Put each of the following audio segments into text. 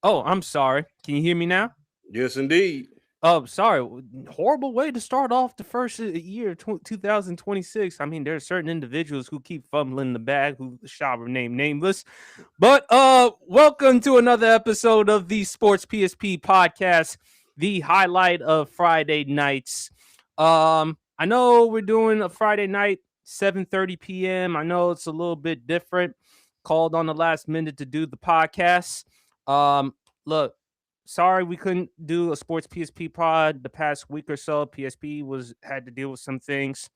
Oh, I'm sorry. Can you hear me now? Yes, indeed. Oh, sorry. Horrible way to start off the first year, 2026. I mean, there are certain individuals who keep fumbling the bag who shall remain nameless. But welcome to another episode of the Sports PSP podcast, the highlight of Friday nights. I know we're doing a Friday night, 7:30 p.m. I know it's a little bit different. Called on the last minute to do the podcast. Look, sorry we couldn't do a sports PSP pod the past week or so. PSP was had to deal with some things.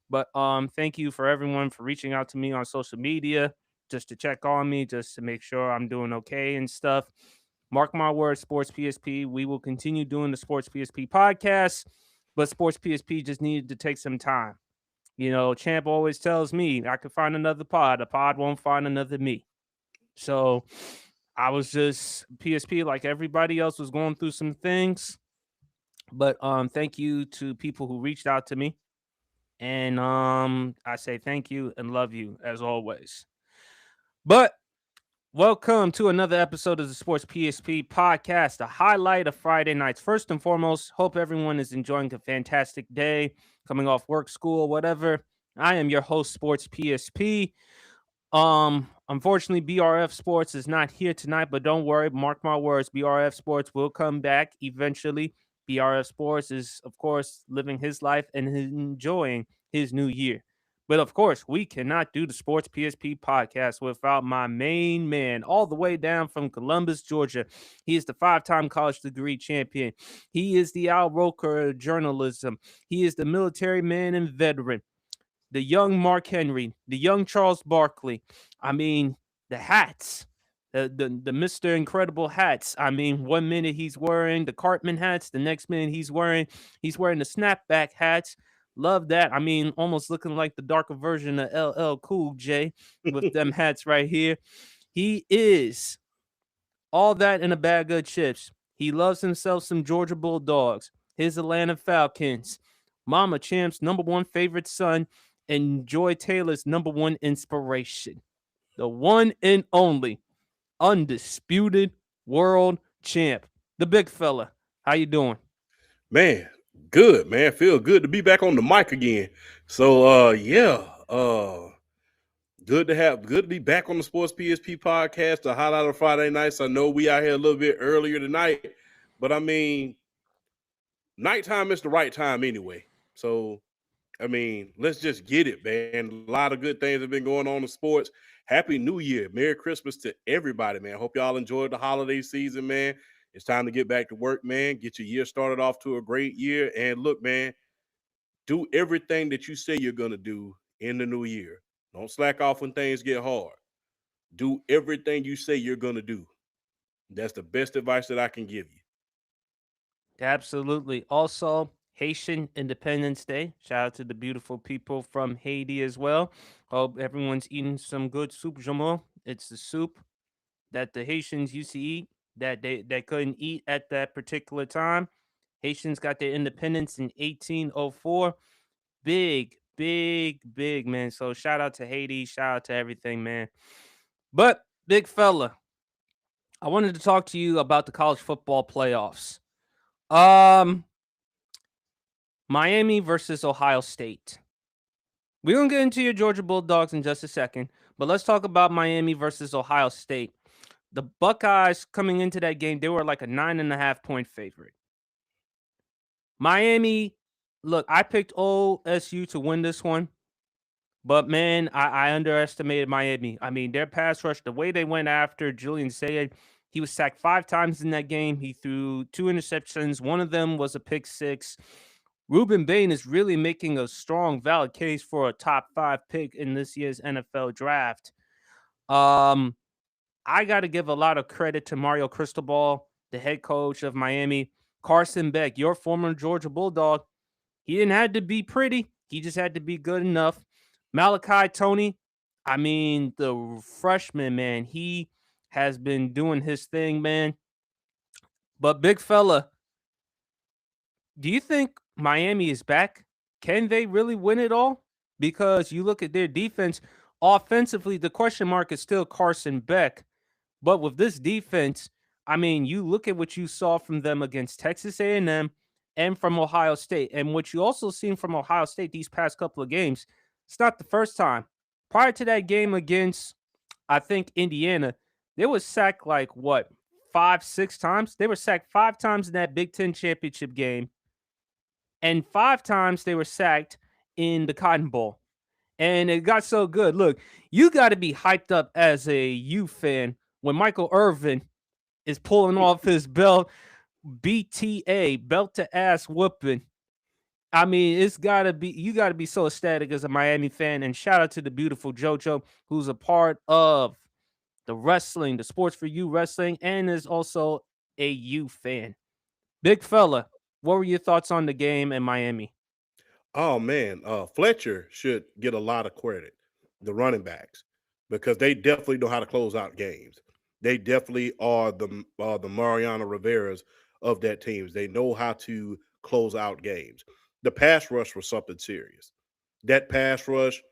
But thank you for everyone for reaching out to me on social media just to check on me, just to make sure I'm doing okay and stuff. Mark my words, Sports PSP. We will continue doing the Sports PSP podcast, but Sports PSP just needed to take some time. You know, Champ always tells me I could find another pod. A pod won't find another me. So I was just PSP like everybody else was going through some things. But thank you to people who reached out to me. And I say thank you and love you as always. But welcome to another episode of the Sports PSP podcast, the highlight of Friday nights. First and foremost, hope everyone is enjoying a fantastic day, coming off work, school, whatever. I am your host, Sports PSP. Unfortunately, BRF Sports is not here tonight, but don't worry, mark my words, BRF Sports will come back eventually. BRF Sports is, of course, living his life and enjoying his new year. But of course, we cannot do the Sports PSP podcast without my main man, all the way down from Columbus, Georgia. He is the five-time college degree champion. He is the Al Roker of journalism. He is the military man and veteran, the young Mark Henry, the young Charles Barkley. I mean, the hats, the Mr. Incredible hats. I mean, one minute he's wearing the Cartman hats, the next minute he's wearing the snapback hats. Love that. I mean, almost looking like the darker version of LL Cool J with them hats right here. He is all that in a bag of chips. He loves himself some Georgia Bulldogs, his Atlanta Falcons, Mama Champ's number one favorite son, and Joy Taylor's number one inspiration. The one and only undisputed world champ, the big fella. How you doing? Man, good, man. Feel good to be back on the mic again. So yeah, good to be back on the Sports PSP podcast, the highlight of Friday nights. I know we out here a little bit earlier tonight, but I mean, nighttime is the right time anyway. So I mean, let's just get it, man. A lot of good things have been going on in sports. Happy New Year. Merry Christmas to everybody, man. Hope y'all enjoyed the holiday season, man. It's time to get back to work, man. Get your year started off to a great year. And look, man, do everything that you say you're going to do in the new year. Don't slack off when things get hard. Do everything you say you're going to do. That's the best advice that I can give you. Absolutely. Also, Haitian Independence Day. Shout out to the beautiful people from Haiti as well. Hope everyone's eating some good soup jamal. It's the soup that the Haitians used to eat that they couldn't eat at that particular time. Haitians got their independence in 1804. Big, big, big, man. So shout out to Haiti. Shout out to everything, man. But big fella, I wanted to talk to you about the college football playoffs. Um, Miami versus Ohio State. We're gonna get into your Georgia Bulldogs in just a second, but let's talk about Miami versus Ohio State. The Buckeyes coming into that game, they were like a 9.5 point favorite. Miami, look, I picked OSU to win this one, but man, I underestimated Miami. I mean, their pass rush, the way they went after Julian Sayed, he was sacked 5 times in that game. He threw 2 interceptions. One of them was a pick six. Ruben Bain is really making a strong, valid case for a top five pick in this year's NFL draft. Um, I got to give a lot of credit to Mario Cristobal, the head coach of Miami. Carson Beck, your former Georgia Bulldog, he didn't have to be pretty. He just had to be good enough. Malachi Tony, I mean, the freshman, man, he has been doing his thing, man. But big fella, do you think Miami is back? Can they really win it all? Because you look at their defense, offensively, the question mark is still Carson Beck. But with this defense, I mean, you look at what you saw from them against Texas A&M and from Ohio State, and what you also seen from Ohio State these past couple of games. It's not the first time. Prior to that game against, I think, Indiana, they was sacked like what, 5, 6 times? They were sacked 5 times in that Big Ten championship game, and 5 times they were sacked in the Cotton Bowl. And it got so good. Look, you got to be hyped up as a U fan when Michael Irvin is pulling off his belt, BTA, belt to ass whooping. I mean, it's gotta be, you gotta be so ecstatic as a Miami fan. And shout out to the beautiful JoJo, who's a part of the wrestling, the Sports for You wrestling, and is also a U fan. Big fella, what were your thoughts on the game in Miami? Oh man, Fletcher should get a lot of credit, the running backs, because they definitely know how to close out games. They definitely are the Mariano Rivera's of that team. They know how to close out games. The pass rush was something serious. That pass rush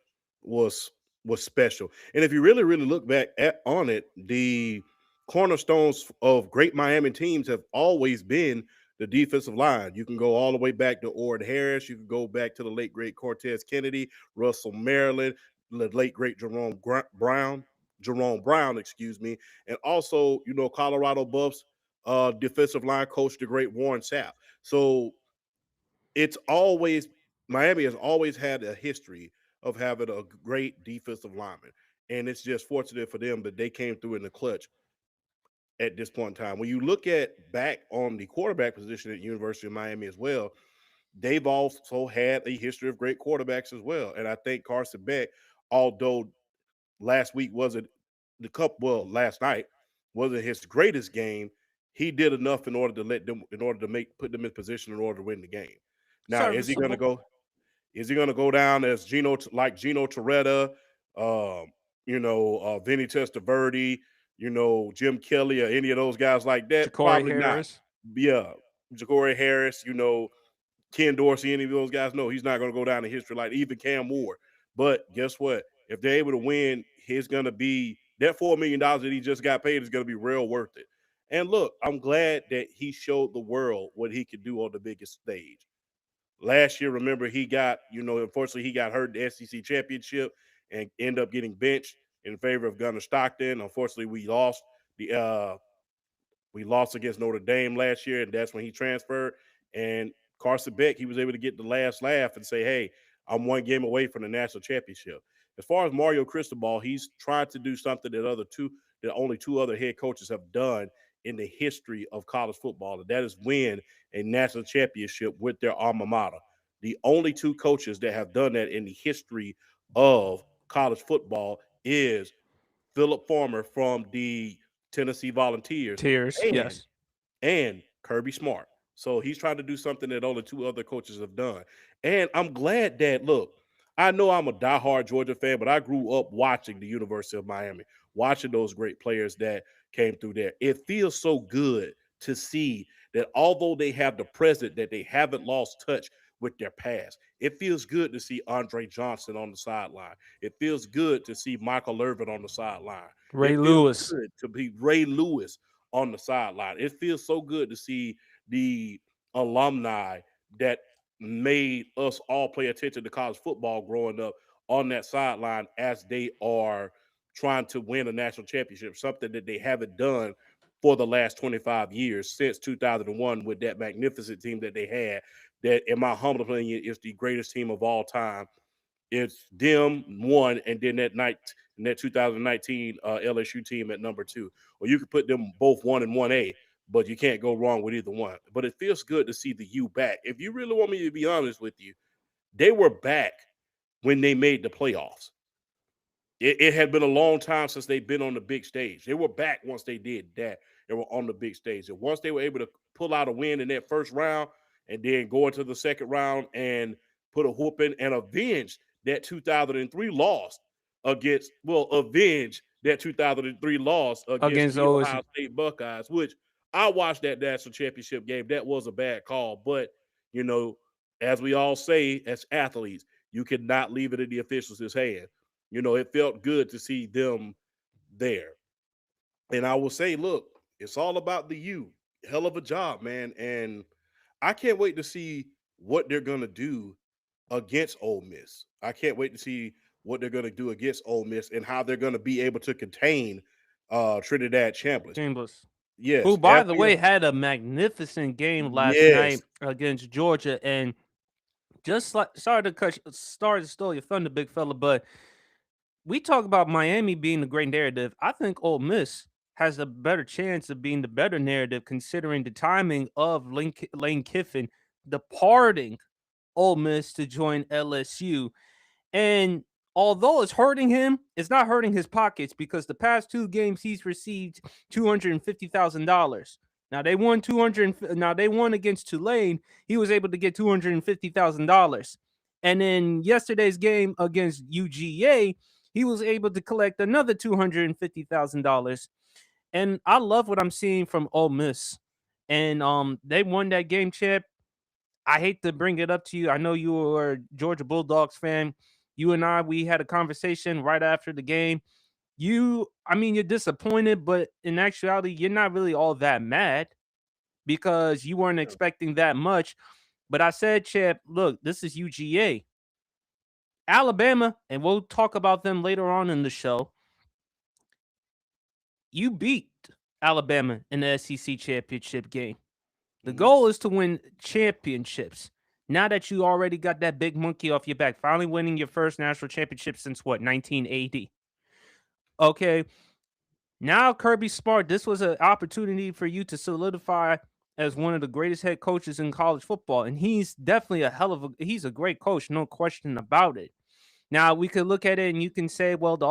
was was special. And if you really look back on it, the cornerstones of great Miami teams have always been the defensive line. You can go all the way back to Ord Harris. You can go back to the late great Cortez Kennedy, Russell Maryland, the late great Jerome Brown, excuse me, and also Colorado Buffs defensive line coach, the great Warren Sapp. So it's always Miami has always had a history of having a great defensive lineman, and it's just fortunate for them that they came through in the clutch at this point in time. When you look at back on the quarterback position at University of Miami as well, they've also had a history of great quarterbacks as well. And I think Carson Beck, although last week wasn't last night wasn't his greatest game, he did enough in order to put them in position in order to win the game. Now, Serviceable. is he going to go down as Gino Torretta, Vinny Testaverde, Jim Kelly or any of those guys like that? Ja'Cory Probably not. Harris. Yeah, Ja'Cory Harris, Ken Dorsey, any of those guys, no, he's not going to go down in history like even Cam Ward. But guess what? If they're able to win, he's going to be that $4 million that he just got paid is going to be real worth it. And look, I'm glad that he showed the world what he could do on the biggest stage. Last year, remember, unfortunately, he got hurt in the SEC championship and ended up getting benched in favor of Gunnar Stockton. Unfortunately, the we lost against Notre Dame last year, and that's when he transferred. And Carson Beck, he was able to get the last laugh and say, "Hey, I'm one game away from the national championship." As far as Mario Cristobal, he's tried to do something that only two other head coaches have done in the history of college football, and that is win a national championship with their alma mater. The only two coaches that have done that in the history of college football is Philip Farmer from the Tennessee Volunteers Tears. and Yes. Kirby Smart. So he's trying to do something that only two other coaches have done. And I'm glad that, look, I know I'm a diehard Georgia fan, but I grew up watching the University of Miami, watching those great players that came through there. It feels so good to see that although they have the present, that they haven't lost touch with their past. It feels good to see Andre Johnson on the sideline. It feels good to see Michael Irvin on the sideline. Ray It feels Lewis. good to be Ray Lewis on the sideline. It feels so good to see the alumni that made us all pay attention to college football growing up on that sideline as they are trying to win a national championship, something that they haven't done for the last 25 years since 2001 with that magnificent team that they had that, in my humble opinion, is the greatest team of all time. It's them one, and then that 2019 LSU team at number two. Or you could put them both 1 and 1A, but you can't go wrong with either one. But it feels good to see the U back. If you really want me to be honest with you, they were back when they made the playoffs. It had been a long time since they've been on the big stage. They were back once they did that. They were on the big stage. And once they were able to pull out a win in that first round and then go into the second round and put a whooping and avenge that 2003 loss avenge that 2003 loss against Against the Ohio OSU. State Buckeyes, which I watched that national championship game. That was a bad call. But, you know, as we all say as athletes, you cannot leave it in the officials' hands. It felt good to see them there. And I will say, look, It's all about the you. Hell of a job, man. And I can't wait to see what they're gonna do against Ole Miss. I can't wait to see what they're gonna do against Ole Miss and how they're gonna be able to contain Trinidad Chambliss. Chambers, who, Yes, by the way, had a magnificent game last yes, night against Georgia. And just like, sorry to steal your thunder, big fella, but we talk about Miami being the great narrative. I think Ole Miss has a better chance of being the better narrative, considering the timing of Lane Kiffin departing Ole Miss to join LSU. And although it's hurting him, it's not hurting his pockets, because the past two games he's received $250,000. Now they won 200. Now they won against Tulane. He was able to get $250,000, and in yesterday's game against UGA, he was able to collect another $250,000. And I love what I'm seeing from Ole Miss. And they won that game, champ. I hate to bring it up to you. I know you were a Georgia Bulldogs fan. You and I, we had a conversation right after the game. You're disappointed, but in actuality, you're not really all that mad because you weren't expecting that much. But I said, Chip, look, this is UGA. Alabama, and we'll talk about them later on in the show. You beat Alabama in the SEC championship game. The mm-hmm. goal is to win championships. Now that you already got that big monkey off your back, finally winning your first national championship since what, 1980. Okay. Now, Kirby Smart, this was an opportunity for you to solidify as one of the greatest head coaches in college football. And he's definitely he's a great coach, no question about it. Now, we could look at it and you can say, well, the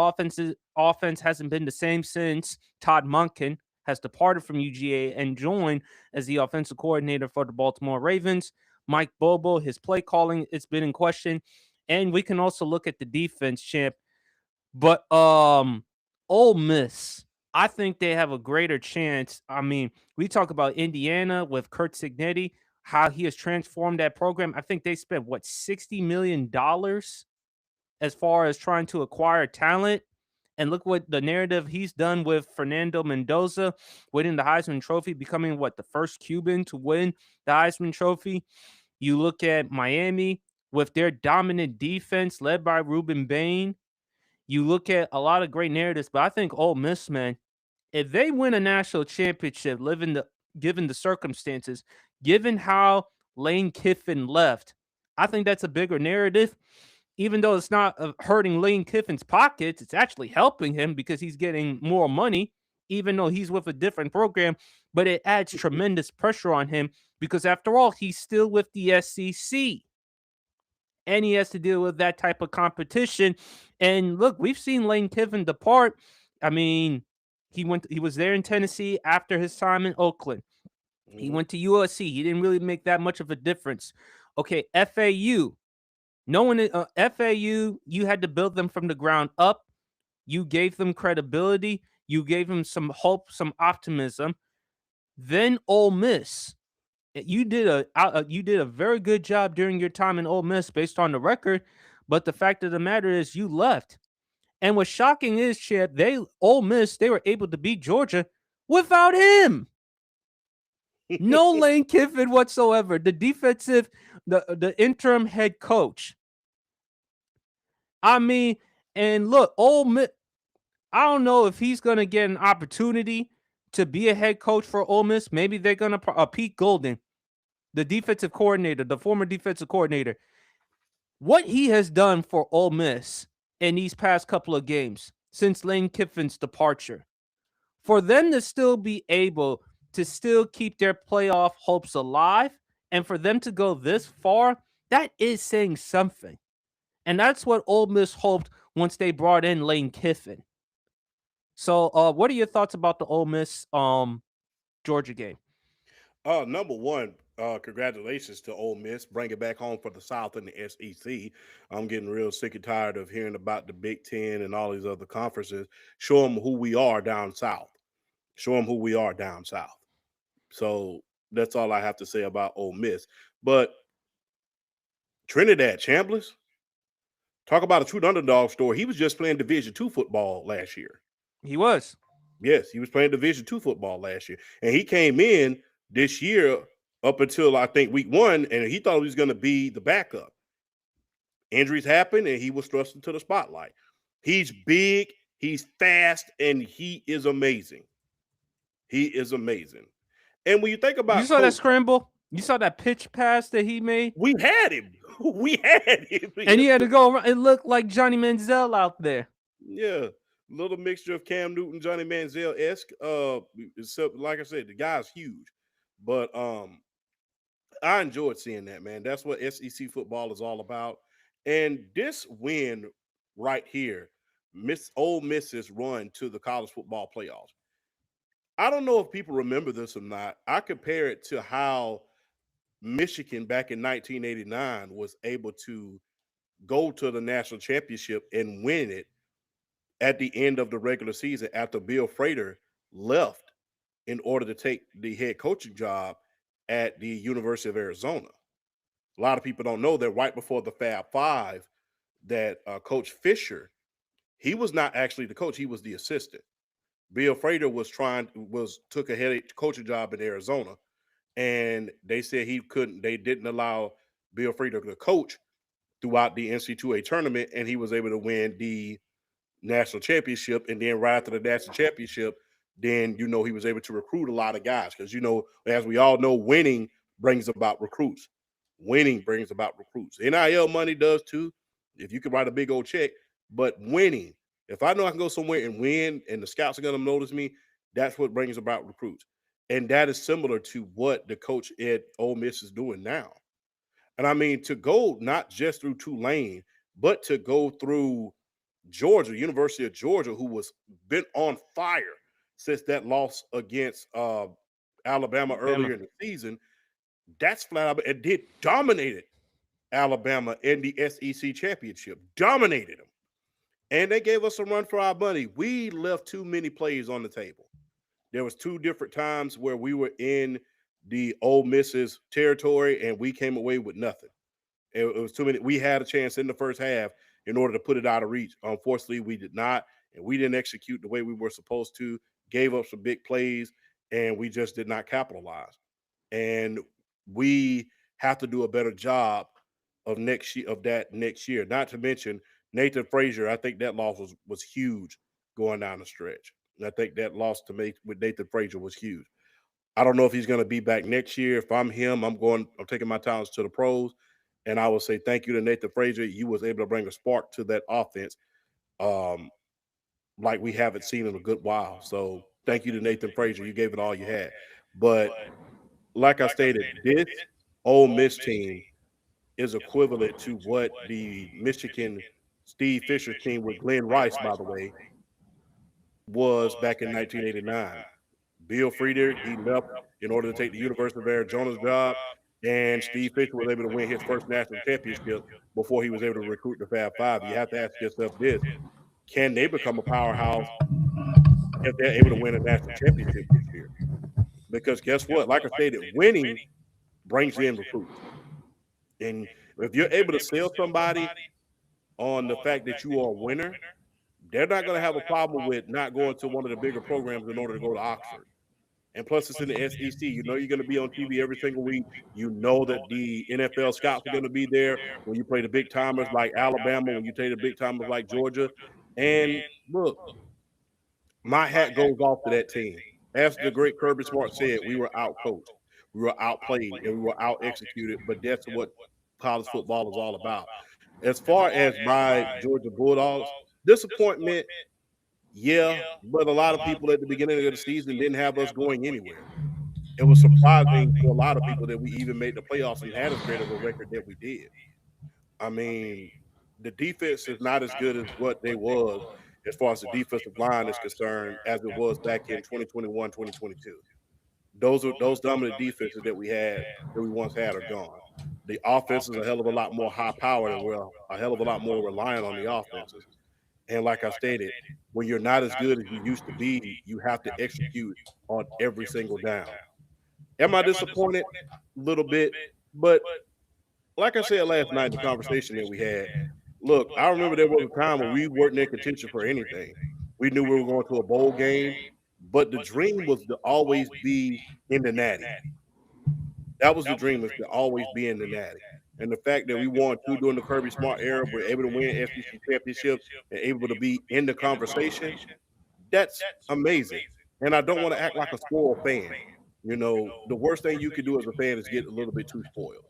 offense hasn't been the same since Todd Monken has departed from UGA and joined as the offensive coordinator for the Baltimore Ravens. Mike Bobo, his play calling, it's been in question. And we can also look at the defense, champ. But Ole Miss, I think they have a greater chance. I mean, we talk about Indiana with Kurt Signetti, how he has transformed that program. I think they spent what, $60 million as far as trying to acquire talent. And look what the narrative he's done with Fernando Mendoza winning the Heisman Trophy, becoming what, the first Cuban to win the Heisman Trophy. You look at Miami with their dominant defense led by Ruben Bain. You look at a lot of great narratives, but I think Ole Miss, man, if they win a national championship, given the circumstances, given how Lane Kiffin left, I think that's a bigger narrative. Even though it's not hurting Lane Kiffin's pockets, it's actually helping him because he's getting more money, even though he's with a different program. But it adds tremendous pressure on him because, after all, he's still with the SEC. And he has to deal with that type of competition. And look, we've seen Lane Kiffin depart. I mean, he was there in Tennessee after his time in Oakland. He Mm-hmm. went to USC. He didn't really make that much of a difference. Okay, FAU. No one FAU, you had to build them from the ground up. You gave them credibility. You gave them some hope, some optimism. Then Ole Miss. You did a very good job during your time in Ole Miss based on the record, but the fact of the matter is you left. And what's shocking is, Chip, Ole Miss, they were able to beat Georgia without him. No Lane Kiffin whatsoever. The interim head coach. I mean, and look, Ole Miss, I don't know if he's gonna get an opportunity to be a head coach for Ole Miss. Maybe they're gonna Pete Golden, the defensive coordinator, the former defensive coordinator, what he has done for Ole Miss in these past couple of games since Lane Kiffin's departure, for them to still be able to still keep their playoff hopes alive, and for them to go this far, that is saying something. And that's what Ole Miss hoped once they brought in Lane Kiffin. So, what are your thoughts about the Ole Miss Georgia game? Number one, congratulations to Ole Miss. Bring it back home for the South and the SEC. I'm getting real sick and tired of hearing about the Big Ten and all these other conferences. Show them who we are down south. Show them who we are down south. So that's all I have to say about Ole Miss. But Trinidad Chambliss, talk about a true underdog story. He was just playing Division II football last year. He was. Yes, he was playing Division II football last year, and he came in this year up until I think week 1, and he thought he was going to be the backup. Injuries happened, and he was thrust into the spotlight. He's big, he's fast, and he is amazing. He is amazing. And when you think You about saw that Coach, scramble? You saw that pitch pass that he made? we had him. We had him. And he had to go around. It looked like Johnny Manziel out there. Yeah, little mixture of Cam Newton, Johnny Manziel esque. Except, like I said, the guy's huge, but I enjoyed seeing that, man. That's what SEC football is all about. And this win right here, Miss Ole Miss's run to the college football playoffs. I don't know if people remember this or not. I compare it to how Michigan back in 1989 was able to go to the national championship and win it at the end of the regular season after Bill Frater left in order to take the head coaching job at the University of Arizona. A lot of people don't know that right before the Fab Five, that Coach Fisher, he was not actually the coach; he was the assistant. Bill Frater took a head coaching job in Arizona, and they said he couldn't. They didn't allow Bill Frater to coach throughout the NC2A tournament, and he was able to win the national championship. And then right after the national championship, then he was able to recruit a lot of guys because as we all know, winning brings about recruits. Winning brings about recruits. NIL money does too, if you can write a big old check. But winning, if I know I can go somewhere and win, and the scouts are going to notice me, that's what brings about recruits. And that is similar to what the coach at Ole Miss is doing now. And I mean, to go not just through Tulane, but to go through Georgia, University of Georgia, who was been on fire since that loss against Alabama earlier in the season. That's flat out. It did dominated Alabama in the SEC championship. Dominated them. And they gave us a run for our money. We left too many plays on the table. There was 2 different times where we were in the Ole Miss's territory and we came away with nothing. It was too many. We had a chance in the first half in order to put it out of reach. Unfortunately, we did not, and we didn't execute the way we were supposed to. Gave up some big plays, and we just did not capitalize. And we have to do a better job of next year. Not to mention Nathan Frazier. I think that loss was huge going down the stretch. And I think that loss to make with Nathan Frazier was huge. I don't know if he's going to be back next year. If I'm him, I'm taking my talents to the pros. And I would say thank you to Nathan Frazier. You was able to bring a spark to that offense like we haven't seen in a good while. So thank you to Nathan Frazier. You gave it all you had. But like I stated, this Ole Miss team is equivalent to what the Michigan Steve Fisher team with Glenn Rice, by the way, was back in 1989. Bill Frieder, he left in order to take the University of Arizona's job, and Steve Fisher was able to win his first national championship before he was able to recruit the Fab Five. You have to ask yourself this: can they become a powerhouse if they're able to win a national championship this year? Because guess what? Like I stated, winning brings in recruits. And if you're able to sell somebody on the fact that you are a winner, they're not going to have a problem with not going to one of the bigger programs in order to go to Oxford. And plus, it's in the SEC. You know you're going to be on TV every single week. You know that the NFL scouts are going to be there when you play the big timers like Alabama, when you play the big timers like Georgia. And look, my hat goes off to that team. As the great Kirby Smart said, we were outcoached, we were outplayed, and we were out executed. But that's what college football is all about. As far as my Georgia Bulldogs, disappointment, yeah, but a lot of people at the beginning of the season didn't have us going anywhere. It was surprising to a lot of people that we even made the playoffs and had as great of a record that we did. I mean, the defense is not as good as what they was as far as the defensive line is concerned as it was back in 2021, 2022. Those dominant defenses that we once had are gone. The offense is a hell of a lot more high powered and we're a hell of a lot more reliant on the offenses. And like I stated, when you're not as good as you used to be, you have to execute on every single down. Am I disappointed? A little bit. But like I said last night in the conversation that we had, look, I remember there was a time when we weren't in contention for anything. We knew we were going to a bowl game. But the dream was to always be in the Natty. That was the dream, was to always be in the Natty. And the fact that we won two during the Kirby Smart era, we're able to win SEC championships and able to be in the conversation, that's amazing. And I don't want to act like a spoiled fan. You know, the worst thing you could do as a fan is get a little bit too spoiled.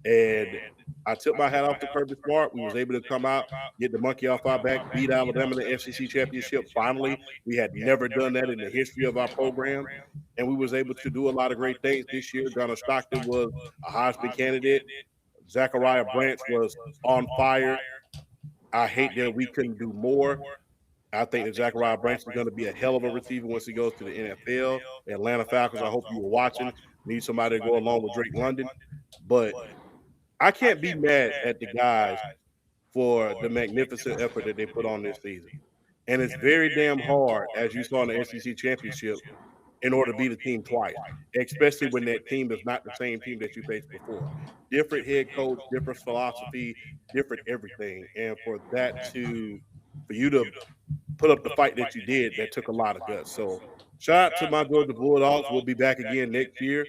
And I took my hat off to Kirby Smart. We was able to come out, get the monkey off our back, beat Alabama in the SEC championship. Finally, we had never done that in the history of our program, and we was able to do a lot of great things this year. Gunnar Stockton was a Heisman candidate. Zachariah Branch was on fire. I hate that we couldn't do more. I think that Zachariah Branch is going to be a hell of a receiver once he goes to the NFL. The Atlanta Falcons, I hope you were watching. Need somebody to go along with Drake London. But I can't be mad at the guys for the magnificent effort that they put on this season. And it's very damn hard, as you saw in the SEC championship, in order to beat a team twice, especially when that team is not the same team that you faced before. Different head coach, different philosophy, different everything. And for you to put up the fight that you did, that took a lot of guts. So shout out to my Georgia Bulldogs. We'll be back again next year,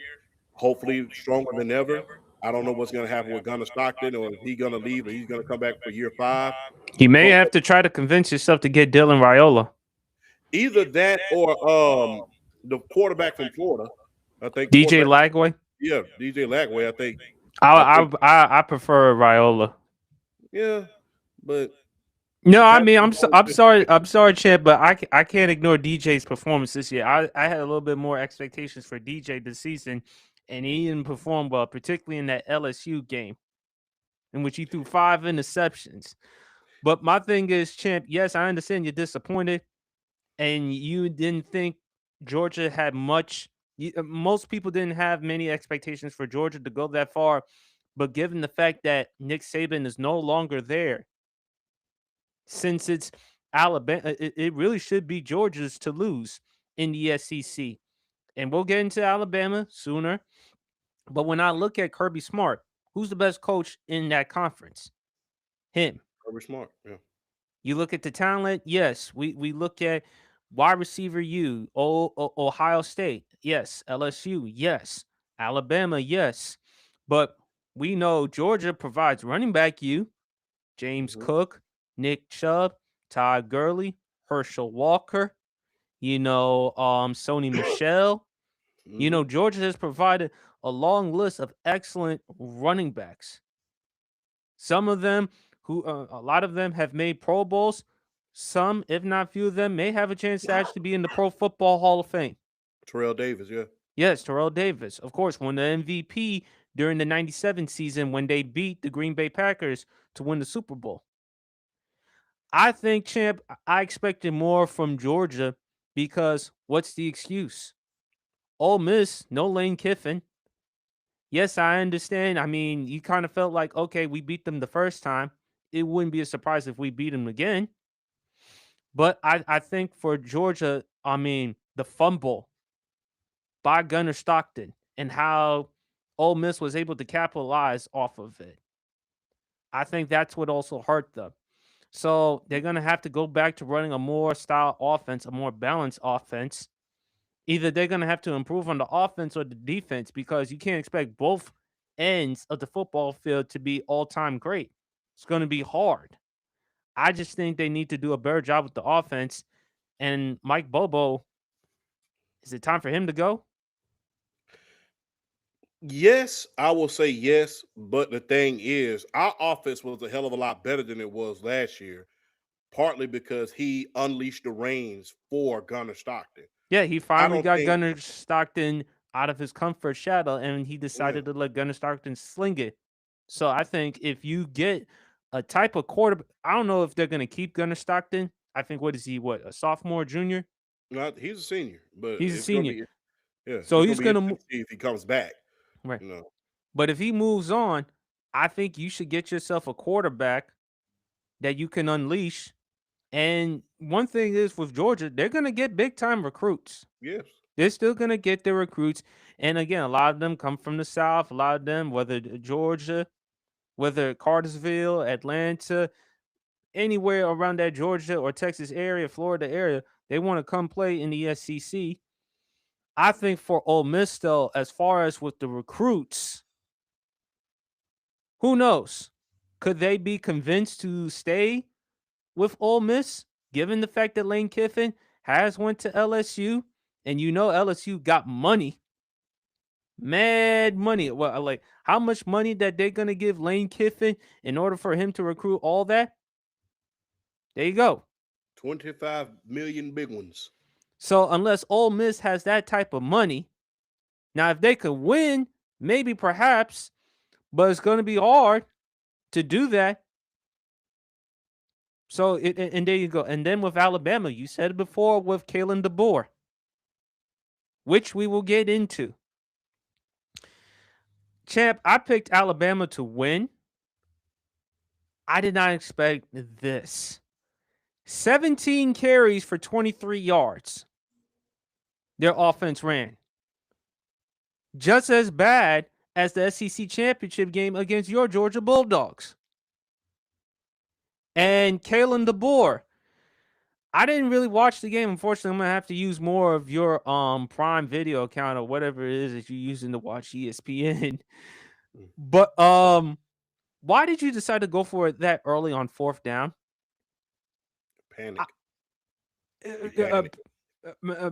hopefully stronger than ever. I don't know what's going to happen with Gunnar Stockton, or is he going to leave, or he's going to come back for year 5. You may have to try to convince yourself to get Dylan Raiola. Either that or the quarterback from Florida. I think DJ Lagway. Yeah, DJ Lagway. I think I prefer Raiola. Yeah, but no, I mean I'm sorry, Champ, but I can't ignore DJ's performance this year. I had a little bit more expectations for DJ this season, and he didn't perform well, particularly in that LSU game, in which he threw 5 interceptions. But my thing is, Champ, yes, I understand you're disappointed, and you didn't think Georgia had much. Most people didn't have many expectations for Georgia to go that far, but given the fact that Nick Saban is no longer there, since it's Alabama, it really should be Georgia's to lose in the SEC. And we'll get into Alabama sooner. But when I look at Kirby Smart, who's the best coach in that conference? Him. Kirby Smart, yeah. You look at the talent, yes. We look at wide receiver U, Ohio State, yes. LSU, yes. Alabama, yes. But we know Georgia provides running back U, James Cook, Nick Chubb, Todd Gurley, Herschel Walker, Sony Michel. Georgia has provided a long list of excellent running backs. Some of them a lot of them have made Pro Bowls. Some, if not few of them, may have a chance to actually be in the Pro Football Hall of Fame. Terrell Davis, yeah. Yes, Terrell Davis. Of course, won the MVP during the 97 season when they beat the Green Bay Packers to win the Super Bowl. I think, Champ, I expected more from Georgia because what's the excuse? Ole Miss, no Lane Kiffin. Yes, I understand. I mean, you kind of felt like, okay, we beat them the first time. It wouldn't be a surprise if we beat them again. But I think for Georgia, I mean, the fumble by Gunnar Stockton and how Ole Miss was able to capitalize off of it, I think that's what also hurt them. So they're going to have to go back to running a more style offense, a more balanced offense. Either they're going to have to improve on the offense or the defense because you can't expect both ends of the football field to be all-time great. It's going to be hard. I just think they need to do a better job with the offense. And Mike Bobo, is it time for him to go? Yes, I will say yes. But the thing is, our offense was a hell of a lot better than it was last year, partly because he unleashed the reins for Gunnar Stockton. Yeah, he finally got Gunnar Stockton out of his comfort shadow, and he decided to let Gunnar Stockton sling it. So I think if you get a type of quarterback, I don't know if they're going to keep Gunnar Stockton. I think, what is he, a sophomore, junior? No, he's a senior. But he's a senior. So he's going to see if he comes back. Right. But if he moves on, I think you should get yourself a quarterback that you can unleash. And one thing is with Georgia, they're going to get big-time recruits. Yes. They're still going to get their recruits. And again, a lot of them come from the South. A lot of them, whether Georgia, whether Cartersville, Atlanta, anywhere around that Georgia or Texas area, Florida area, They want to come play in the SEC. I think for Ole Miss, though, as far as with the recruits, who knows? Could they be convinced to stay with Ole Miss, given the fact that Lane Kiffin has went to LSU, and LSU got money, mad money. Well, like how much money that they're gonna give Lane Kiffin in order for him to recruit all that? There you go. 25 million big ones. So unless Ole Miss has that type of money, now if they could win, maybe perhaps, but it's gonna be hard to do that. So and there you go. And then with Alabama, you said it before with Kalen DeBoer, which we will get into. Champ, I picked Alabama to win. I did not expect this. 17 carries for 23 yards. Their offense ran. Just as bad as the SEC championship game against your Georgia Bulldogs. And Kalen DeBoer, I didn't really watch the game. Unfortunately, I'm gonna have to use more of your Prime Video account or whatever it is that you're using to watch ESPN. But why did you decide to go for it that early on fourth down? Panic.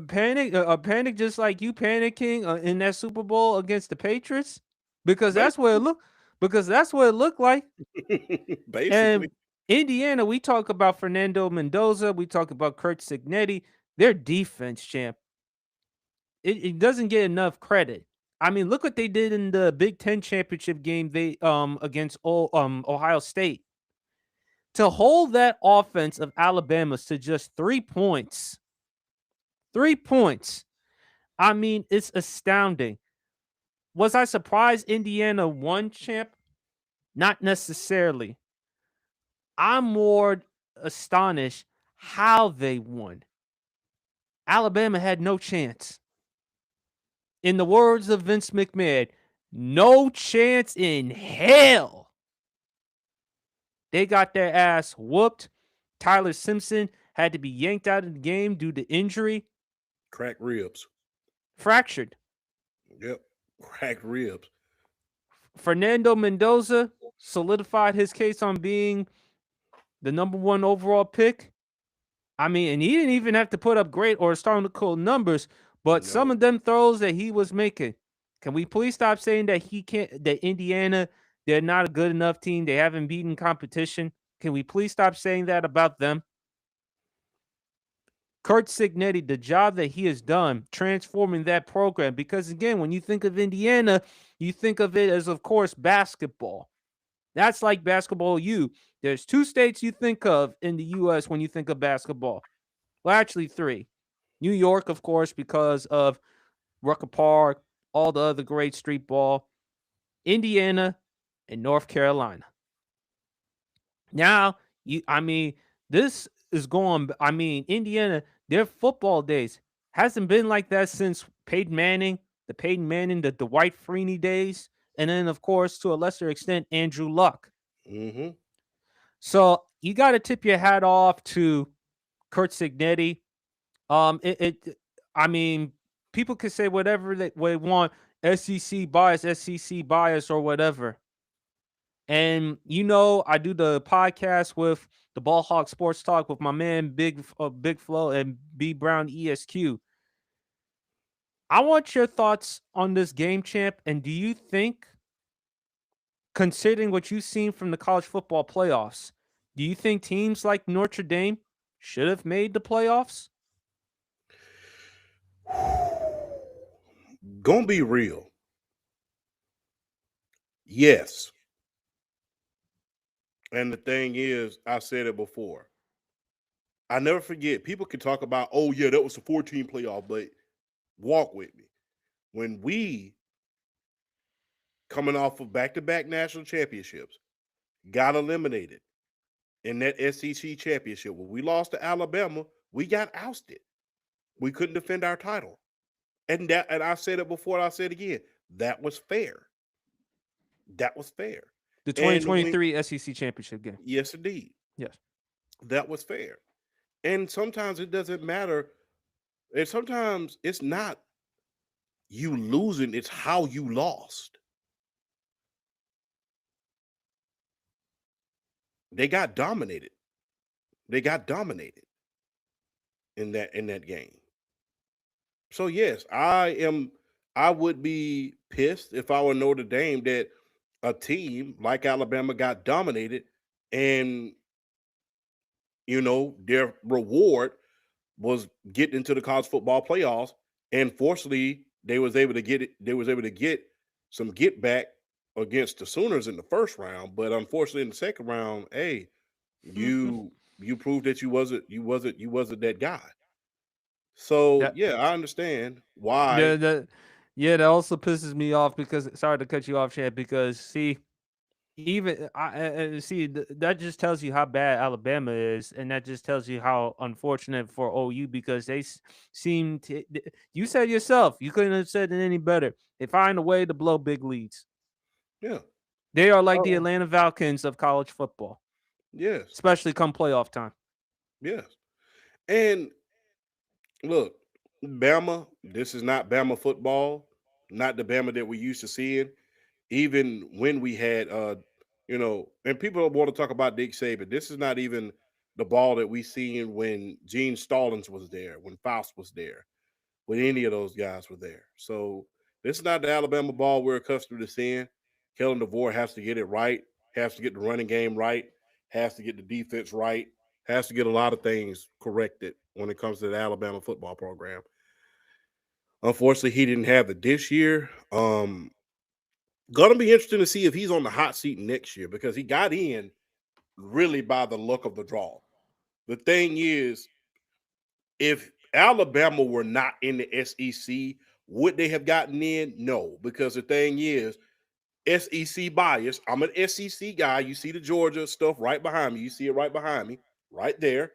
Panic, just like you panicking in that Super Bowl against the Patriots, because that's what it looked. Because that's what it looked like. Basically. And Indiana, we talk about Fernando Mendoza, we talk about Kurt Signetti. Their defense, champ, it doesn't get enough credit. I mean, look what they did in the Big Ten championship game they against Ohio State. To hold that offense of Alabama's to just 3 points. 3 points. I mean, it's astounding. Was I surprised Indiana won, champ? Not necessarily. I'm more astonished how they won. Alabama had no chance. In the words of Vince McMahon, no chance in hell. They got their ass whooped. Tyler Simpson had to be yanked out of the game due to injury. Cracked ribs. Fractured. Yep. Cracked ribs. Fernando Mendoza solidified his case on being the number 1 overall pick. I mean, and he didn't even have to put up great or astronomical numbers, but some of them throws that he was making. Can we please stop saying that that Indiana, they're not a good enough team, they haven't beaten competition? Can we please stop saying that about them? Kurt Signetti, the job that he has done transforming that program, because again, when you think of Indiana, you think of it as, of course, basketball. That's like basketball U. There's 2 states you think of in the U.S. when you think of basketball. Well, actually 3. New York, of course, because of Rucker Park, all the other great street ball. Indiana and North Carolina. Now, this is going, Indiana, their football days hasn't been like that since Peyton Manning, the Dwight Freeney days, and then, of course, to a lesser extent, Andrew Luck. Mm-hmm. So you got to tip your hat off to Kurt Signetti. People can say whatever they want, SEC bias, or whatever. And I do the podcast with the Ball Hawk Sports Talk with my man Big Flo and B Brown ESQ. I want your thoughts on this game, champ. And do you think, considering what you've seen from the college football playoffs, do you think teams like Notre Dame should have made the playoffs? Gonna be real. Yes. And the thing is, I said it before. I never forget. People can talk about, oh yeah, that was a 14 playoff, but walk with me. When we, coming off of back-to-back national championships, got eliminated in that SEC championship, when we lost to Alabama, we got ousted. We couldn't defend our title. And I said it before, I said it again. That was fair. That was fair. The 2023 SEC championship game. Yes, indeed. Yes. That was fair. And sometimes it doesn't matter. And sometimes it's not you losing, it's how you lost. They got dominated. They got dominated in that game. So yes, I would be pissed if I were Notre Dame that a team like Alabama got dominated and their reward was getting into the college football playoffs, and fortunately they was able to get some get back against the Sooners in the first round, but unfortunately in the second round, hey, you proved that you wasn't that guy. So that yeah, I understand why. yeah that yeah that also pisses me off because sorry to cut you off, Chad. Because see, even see that just tells you how bad Alabama is, and that just tells you how unfortunate for OU because seem to. You said yourself, you couldn't have said it any better. They find a way to blow big leads. Yeah. They are like the Oh, Atlanta Falcons of college football, yes. especially come playoff time. Yes. And look, Bama, this is not Bama football, not the Bama that we used to seeing. Even when we had and people don't want to talk about Dick Saban. This is not even the ball that we seen when Gene Stallings was there, when Faust was there, when any of those guys were there. So this is not the Alabama ball we're accustomed to seeing. Kellen DeVore has to get it right, has to get the running game right, has to get the defense right, has to get a lot of things corrected when it comes to the Alabama football program. Unfortunately, he didn't have it this year. Gonna be interesting to see if he's on the hot seat next year because he got in really by the luck of the draw. The thing is, if Alabama were not in the SEC, would they have gotten in? No, because the thing is, SEC bias. I'm an SEC guy. You see the Georgia stuff right behind me. You see it right behind me, right there.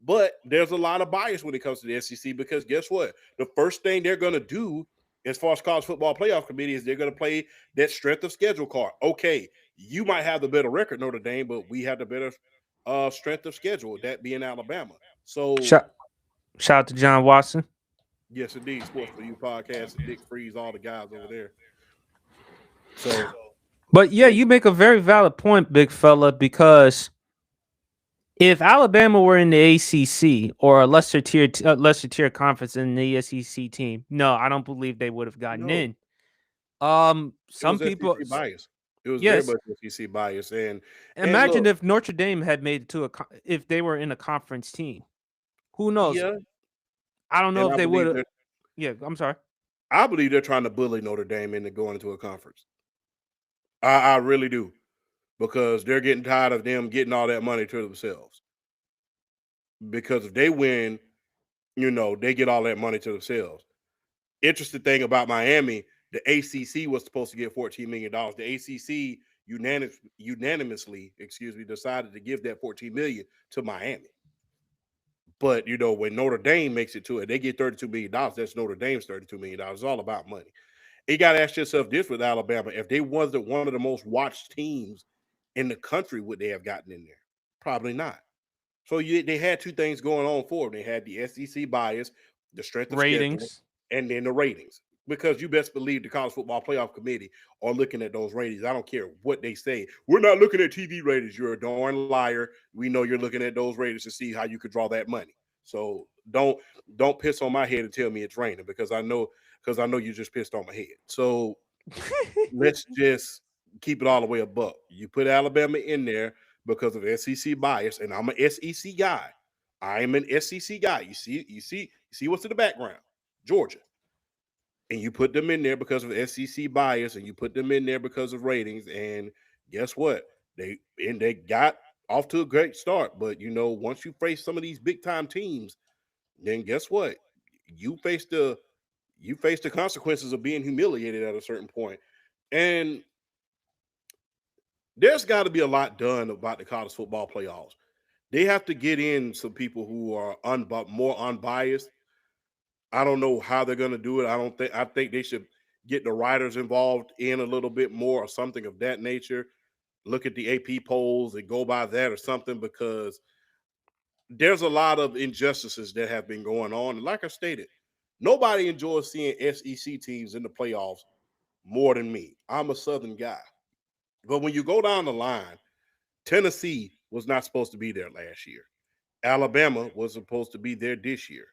But there's a lot of bias when it comes to the SEC because guess what? The first thing they're going to do as far as college football playoff committee is they're going to play that strength of schedule card. Okay, you might have the better record, Notre Dame, but we have the better strength of schedule, that being Alabama. So, Shout, shout out to John Watson. yes, indeed, Sports for You podcast and Dick Freeze, all the guys over there. So, But yeah, and you make a very valid point, big fella, because if Alabama were in the ACC or a lesser tier conference in the SEC team, no, I don't believe they would have gotten no, in. it Some was people, SEC bias. It was very yes. much SEC bias, and Imagine look, if Notre Dame had made it to if they were in a conference team. Who knows? yeah, I don't know and if I they would believe have. that Yeah, I'm sorry. I believe they're trying to bully Notre Dame into going into a conference. I really do because they're getting tired of them getting all that money to themselves. Because if they win, they get all that money to themselves. Interesting thing about Miami, the ACC was supposed to get $14 million. The ACC unanimously, decided to give that 14 million to Miami. But when Notre Dame makes it to it, they get $32 million. That's Notre Dame's $32 million. It's all about money. You got to ask yourself this with Alabama: if they wasn't one of the most watched teams in the country, would they have gotten in there? Probably not. So they had two things going on for them. They had the SEC bias, the strength of schedule, Ratings. and then the ratings. Because you best believe the College Football Playoff Committee are looking at those ratings. I don't care what they say. We're not looking at TV ratings. You're a darn liar. We know you're looking at those ratings to see how you could draw that money. So don't piss on my head and tell me it's raining because I know you just pissed on my head. So let's just keep it all the way above. You put Alabama in there because of SEC bias, and I'm an SEC guy. I am an SEC guy. You see what's in the background? Georgia. And you put them in there because of SEC bias, and you put them in there because of ratings. And guess what? They got off to a great start. But once you face some of these big time teams, then guess what? You face the you face the consequences of being humiliated at a certain point. And there's got to be a lot done about the college football playoffs. They have to get in some people who are more unbiased. I don't know how they're going to do it. I think they should get the writers involved in a little bit more or something of that nature. Look at the AP polls and go by that or something because there's a lot of injustices that have been going on. And like I stated, nobody enjoys seeing SEC teams in the playoffs more than me. I'm a Southern guy. But when you go down the line, Tennessee was not supposed to be there last year. Alabama was supposed to be there this year.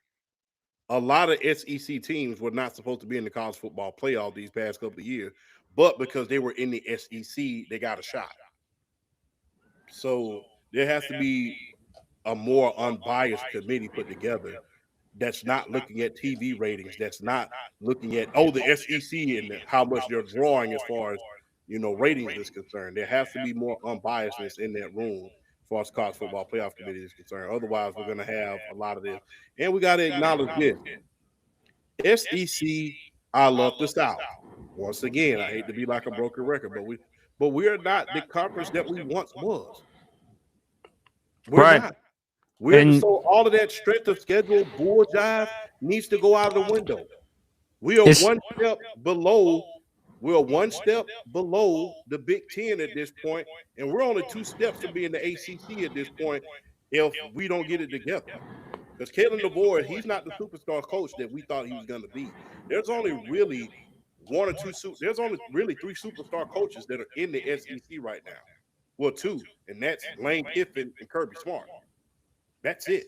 A lot of SEC teams were not supposed to be in the college football playoff these past couple of years, but because they were in the SEC, they got a shot. So there has to be a more unbiased committee put together that's not looking at TV ratings, that's not looking at the SEC and how much they're drawing as far as ratings is concerned. There has to be more unbiasedness in that room as far as college football playoff committee is concerned. Otherwise, we're going to have a lot of this, and we got to acknowledge this: SEC. I love the South. Once again, I hate to be like a broken record, but we are not the conference that we once was. We're Right. not. We're And so all of that strength of schedule bull jive needs to go out of the window. We are it's one step below. We're one step below the Big Ten at this point, and we're only two steps from being the ACC at this point if we don't get it together. Because Kalen DeVore, he's not the superstar coach that we thought he was going to be. There's only really one or two. There's only really three superstar coaches that are in the SEC right now. Well, two, and that's Lane Kiffin and Kirby Smart. That's it.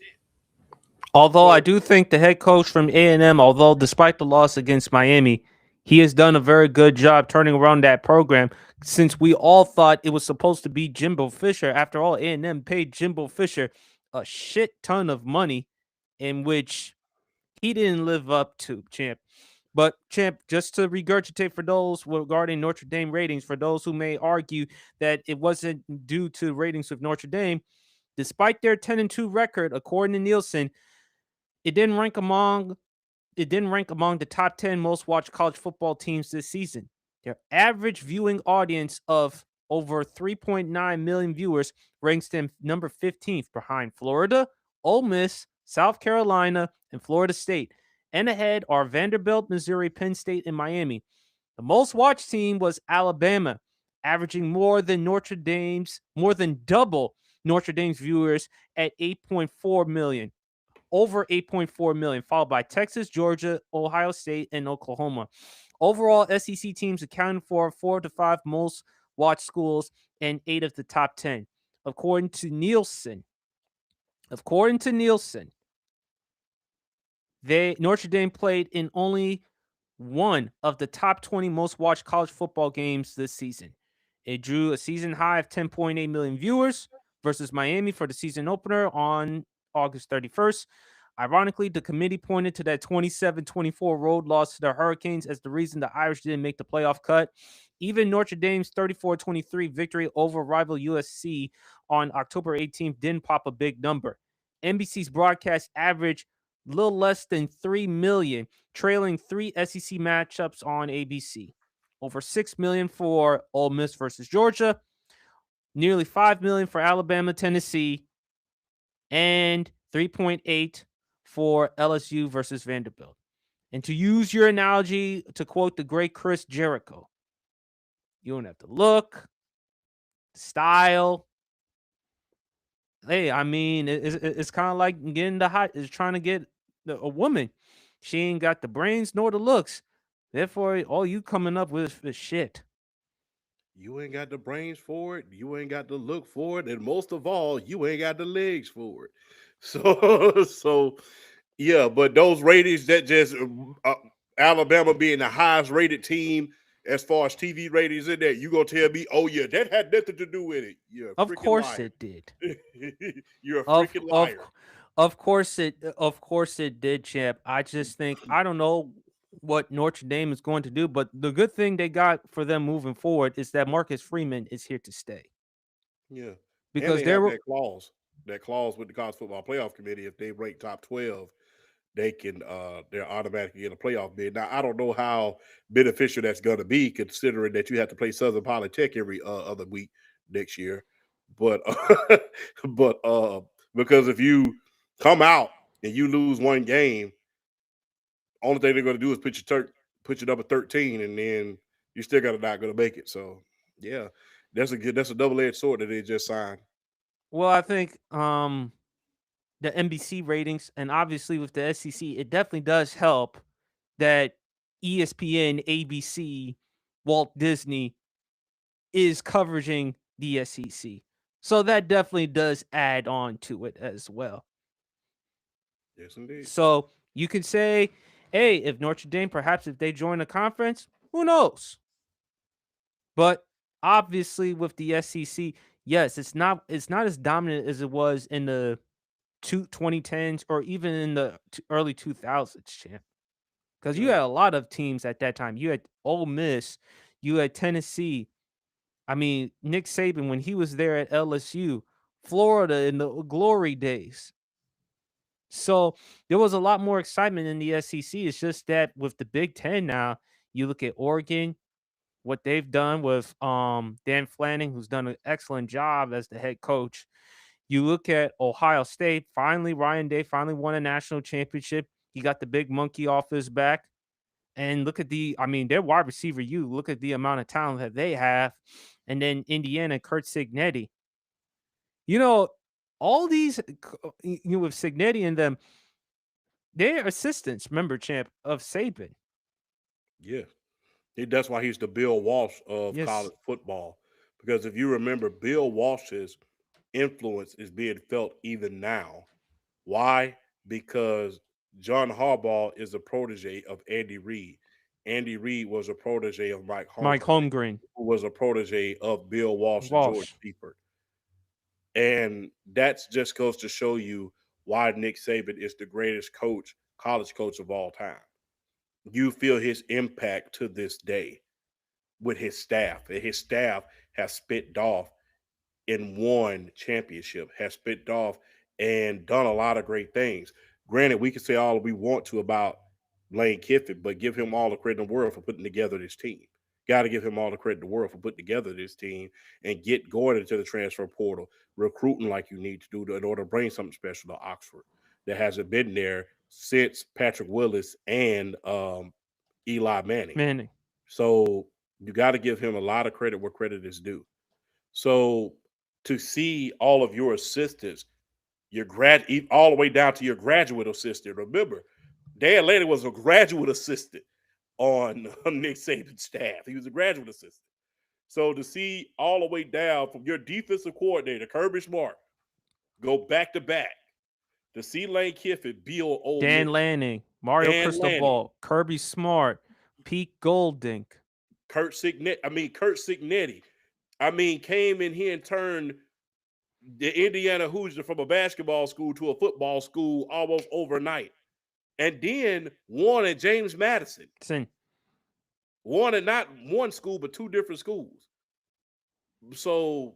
although I So do think the head coach from A&M, although despite the loss against Miami, he has done a very good job turning around that program since we all thought it was supposed to be Jimbo Fisher. After all, A&M paid Jimbo Fisher a shit ton of money in which he didn't live up to, champ. But champ, just to regurgitate for those regarding Notre Dame ratings, for those who may argue that it wasn't due to ratings with Notre Dame, despite their 10-2 record, according to Nielsen, it didn't rank among it didn't rank among the top 10 most watched college football teams this season. Their average viewing audience of over 3.9 million viewers ranks them number 15th behind Florida, Ole Miss, South Carolina, and Florida State. And ahead are Vanderbilt, Missouri, Penn State, and Miami. The most watched team was Alabama, averaging more than double Notre Dame's viewers at 8.4 million, over 8.4 million, followed by Texas, Georgia, Ohio State, and Oklahoma. Overall, SEC teams accounted for 4 to 5 most watched schools and 8 of the top 10. According to Nielsen, according to Nielsen, Notre Dame played in only one of the top 20 most watched college football games this season. It drew a season high of 10.8 million viewers versus Miami for the season opener on August 31st. Ironically, the committee pointed to that 27-24 road loss to the Hurricanes as the reason the Irish didn't make the playoff cut. Even Notre Dame's 34-23 victory over rival USC on October 18th didn't pop a big number. NBC's broadcast averaged little less than 3 million, trailing 3 SEC matchups on ABC. Over 6 million for Ole Miss versus Georgia, nearly 5 million for Alabama, Tennessee, and 3.8 for LSU versus Vanderbilt. And to use your analogy, to quote the great Chris Jericho, you don't have to look, style. Hey, I mean, it's kind of like getting the hot, is trying to get a woman. She ain't got the brains nor the looks. Therefore, all you coming up with is shit. you ain't got the brains for it, you ain't got the look for it, and most of all, you ain't got the legs for it. So yeah, but those ratings that just Alabama being the highest rated team as far as TV ratings in there, you gonna tell me, oh yeah, that had nothing to do with it? You're a Of freaking course liar. it did. You're a Of freaking of liar. of course it did, champ. I just think I don't know what Notre Dame is going to do, but the good thing they got for them moving forward is that Marcus Freeman is here to stay Yeah, and because they there have were that clause with the college football playoff committee. If they rank top 12, they're automatically in a playoff bid. Now I don't know how beneficial that's going to be, considering that you have to play Southern Polytech every other week next year. But but because if you come out and you lose one game, only thing they're going to do is put you number 13, and then you still got to not going to make it. So yeah, that's a double edged sword that they just signed. well, I think the NBC ratings, and obviously with the SEC, it definitely does help that ESPN, ABC, Walt Disney is covering the SEC. So that definitely does add on to it as well. Yes, indeed. So you can say, hey, if Notre Dame, perhaps if they join a conference, who knows? But obviously with the SEC, yes, it's not as dominant as it was in the 2010s or even in the early 2000s, champ. Because you Yeah. had a lot of teams at that time. You had Ole Miss, you had Tennessee. I mean, Nick Saban when he was there at LSU, Florida in the glory days. So there was a lot more excitement in the SEC. It's just that with the Big Ten now, you look at Oregon, what they've done with Dan Flanning, who's done an excellent job as the head coach. You look at Ohio State, finally, Ryan Day finally won a national championship. He got the big monkey off his back. And look at their wide receiver, you look at the amount of talent that they have. And then Indiana, Kurt Signetti. You know, all these, with Signetti and them, they're assistants, remember, champ, of Saban. Yeah. That's why he's the Bill Walsh of Yes, college football. Because if you remember, Bill Walsh's influence is being felt even now. Why? Because John Harbaugh is a protege of Andy Reid. Andy Reid was a protege of Mike Mike Holmgren, Holmgren, who was a protege of Bill Walsh and George Walsh. Seifert. And that just goes to show you why Nick Saban is the greatest college coach of all time. You feel his impact to this day with his staff. And his staff has spit off and won championship, has spit off and done a lot of great things. Granted, we can say all we want to about Lane Kiffin, but give him all the credit in the world for putting together this team. Got to give him all the credit in the world for putting together this team and get going into the transfer portal, recruiting like you need to do in order to bring something special to Oxford that hasn't been there since Patrick Willis and Eli Manning. Manning. So you got to give him a lot of credit where credit is due. So to see all of your assistants, all the way down to your graduate assistant. Remember, Dan Lanning was a graduate assistant on Nick Saban's staff. He was a graduate assistant. So to see all the way down from your defensive coordinator, Kirby Smart, go back to back, to see Lane Kiffin build Ole Dan Miss, Lanning, Mario Dan Lanning, Cristobal, Kirby Smart, Pete Goldink. Kurt Signetti, came in here and turned the Indiana Hoosiers from a basketball school to a football school almost overnight. And then won at James Madison. Won at not one school, but two different schools. So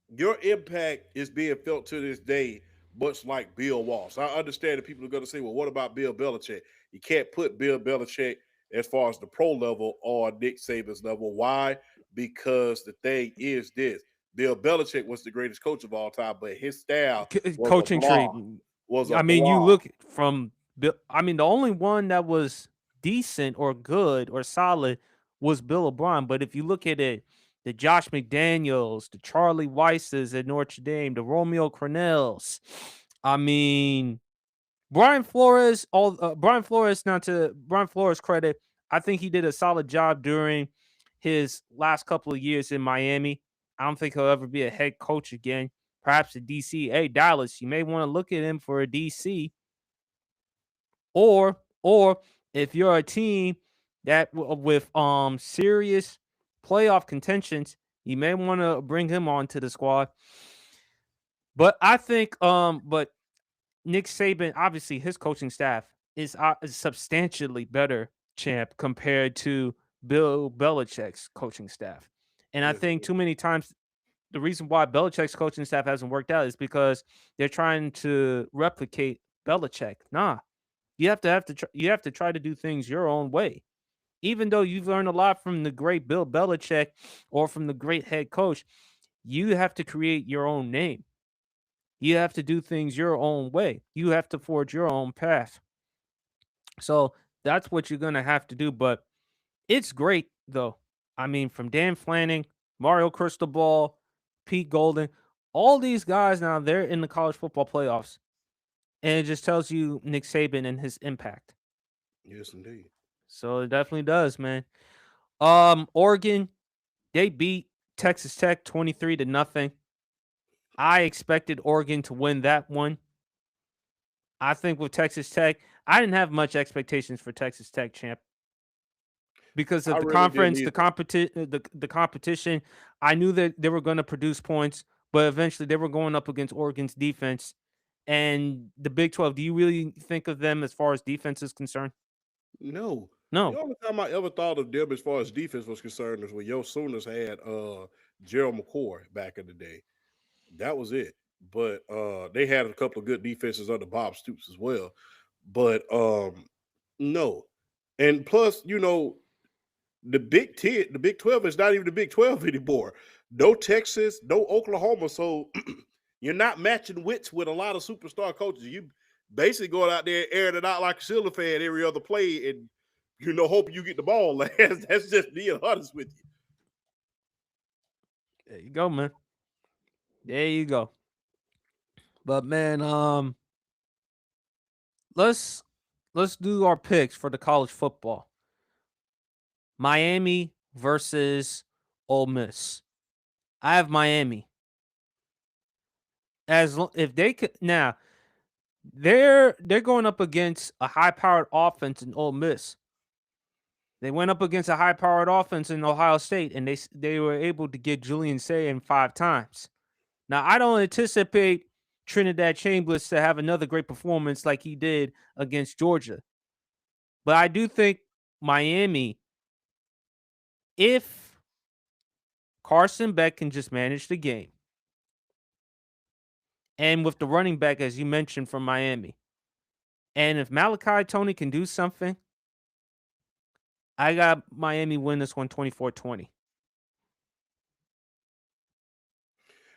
your impact is being felt to this day, much like Bill Walsh. I understand that people are going to say, well, what about Bill Belichick? You can't put Bill Belichick as far as the pro level on Nick Saban's level. Why? Because the thing is this. Bill Belichick was the greatest coach of all time, but his style was a Coaching tree. blob. Was a I mean, you blob. look from the only one that was decent or good or solid was Bill O'Brien. But if you look at it, the Josh McDaniels, the Charlie Weisses at Notre Dame, the Romeo Cornells, I mean, Brian Flores. Now, to Brian Flores' credit, I think he did a solid job during his last couple of years in Miami. I don't think he'll ever be a head coach again. Perhaps a DC. Hey, Dallas, you may want to look at him for a DC. Or if you're a team that with serious playoff contentions, you may want to bring him onto the squad. But I think but Nick Saban, obviously, his coaching staff is substantially better, champ, compared to Bill Belichick's coaching staff. And I Yes, think too many times the reason why Belichick's coaching staff hasn't worked out is because they're trying to replicate Belichick. Nah, you have to try to do things your own way. Even though you've learned a lot from the great Bill Belichick or from the great head coach, you have to create your own name. You have to do things your own way. You have to forge your own path. So that's what you're gonna have to do. But it's great though. I mean, from Dan Flanning, Mario Cristobal, Pete Golden, all these guys now they're in the college football playoffs. and it just tells you Nick Saban and his impact. Yes, indeed. So it definitely does, man. Oregon, they beat Texas Tech 23-0. I expected Oregon to win that one. I think with Texas Tech, I didn't have much expectations for Texas Tech, champ, because I of the really didn't conference, the either. the competition. I knew that they were going to produce points, but eventually they were going up against Oregon's defense and the Big 12. Do you really think of them as far as defense is concerned? No. The No. only time I ever thought of them as far as defense was concerned is when Yo Sooners had Gerald McCoy back in the day. That was it. But they had a couple of good defenses under Bob Stoops as well. But no. And plus, the Big 10, the Big 12 is not even the Big 12 anymore. No Texas, no Oklahoma. So you're not matching wits with a lot of superstar coaches. You basically going out there airing it out like a Steeler fan every other play and hoping you get the ball last. That's just being honest with you. There you go, man. There you go. But man, let's let's do our picks for the college football. Miami versus Ole Miss. I have Miami. If they could now, they're going up against a high-powered offense in Ole Miss. They went up against a high-powered offense in Ohio State, and they were able to get Julian Sayin 5 times. Now, I don't anticipate Trinidad Chambers to have another great performance like he did against Georgia, but I do think Miami, if Carson Beck can just manage the game, and with the running back, as you mentioned, from Miami, and if Malachi Tony can do something, I got Miami win this one 24-20.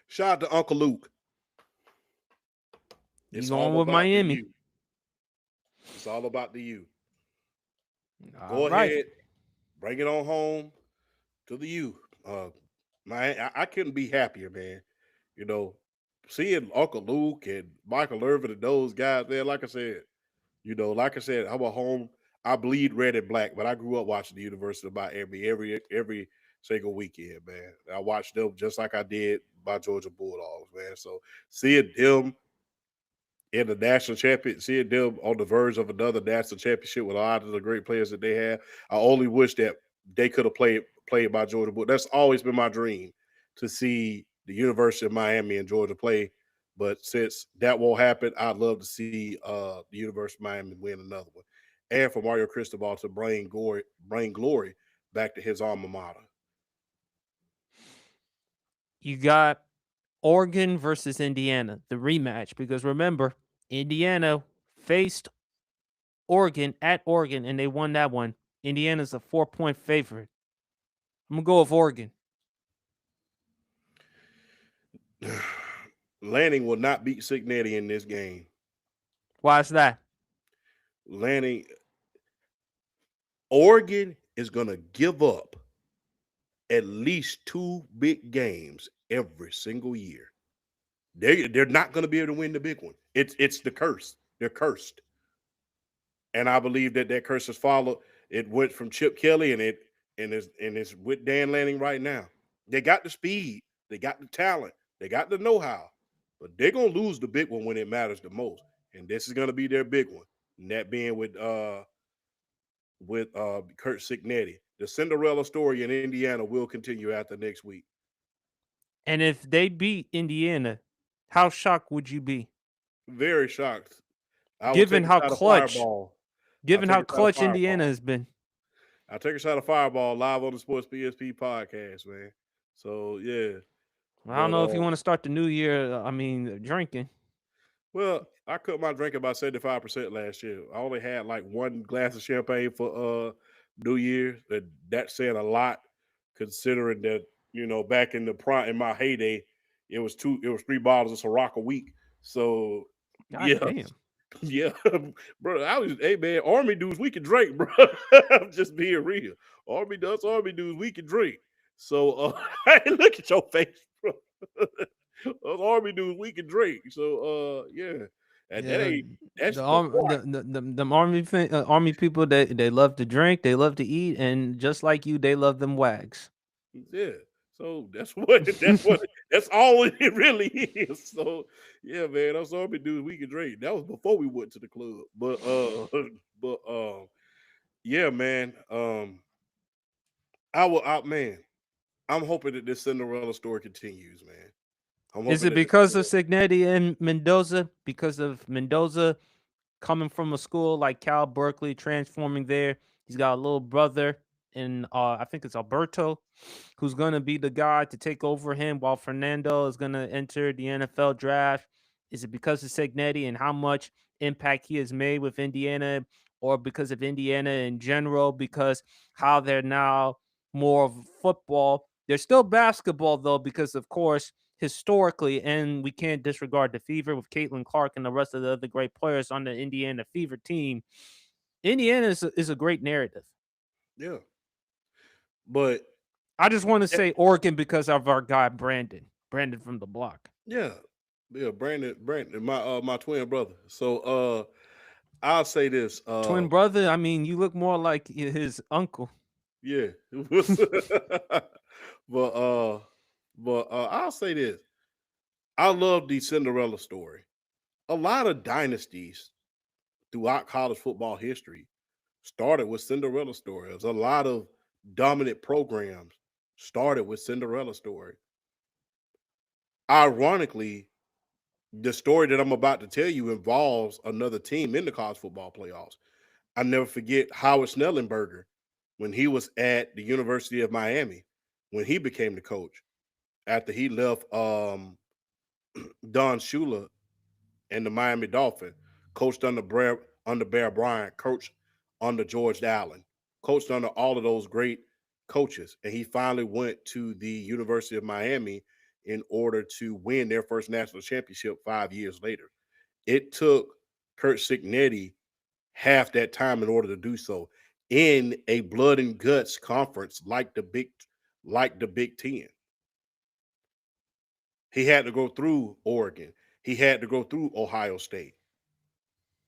Shout out to Uncle Luke. You It's going all with about the Miami? you. It's all about the you. All Go right. ahead, bring it on home to the you. I couldn't be happier, man. You know, seeing Uncle Luke and Michael Irvin and those guys, man. Like I said, I'm a home. I bleed red and black, but I grew up watching the University of Miami every single weekend, man. I watched them just like I did my Georgia Bulldogs, man. So seeing them in the national championship, seeing them on the verge of another national championship with a lot of the great players that they have, I only wish that they could have played by Georgia. But that's always been my dream to see the University of Miami and Georgia play. But since that won't happen, I'd love to see the University of Miami win another one, and for Mario Cristobal to bring glory back to his alma mater. You got Oregon versus Indiana, the rematch, because remember, Indiana faced Oregon at Oregon and they won that one. Indiana's a 4-point favorite. I'm gonna go with Oregon. Lanning will not beat Signetti in this game. Why is that? Lanning, Oregon is going to give up at least two big games every single year. They're not going to be able to win the big one. It's the curse. They're cursed, and I believe that curse is followed. It went from Chip Kelly, and it's with Dan Lanning right now. They got the speed, they got the talent, they got the know-how, but they're gonna lose the big one when it matters the most. And this is gonna be their big one. And that being with Kurt Signetti. The Cinderella story in Indiana will continue after next week. And if they beat Indiana, how shocked would you be? Very shocked. I will Given take a how shot of clutch, fireball. I'll given take how a shot of clutch Indiana fireball. has been. I'll take a shot of fireball live on the Sports PSP podcast, man. So yeah. I don't But know if you want to start the new year. Drinking. well, I cut my drinking by 75% last year. I only had like one glass of champagne for New Year's. That's saying a lot considering that, back in the prime in my heyday, it was 3 bottles of Ciroc a week. So God yeah, damn. yeah, bro. Hey man, Army dudes, we can drink, bro. I'm just being real. Army dudes, we can drink. So hey, look at your face, bro. Those Army dudes, we can drink. So yeah. And that Yeah, ain't that's the the arm, the army people, they love to drink, they love to eat, and just like you, they love them wags. yeah. So that's all it really is. So yeah, man, those army dudes we can drink. That was before we went to the club. But but yeah, man. Man, I'm hoping that this Cinderella story continues, man. I'm Is hoping it that because of Signetti and Mendoza? Because of Mendoza coming from a school like Cal Berkeley, transforming there. He's got a little brother in I think it's Alberto, who's gonna be the guy to take over him while Fernando is gonna enter the NFL draft. Is it because of Signetti and how much impact he has made with Indiana, or because of Indiana in general? Because how they're now more of football. They're still basketball though, because of course historically, and we can't disregard the Fever with Caitlin Clark and the rest of the other great players on the Indiana Fever team. Indiana is a great narrative. yeah. But I just want to eh, say Oregon because of our guy Brandon from the block. yeah, yeah, Brandon, my twin brother. So I'll say this. Twin brother, I mean, you look more like his uncle. Yeah, it was. but I'll say this. I love the Cinderella story. A lot of dynasties throughout college football history started with Cinderella stories. A lot of dominant programs started with Cinderella story. Ironically, the story that I'm about to tell you involves another team in the college football playoffs. I never forget Howard Snellenberger when he was at the University of Miami when he became the coach after he left Don Shula and the Miami Dolphins, coached under Bear Bryant, coached under George Allen, coached under all of those great coaches, and he finally went to the University of Miami in order to win their first national championship 5 years later. It took Kurt Signetti half that time in order to do so in a blood and guts conference like the Big Ten. He had to go through Oregon. He had to go through Ohio State.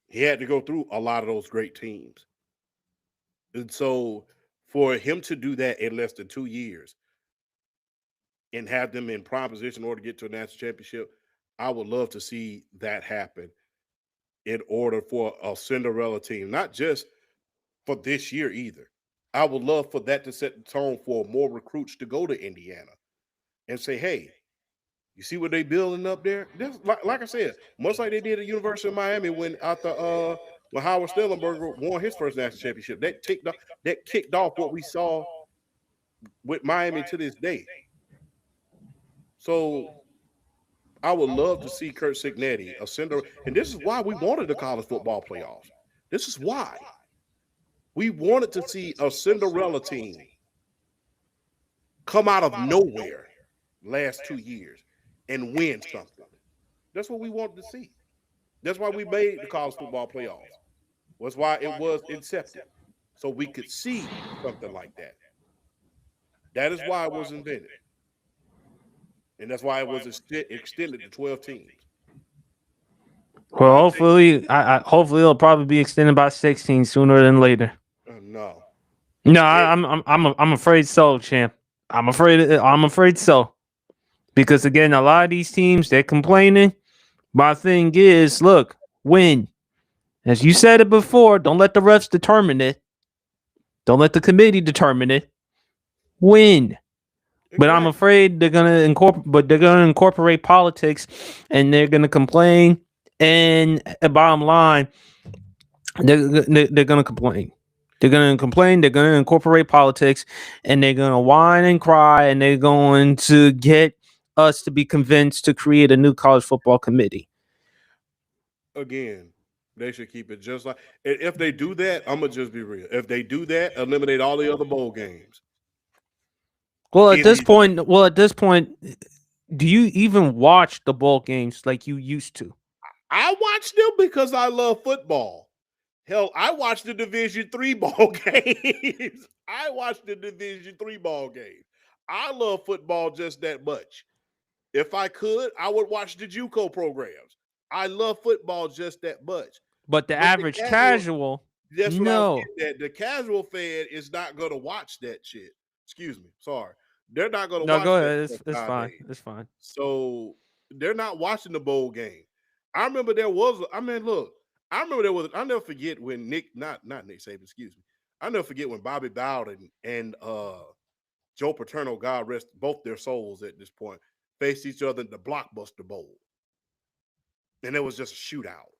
He had to go through a lot of those great teams. And so for him to do that in less than 2 years and have them in prime position in order to get to a national championship, I would love to see that happen in order for a Cinderella team, not just for this year either. I would love for that to set the tone for more recruits to go to Indiana and say, hey, you see what they building up there? That's like I said, much like they did at University of Miami when Howard Stellenberger won his first national championship. That kicked off what we saw with Miami to this day. So I would love to see Kurt Signetti, a Cinder, and this is why we wanted the college football playoffs. This is why we wanted to see a Cinderella team come out of nowhere last 2 years and win something. That's what we wanted to see. That's why we made the college football playoffs. Was why it was incepted. So we could see something like that. That is why it was invented. And that's why it was extended to 12 teams. Well, I think hopefully it'll probably be extended by 16 sooner than later. no. No, It, I'm afraid so, champ. I'm afraid so. Because again, a lot of these teams they're complaining. My thing is, look, win. As you said it before, don't let the refs determine it. Don't let the committee determine it. Win. But I'm exactly. afraid they're gonna incorporate politics, and they're gonna complain. And bottom line, they're gonna complain. They're gonna complain. They're gonna incorporate politics, and they're gonna whine and cry, and they're going to get us to be convinced to create a new college football committee. Again, they should keep it just like. And if they do that, I'm gonna just be real. If they do that, eliminate all the other bowl games. Indy, At this point, do you even watch the bowl games like you used to? I watch them because I love football. Hell, I watch the Division 3 ball games. I watch the Division 3 ball games. I love football just that much. If I could, I would watch the JUCO programs. I love football just that much. But the But the average casual, casual, that's what I was no. getting at. The casual fan is not going to watch that shit. Excuse me. Sorry. They're not going to No, watch go that ahead. stuff It's fine. nowadays. It's fine. So they're not watching the bowl game. I remember there was, I mean, look, I remember there was, I'll never forget when not Nick Saban, excuse me. I'll never forget when Bobby Bowden and Joe Paterno, God rest both their souls at this point, faced each other in the Blockbuster Bowl. And it was just a shootout.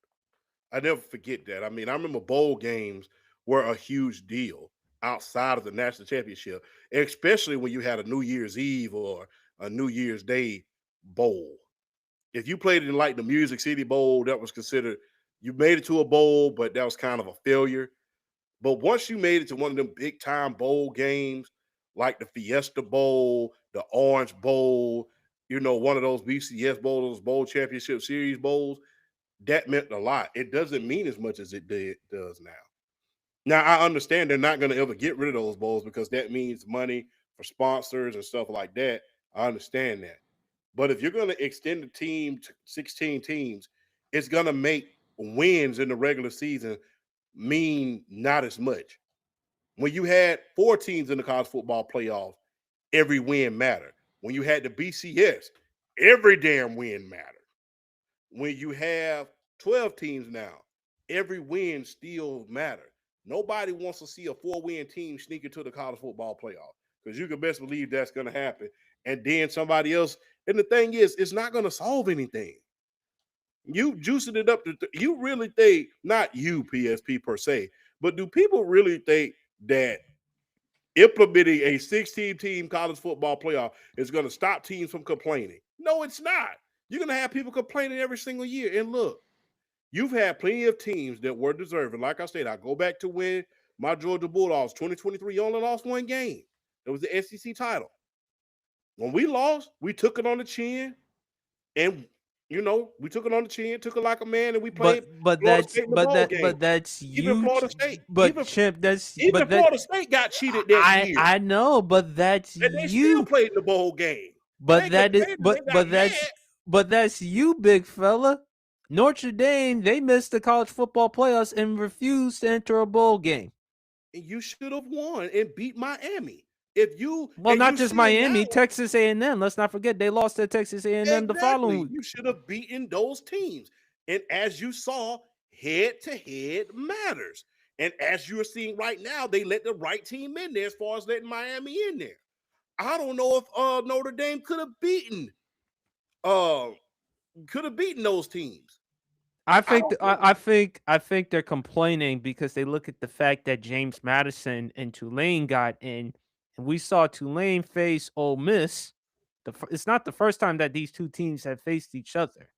I never forget that. I mean, I remember bowl games were a huge deal outside of the national championship, especially when you had a New Year's Eve or a New Year's Day bowl. If you played in like the Music City Bowl, that was considered you made it to a bowl, but that was kind of a failure. But once you made it to one of them big time bowl games, like the Fiesta Bowl, the Orange Bowl, one of those BCS bowls, those bowl championship series bowls, that meant a lot. It doesn't mean as much as it does now. Now I understand they're not going to ever get rid of those bowls because that means money for sponsors and stuff like that. I understand that. But if you're going to extend the team to 16 teams, it's going to make wins in the regular season mean not as much. When you had 4 teams in the college football playoff, every win mattered. When you had the BCS, every damn win mattered. When you have 12 teams now, every win still matters. Nobody wants to see a 4-win team sneak into the college football playoff because you can best believe that's going to happen. And then somebody else. And the thing is, it's not going to solve anything. You juicing it up. You really think, not you, PSP per se, but do people really think that implementing a 16-team college football playoff is going to stop teams from complaining? No, it's not. You're going to have people complaining every single year. And look, you've had plenty of teams that were deserving. Like I said, I go back to when my Georgia Bulldogs 2023 only lost 1 game. It was the SEC title. When we lost, we took it on the chin, and we took it on the chin, took it like a man, and we played But Florida that's State in the bowl game. but that's Even you. Florida State, But Chimp, that's even but that Florida State got cheated that year, I know, but that's and they still you. played in the bowl game. But They that is complaining, they got mad, but that's you, big fella. Notre Dame, they missed the college football playoffs and refused to enter a bowl game. and you should have won and beat Miami. If you Well, and not you just see it now, Miami, Texas A&M. Let's not forget they lost to Texas A&M the following exactly, week. you should have beaten those teams. And as you saw, head to head matters. And as you're seeing right now, they let the right team in there as far as letting Miami in there. I don't know if Notre Dame uh could have beaten those teams. I don't know. I think they're complaining because they look at the fact that James Madison and Tulane got in, and we saw Tulane face Ole Miss. It's not the first time that these two teams have faced each other,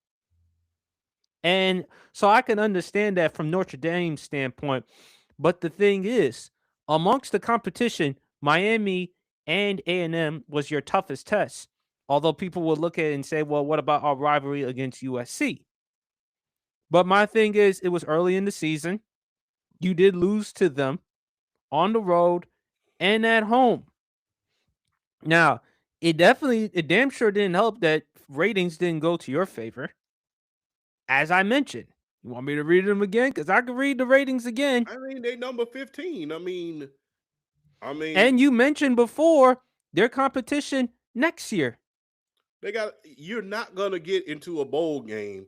and so I can understand that from Notre Dame's standpoint. But the thing is, amongst the competition, Miami and A&M was your toughest test. Although people will look at it and say, "Well, what about our rivalry against USC?" But my thing is, it was early in the season. You did lose to them on the road and at home. Now, it damn sure didn't help that ratings didn't go to your favor. As I mentioned, you want me to read them again? Because I can read the ratings again. I mean, they number 15. I mean, And you mentioned before their competition next year. you're not gonna get into a bowl game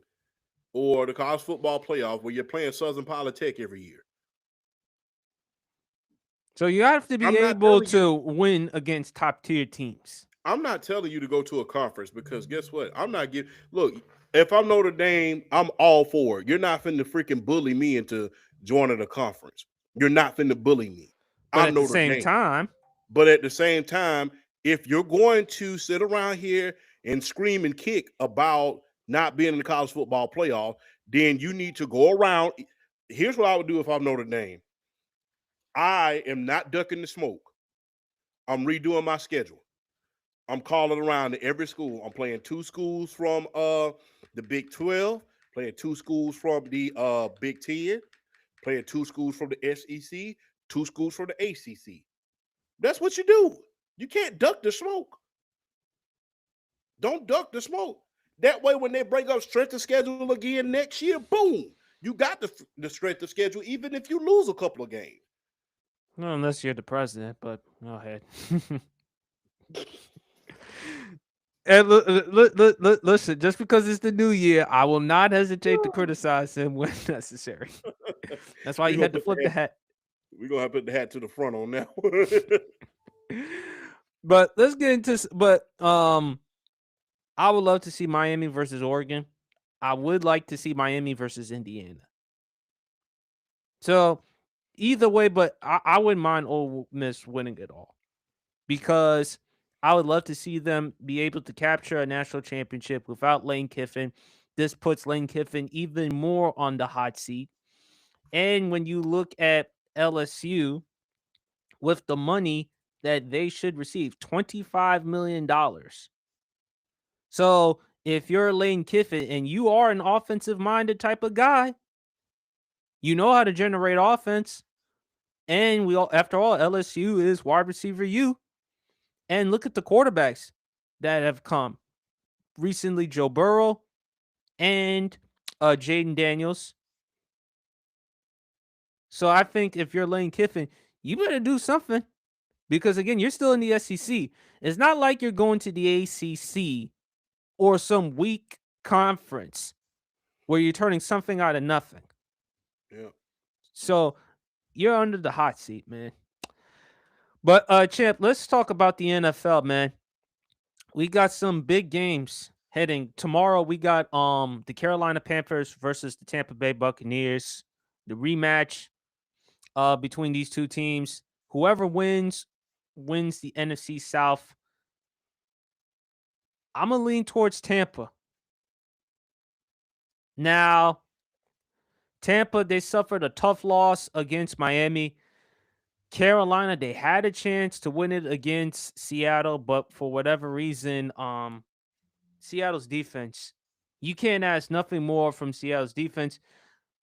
or the college football playoff where you're playing Southern Polytech every year. So you have to be I'm not able telling you to win against top tier teams. I'm not telling you to go to a conference because guess what? I'm not giving. Look, if I'm Notre Dame, I'm all for it. You're not finna freaking bully me into joining a conference. You're not finna bully me. But I'm at the Notre same Dame. time, But at the same time, if you're going to sit around here and scream and kick about not being in the college football playoff, then you need to go around. Here's what I would do if I'm Notre Dame. I am not ducking the smoke. I'm redoing my schedule. I'm calling around to every school. I'm playing 2 schools from the Big 12, playing 2 schools from the Big 10, playing 2 schools from the SEC, 2 schools from the ACC. That's what you do. You can't duck the smoke. Don't duck the smoke. That way, when they bring up strength of schedule again next year, boom, you got the strength of schedule, even if you lose a couple of games. No, unless you're the president, but go ahead. And listen, just because it's the new year, I will not hesitate to criticize him when necessary. That's why we you gonna had to put the flip the hat. hat. We gonna have to put the hat to the front on now. But let's get into. But I would love to see Miami versus Oregon. I would like to see Miami versus Indiana. So either way, but I wouldn't mind Ole Miss winning it all because I would love to see them be able to capture a national championship without Lane Kiffin. This puts Lane Kiffin even more on the hot seat. And when you look at LSU with the money that they should receive, $25 million. So if you're Lane Kiffin and you are an offensive minded type of guy, you know how to generate offense. And after all, LSU is wide receiver U. And look at the quarterbacks that have come recently: Joe Burrow and Jaden Daniels. So I think if you're Lane Kiffin, you better do something because again, you're still in the SEC. It's not like you're going to the ACC or some weak conference where you're turning something out of nothing. Yeah. So you're under the hot seat, man. But Champ, let's talk about the NFL, man. We got some big games heading tomorrow. We got the Carolina Panthers versus the Tampa Bay Buccaneers. The rematch between these two teams. Whoever wins the NFC South. I'm gonna lean towards Tampa. Now, Tampa, they suffered a tough loss against Miami. Carolina, they had a chance to win it against Seattle, but for whatever reason, Seattle's defense, you can't ask nothing more from Seattle's defense.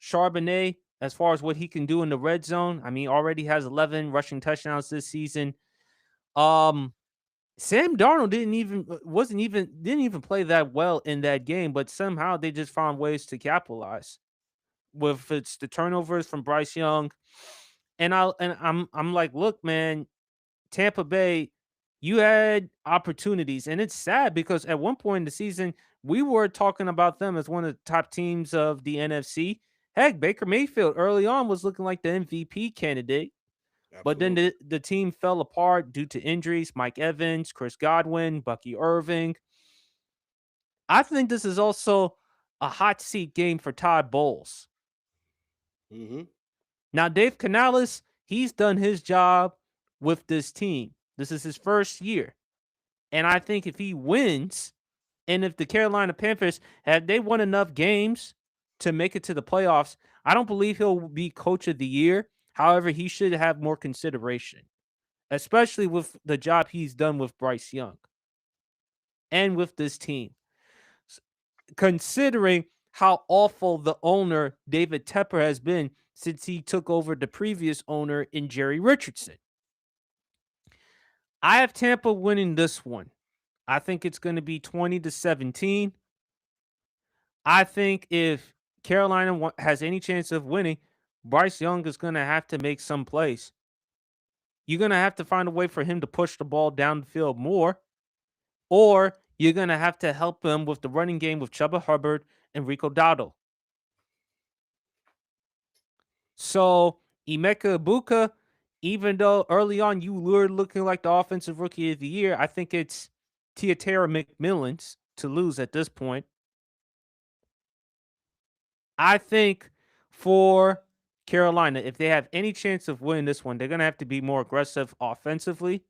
Charbonnet, as far as what he can do in the red zone, I mean, already has 11 rushing touchdowns this season. Sam Darnold didn't even play that well in that game, but somehow they just found ways to capitalize. With it's the turnovers from Bryce Young, I'm like, look, man, Tampa Bay, you had opportunities, and it's sad because at one point in the season we were talking about them as one of the top teams of the NFC. Heck, Baker Mayfield early on was looking like the MVP candidate. But then Absolutely. the team fell apart due to injuries. Mike Evans, Chris Godwin, Bucky Irving. I think this is also a hot seat game for Todd Bowles. Mm-hmm. Now, Dave Canales, he's done his job with this team. This is his first year. And I think if he wins, and if the Carolina Panthers have they won enough games to make it to the playoffs, I don't believe he'll be coach of the year. However, he should have more consideration, especially with the job he's done with Bryce Young and with this team. Considering how awful the owner, David Tepper, has been since he took over the previous owner in Jerry Richardson. I have Tampa winning this one. I think it's going to be 20-17. I think if Carolina has any chance of winning, Bryce Young is going to have to make some plays. You're going to have to find a way for him to push the ball down the field more, or you're going to have to help him with the running game with Chuba Hubbard and Rico Dowdle. So, Emeka Ibuka, even though early on you were looking like the offensive rookie of the year, I think it's Teatara McMillan's to lose at this point. I think for Carolina, if they have any chance of winning this one, they're going to have to be more aggressive offensively.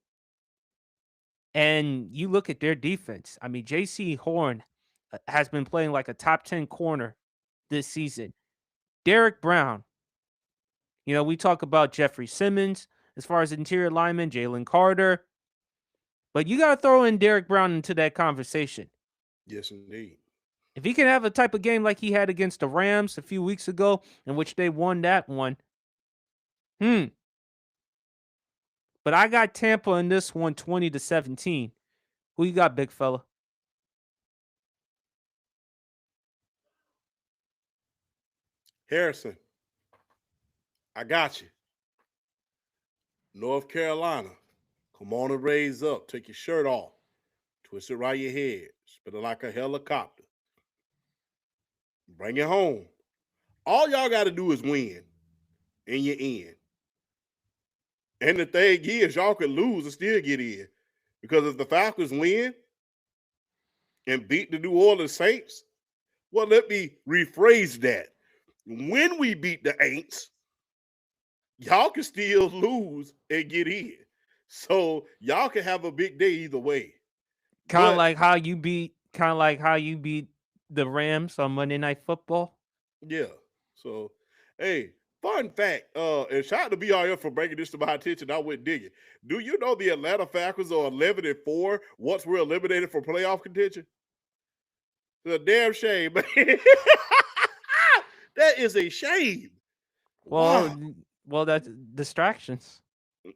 And you look at their defense. I mean, J.C. Horn has been playing like a top 10 corner this season. Derek Brown, we talk about Jeffrey Simmons as far as interior lineman, Jalen Carter. But you got to throw in Derek Brown into that conversation. Yes, indeed. If he can have a type of game like he had against the Rams a few weeks ago, in which they won that one, But I got Tampa in this one 20-17. Who you got, big fella? Harrison, I got you. North Carolina, come on and raise up. Take your shirt off. Twist it right your head. Spin it like a helicopter. Bring it home. All y'all got to do is win, and you're in. And the thing is, y'all could lose and still get in. Because if the Falcons win and beat the New Orleans Saints, well, let me rephrase that. When we beat the Aints, y'all can still lose and get in. So y'all can have a big day either way. Kind of But like how you beat, the Rams on Monday Night Football. yeah. So hey, fun fact, and shout out to BRF for bringing this to my attention. I went digging. Do you know the Atlanta Falcons are 11-4 once we're eliminated from playoff contention? It's a damn shame, man. That is a shame. Well, Wow. that's distractions.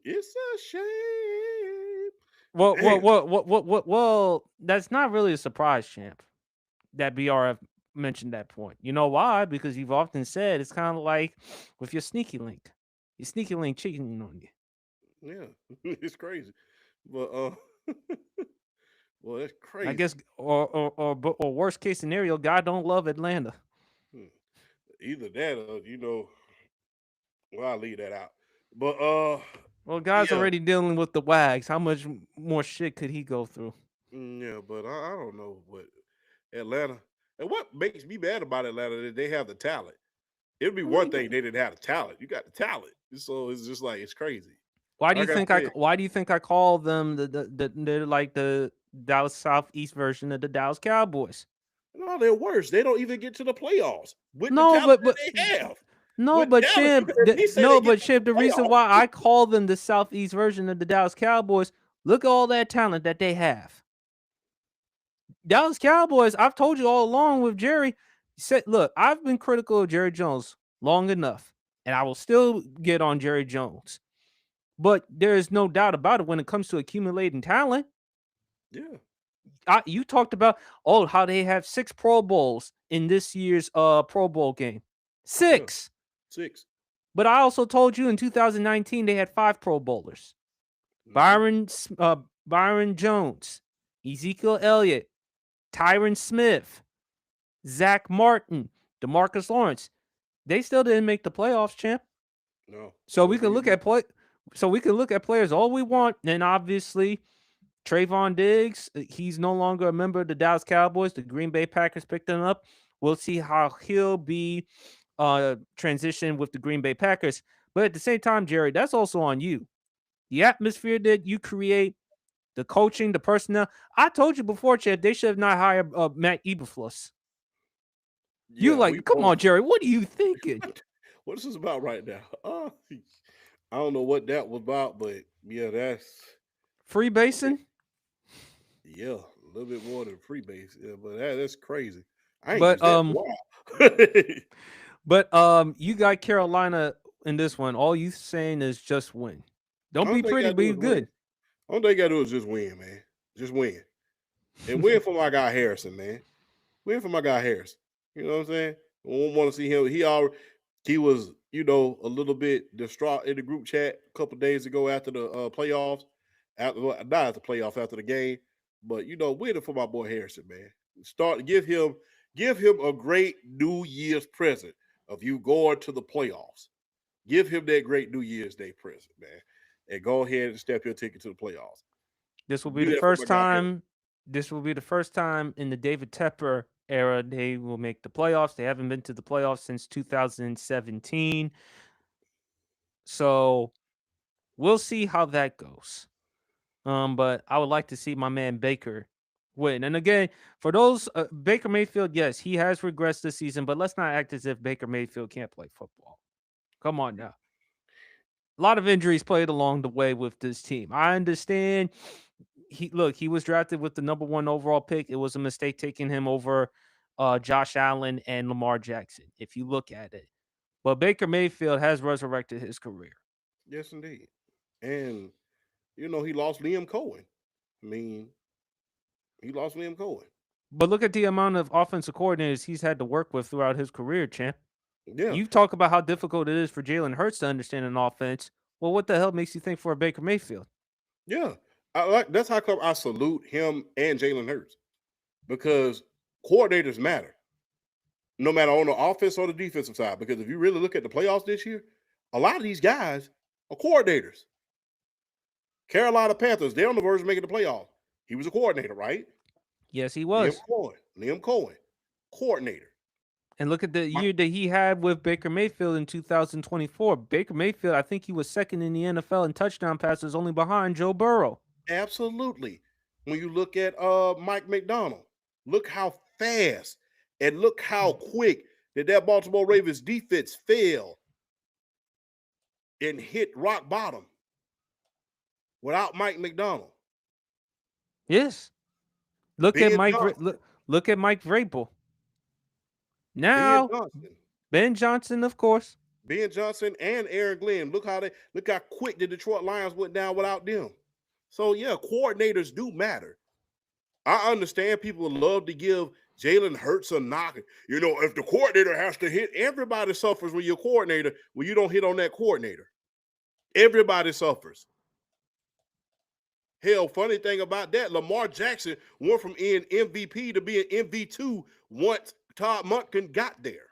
It's a shame. Well, Damn. that's not really a surprise, champ. That BRF mentioned that point. You know why? Because you've often said it's kind of like with your sneaky link. Your sneaky link cheating on you. Yeah. It's crazy. But well, that's I crazy. guess, or worst case scenario, God don't love Atlanta. Hmm. Either that or well, I'll leave that out. But Well, God's yeah. already dealing with the wags. How much more shit could he go through? Yeah, but I don't know what Atlanta and what makes me mad about Atlanta is they have the talent. It'd be one thing they didn't have the talent. You got the talent. So it's just like it's crazy. Why do you Like I think said, I call them they're like the Dallas Southeast version of the Dallas Cowboys? no, they're worse. They don't even get to the playoffs with the No, talent but that they have. no, With but Dallas, you Champ, can at least say they get to Champ. The the reason playoffs. why I call them the Southeast version of the Dallas Cowboys, look at all that talent that they have. Dallas Cowboys, I've told you all along with Jerry, said, look, I've been critical of Jerry Jones long enough, and I will still get on Jerry Jones. But there is no doubt about it when it comes to accumulating talent. Yeah, You talked about how they have 6 Pro Bowls in this year's Pro Bowl game. yeah. 6. 6. But I also told you in 2019 they had 5 Pro Bowlers. Mm-hmm. Byron Byron Jones, Ezekiel Elliott, Tyron Smith, Zach Martin, DeMarcus Lawrence. They still didn't make the playoffs, champ. No, So no, we can we look at didn't. players all we want, and obviously Trayvon Diggs, he's no longer a member of the Dallas Cowboys. The Green Bay Packers picked him up. We'll see how he'll be transitioned with the Green Bay Packers. But at the same time, Jerry, that's also on you. The atmosphere that you create, the coaching, the personnel. I told you before, Chad, they should have not hired Matt Eberflus. You Yeah, we like, come both. on, Jerry, what are you thinking? What is this about right now? I don't know what that was about, but yeah, that's Free Basin? yeah, a little bit more than free base. Yeah, but that's crazy. I ain't But used that for a while. you got Carolina in this one. All you saying is just win. Don't All be they pretty, gotta do be is win. good. All they gotta do is just win, man. Just win. And win for my guy Harrison, man. Win for my guy Harrison. You know what I'm saying? I don't want to see him. He was, a little bit distraught in the group chat a couple days ago after the playoffs. Not after the playoffs, after the game. But win it for my boy Harrison, man. Give him a great New Year's present of you going to the playoffs. Give him that great New Year's Day present, man. And go ahead and step your ticket to the playoffs. This will be Do the that for first my guy Harrison. time. This will be the first time in the David Tepper era they will make the playoffs. They haven't been to the playoffs since 2017. So we'll see how that goes. But I would like to see my man Baker win. And again, for those Baker Mayfield, yes, he has regressed this season, but let's not act as if Baker Mayfield can't play football. Come on now. A lot of injuries played along the way with this team. I understand. He was drafted with the number 1 overall pick. It was a mistake taking him over Josh Allen and Lamar Jackson, if you look at it. But Baker Mayfield has resurrected his career. Yes, indeed. And he lost Liam Cohen. I mean, he lost Liam Cohen. But look at the amount of offensive coordinators he's had to work with throughout his career, champ. Yeah, You talk about how difficult it is for Jalen Hurts to understand an offense. Well, what the hell makes you think for a Baker Mayfield? yeah. I like that's how come I salute him and Jalen Hurts because coordinators matter, no matter on the offense or the defensive side. Because if you really look at the playoffs this year, a lot of these guys are coordinators. Carolina Panthers, they're on the verge of making the playoffs. He was a coordinator, right? Yes, he Liam was. Cohen. Liam Cohen, coordinator. And look at the year that he had with Baker Mayfield in 2024. Baker Mayfield, I think he was second in the NFL in touchdown passes, only behind Joe Burrow. Absolutely. When you look at Mike McDonald, look how fast and look how quick that Baltimore Ravens defense fell and hit rock bottom without Mike McDonald. Yes. Look at Ben Mike. Johnson, Look at Mike Vrabel. Ben Now Johnson, Ben Johnson, of course. Ben Johnson, and Aaron Glenn. Look how quick the Detroit Lions went down without them. So yeah, coordinators do matter. I understand people love to give Jalen Hurts a knock. You know, if the coordinator has to hit, everybody suffers with your coordinator when you don't hit on that coordinator. Everybody suffers. Hell, funny thing about that, Lamar Jackson went from being MVP to being MV2 once Todd Monken got there.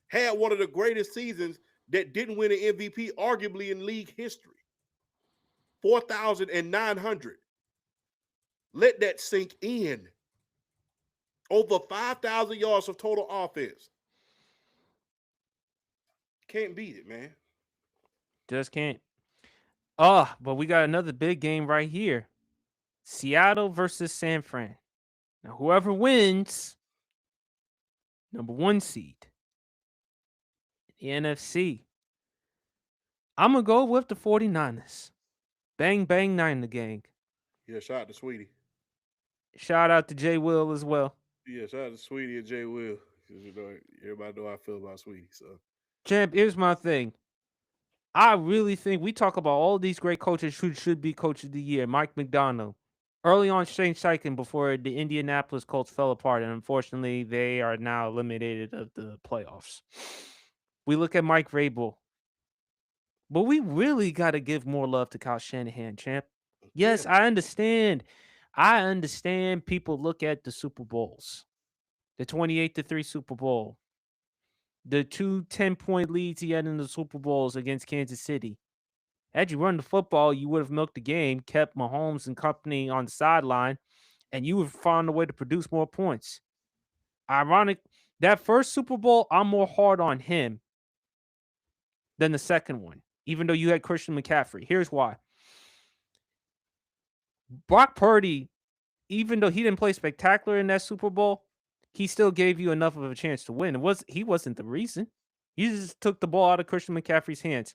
Had one of the greatest seasons that didn't win an MVP, arguably in league history. 4,900. Let that sink in. Over 5,000 yards of total offense. Can't beat it, man. Just can't. But we got another big game right here. Seattle versus San Fran. Now, whoever wins, number one seed, the NFC. I'm going to go with the 49ers. Bang, bang, Niner gang. Yeah, shout out to Sweetie. Shout out to Jay Will as well. Yeah, shout out to Sweetie and Jay Will. You know, everybody know how I feel about Sweetie. So Champ, here's my thing. I really think we talk about all these great coaches who should be coach of the year. Mike McDonald. Early on, Shane Steichen before the Indianapolis Colts fell apart, and unfortunately, they are now eliminated of the playoffs. We look at Mike Vrabel, but we really got to give more love to Kyle Shanahan, champ. yeah, Yes, I understand. I understand people look at the Super Bowls, the 28-3 Super Bowl, the 2 10-point leads he had in the Super Bowls against Kansas City. Had you run the football, you would have milked the game, kept Mahomes and company on the sideline, and you would have found a way to produce more points. Ironic, that first Super Bowl, I'm more hard on him than the second one, even though you had Christian McCaffrey. Here's why. Brock Purdy, even though he didn't play spectacular in that Super Bowl, he still gave you enough of a chance to win. He wasn't the reason. He just took the ball out of Christian McCaffrey's hands.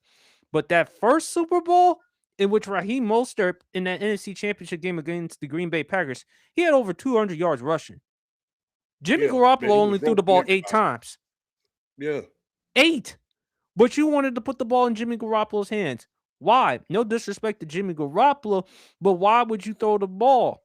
But that first Super Bowl, in which Raheem Mostert in that NFC Championship game against the Green Bay Packers, he had over 200 yards rushing. Jimmy yeah, man, Garoppolo he was only threw the roasting ball 8 everybody. times. Yeah, 8. But you wanted to put the ball in Jimmy Garoppolo's hands. Why? No disrespect to Jimmy Garoppolo, but why would you throw the ball?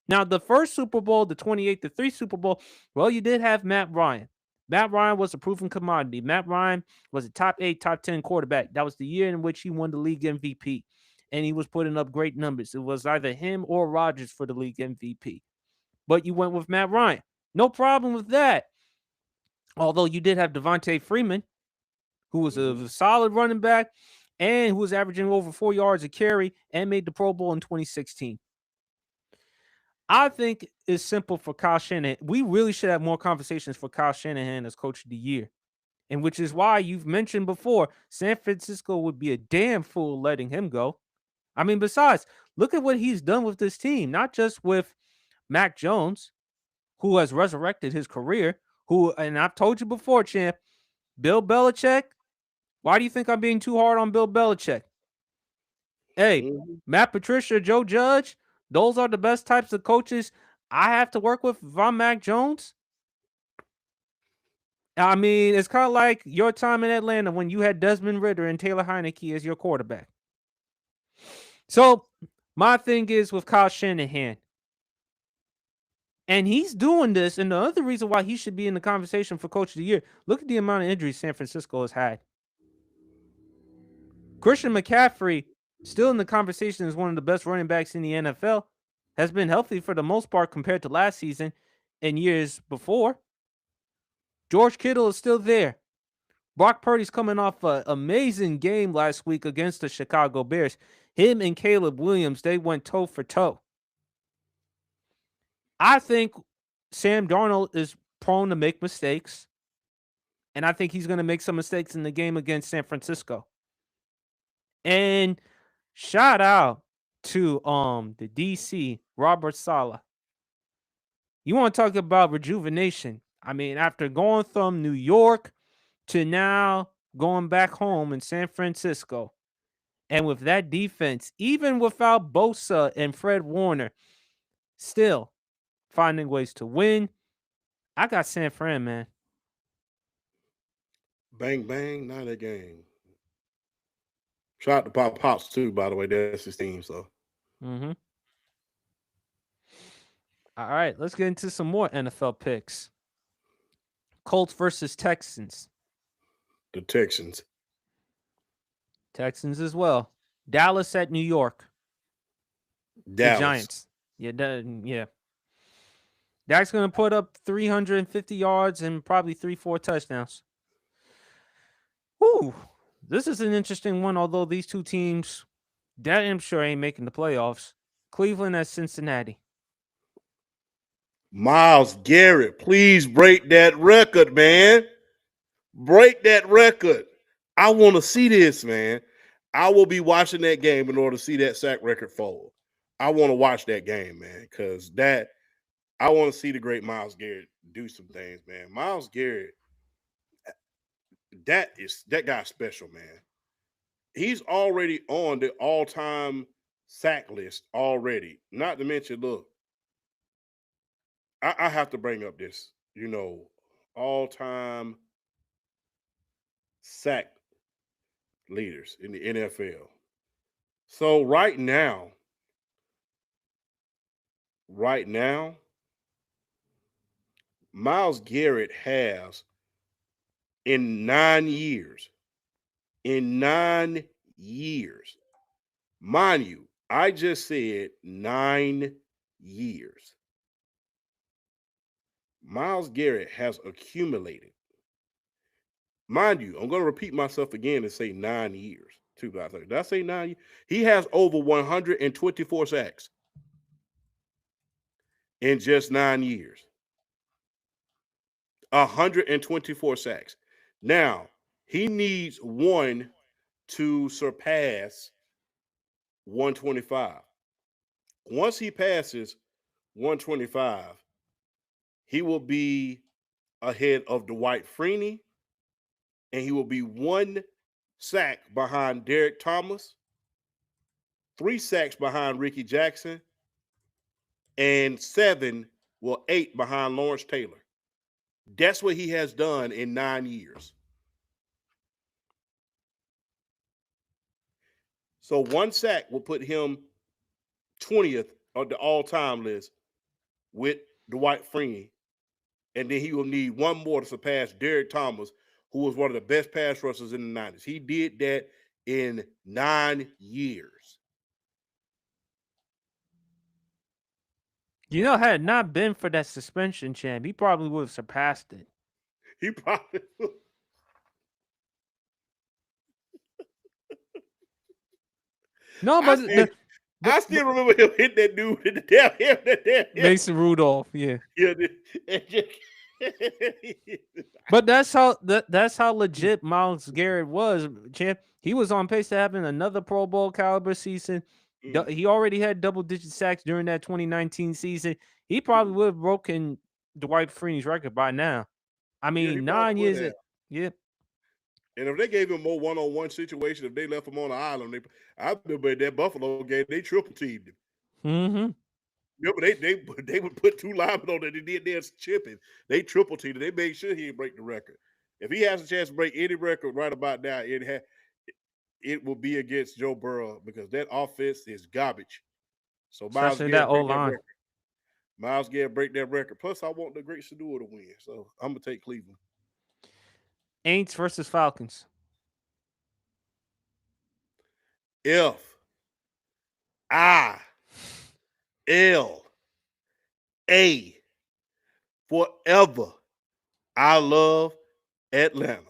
Now, the first Super Bowl, the 28-3 Super Bowl, well, you did have Matt Ryan. Matt Ryan was a proven commodity. Matt Ryan was a top 8, top 10 quarterback. That was the year in which he won the league MVP, and he was putting up great numbers. It was either him or Rodgers for the league MVP. But you went with Matt Ryan. No problem with that. Although you did have Devontae Freeman, who was a solid running back and who was averaging over 4 yards a carry and made the Pro Bowl in 2016. I think it's simple for Kyle Shanahan. We really should have more conversations for Kyle Shanahan as coach of the year. And which is why you've mentioned before, San Francisco would be a damn fool letting him go. I mean, besides, look at what he's done with this team, not just with Mac Jones, who has resurrected his career, and I've told you before, champ, Bill Belichick. Why do you think I'm being too hard on Bill Belichick? Hey, Matt Patricia, Joe Judge, those are the best types of coaches I have to work with if I'm Mac Jones. I mean, it's kind of like your time in Atlanta when you had Desmond Ridder and Taylor Heineke as your quarterback. So, my thing is with Kyle Shanahan, And he's doing this. And the other reason why he should be in the conversation for Coach of the Year, look at the amount of injuries San Francisco has had. Christian McCaffrey, still in the conversation as one of the best running backs in the NFL, has been healthy for the most part compared to last season and years before. George Kittle is still there. Brock Purdy's coming off an amazing game last week against the Chicago Bears. Him and Caleb Williams, they went toe for toe. I think Sam Darnold is prone to make mistakes, and I think he's going to make some mistakes in the game against San Francisco. And shout out to the DC Robert Saleh. You want to talk about rejuvenation? I mean, after going from New York to now going back home in San Francisco, and with that defense, even without Bosa and Fred Warner, still finding ways to win. I got San Fran, man. Bang bang, not a game. Shout out to Pop Pops too, by the way. That's his team. So Mm-hmm. All right, let's get into some more NFL picks. Colts versus Texans. the Texans. Texans as well. Dallas at New York. The Dallas. Giants. Yeah. Dak's going to put up 350 yards and probably 3-4 touchdowns. Whew. This is an interesting one, although these two teams, damn sure ain't making the playoffs. Cleveland at Cincinnati. Myles Garrett, please break that record, man. Break that record. I want to see this, man. I will be watching that game in order to see that sack record fall. I want to watch that game, man, because I want to see the great Myles Garrett do some things, man. Myles Garrett, that guy's special, man. He's already on the all-time sack list already. Not to mention, look, I have to bring up this, all-time sack leaders in the NFL. So right now, Myles Garrett has in 9 years, mind you, I just said 9 years. Myles Garrett has accumulated. Mind you, I'm going to repeat myself again and say 9 years. Did I say 9 years? He has over 124 sacks in just 9 years. 124 sacks. Now, he needs one to surpass 125. Once he passes 125, he will be ahead of Dwight Freeney, and he will be 1 sack behind Derek Thomas, 3 sacks behind Ricky Jackson, and 8 behind Lawrence Taylor. That's what he has done in 9 years. So 1 sack will put him 20th on the all-time list with Dwight Freeney. And then he will need 1 more to surpass Derek Thomas, who was one of the best pass rushers in the 90s. He did that in 9 years. Had it not been for that suspension, champ, he probably would have surpassed it. He probably would. No, but I still remember him hitting that dude in the damn Mason Rudolph, yeah. Yeah. But that's how legit Myles Garrett was, champ. He was on pace to having another Pro Bowl caliber season. He already had double-digit sacks during that 2019 season. He probably would have broken Dwight Freeney's record by now. I mean, 9 years. Yep. And if they gave him more one-on-one situation, if they left him on the island, I remember in that Buffalo game, they triple teamed him. Mm-hmm. Remember, they would put 2 linemen on there. They did their chipping. They triple teamed him. They made sure he didn't break the record. If he has a chance to break any record right about now, it will be against Joe Burrow because that offense is garbage. So Myles Especially Garrett that O-line. Miles Garrett break that record. Plus, I want the Great Shador to win, so I'm gonna take Cleveland. Aints versus Falcons. F-I-L-A forever. I love Atlanta.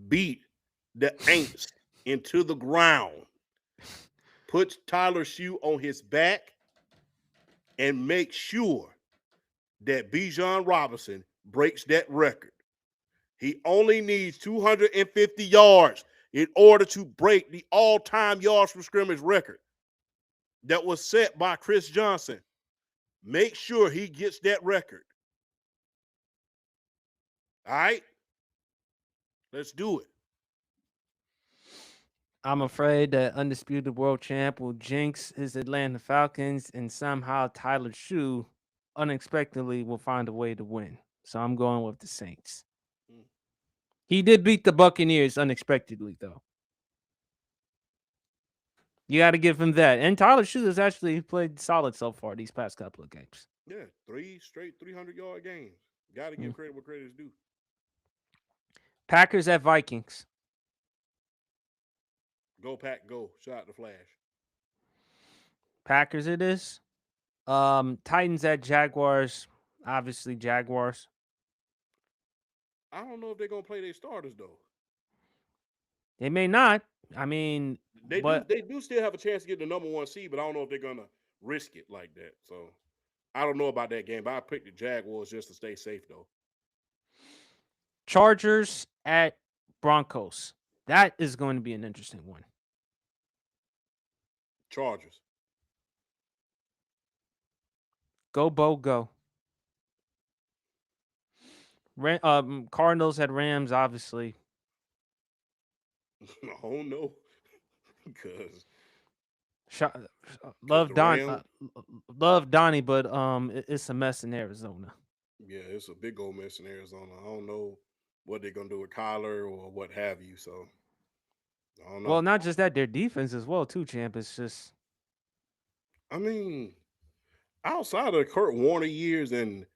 Beat the Aints into the ground. Put Tyler Shoe on his back and make sure that Bijan Robinson breaks that record. He only needs 250 yards in order to break the all-time yards from scrimmage record that was set by Chris Johnson. Make sure he gets that record. All right? Let's do it. I'm afraid that undisputed world champ will jinx his Atlanta Falcons, and somehow Tyler Shue unexpectedly will find a way to win. So I'm going with the Saints. He did beat the Buccaneers unexpectedly, though. You got to give him that. And Tyler Shue has actually played solid so far these past couple of games. Yeah, 3 straight 300-yard games. Got to give credit where credit is due. Packers at Vikings. Go, Pack, go. Shout out to Flash. Packers it is. Titans at Jaguars. Obviously, Jaguars. I don't know if they're going to play their starters, though. They may not. I mean, They but do still have a chance to get the number 1 seed, but I don't know if they're going to risk it like that. So I don't know about that game, but I picked the Jaguars just to stay safe, though. Chargers at Broncos. That is going to be an interesting one. Chargers. Go, Bo, go. Cardinals at Rams, obviously. Oh, no. Because Love the Don, Rams, love Donnie, but it's a mess in Arizona. yeah, it's a big old mess in Arizona. I don't know what they're going to do with Kyler or what have you, so I don't know. Well, not just that, their defense as well, too, champ. It's just I mean, outside of Kurt Warner years and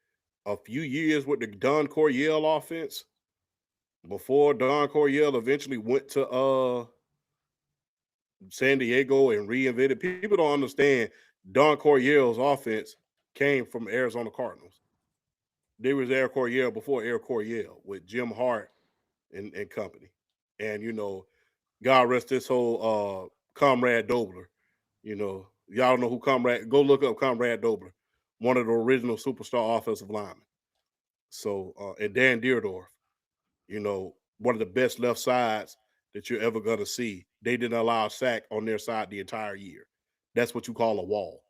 a few years with the Don Coryell offense, before Don Coryell eventually went to San Diego and reinvented, people don't understand Don Coryell's offense came from Arizona Cardinals. There was Air Coryell before Air Coryell with Jim Hart and company. And, God rest his whole Comrade Dobler. Y'all don't know who Comrade, go look up Comrade Dobler, one of the original superstar offensive linemen. So, and Dan Deerdorf, one of the best left sides that you're ever going to see. They didn't allow a sack on their side the entire year. That's what you call a wall.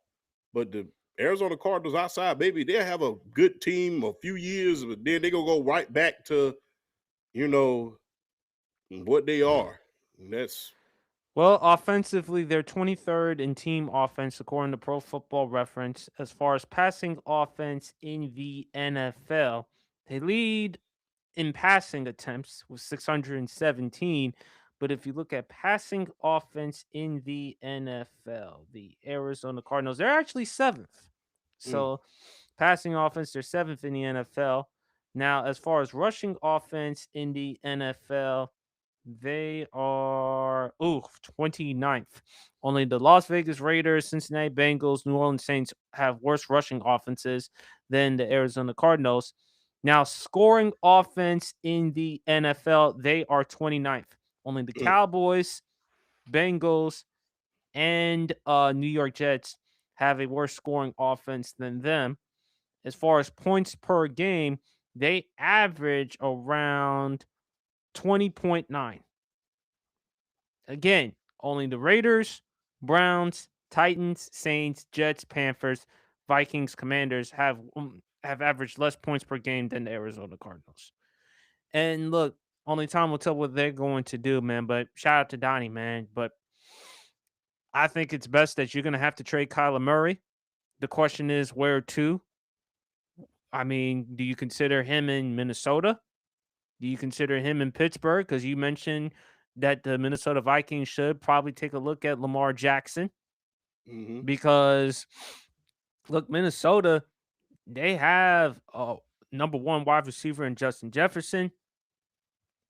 But the Arizona Cardinals outside, baby, they'll have a good team a few years, but then they're going to go right back to, what they are. And that's well, offensively, they're 23rd in team offense according to Pro Football Reference. As far as passing offense in the NFL, they lead in passing attempts with 617. But if you look at passing offense in the NFL, the Arizona Cardinals, they're actually seventh. So passing offense, they're seventh in the NFL. Now, as far as rushing offense in the NFL, they are 29th. Only the Las Vegas Raiders, Cincinnati Bengals, New Orleans Saints have worse rushing offenses than the Arizona Cardinals. Now, scoring offense in the NFL, they are 29th. Only the Cowboys, Bengals, and New York Jets have a worse scoring offense than them. As far as points per game, they average around 20.9. Again, only the Raiders, Browns, Titans, Saints, Jets, Panthers, Vikings, Commanders have averaged less points per game than the Arizona Cardinals. And look, only time will tell what they're going to do, man. But shout out to Donnie, man. But I think it's best that you're going to have to trade Kyler Murray. The question is where to? I mean, do you consider him in Minnesota? Do you consider him in Pittsburgh? Because you mentioned that the Minnesota Vikings should probably take a look at Lamar Jackson mm-hmm. because Look, Minnesota, they have a number one wide receiver in Justin Jefferson.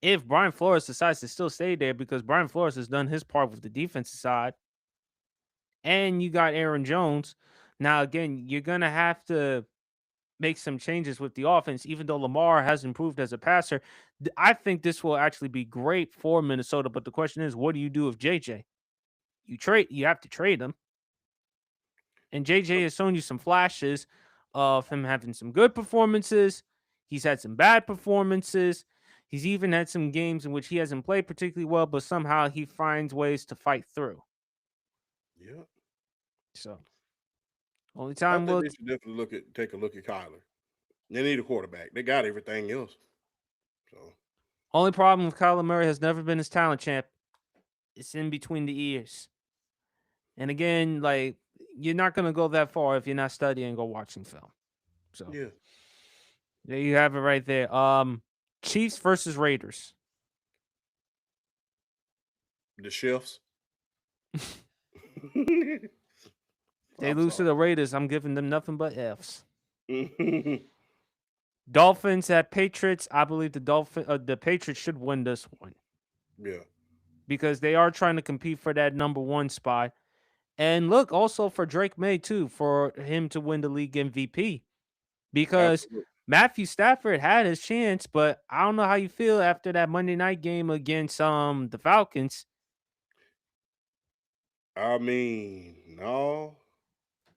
If Brian Flores decides to still stay there, because Brian Flores has done his part with the defensive side, and you got Aaron Jones. Now, again, you're going to have to make some changes with the offense, even though Lamar has improved as a passer. I think this will actually be great for Minnesota. But the question is, what do you do with JJ? You have to trade him. And JJ has shown you some flashes of him having some good performances. He's had some bad performances. He's even had some games in which he hasn't played particularly well, but somehow he finds ways to fight through. Yeah. So, only I time think we'll they should definitely take a look at Kyler. They need a quarterback. They got everything else. So only problem with Kyler Murray has never been his talent champ. It's in between the ears. And again, like, you're not gonna go that far if you're not studying or watching film. So yeah, there you have it right there. Chiefs versus Raiders. the chefs. They I'm lose to sorry. the Raiders. I'm giving them nothing but F's. Dolphins at Patriots. I believe the Patriots should win this one yeah, because they are trying to compete for that number one spot. And look, also for Drake May too, for him to win the league MVP because absolutely. Matthew Stafford had his chance, but I don't know how you feel after that Monday night game against the Falcons. I mean, no.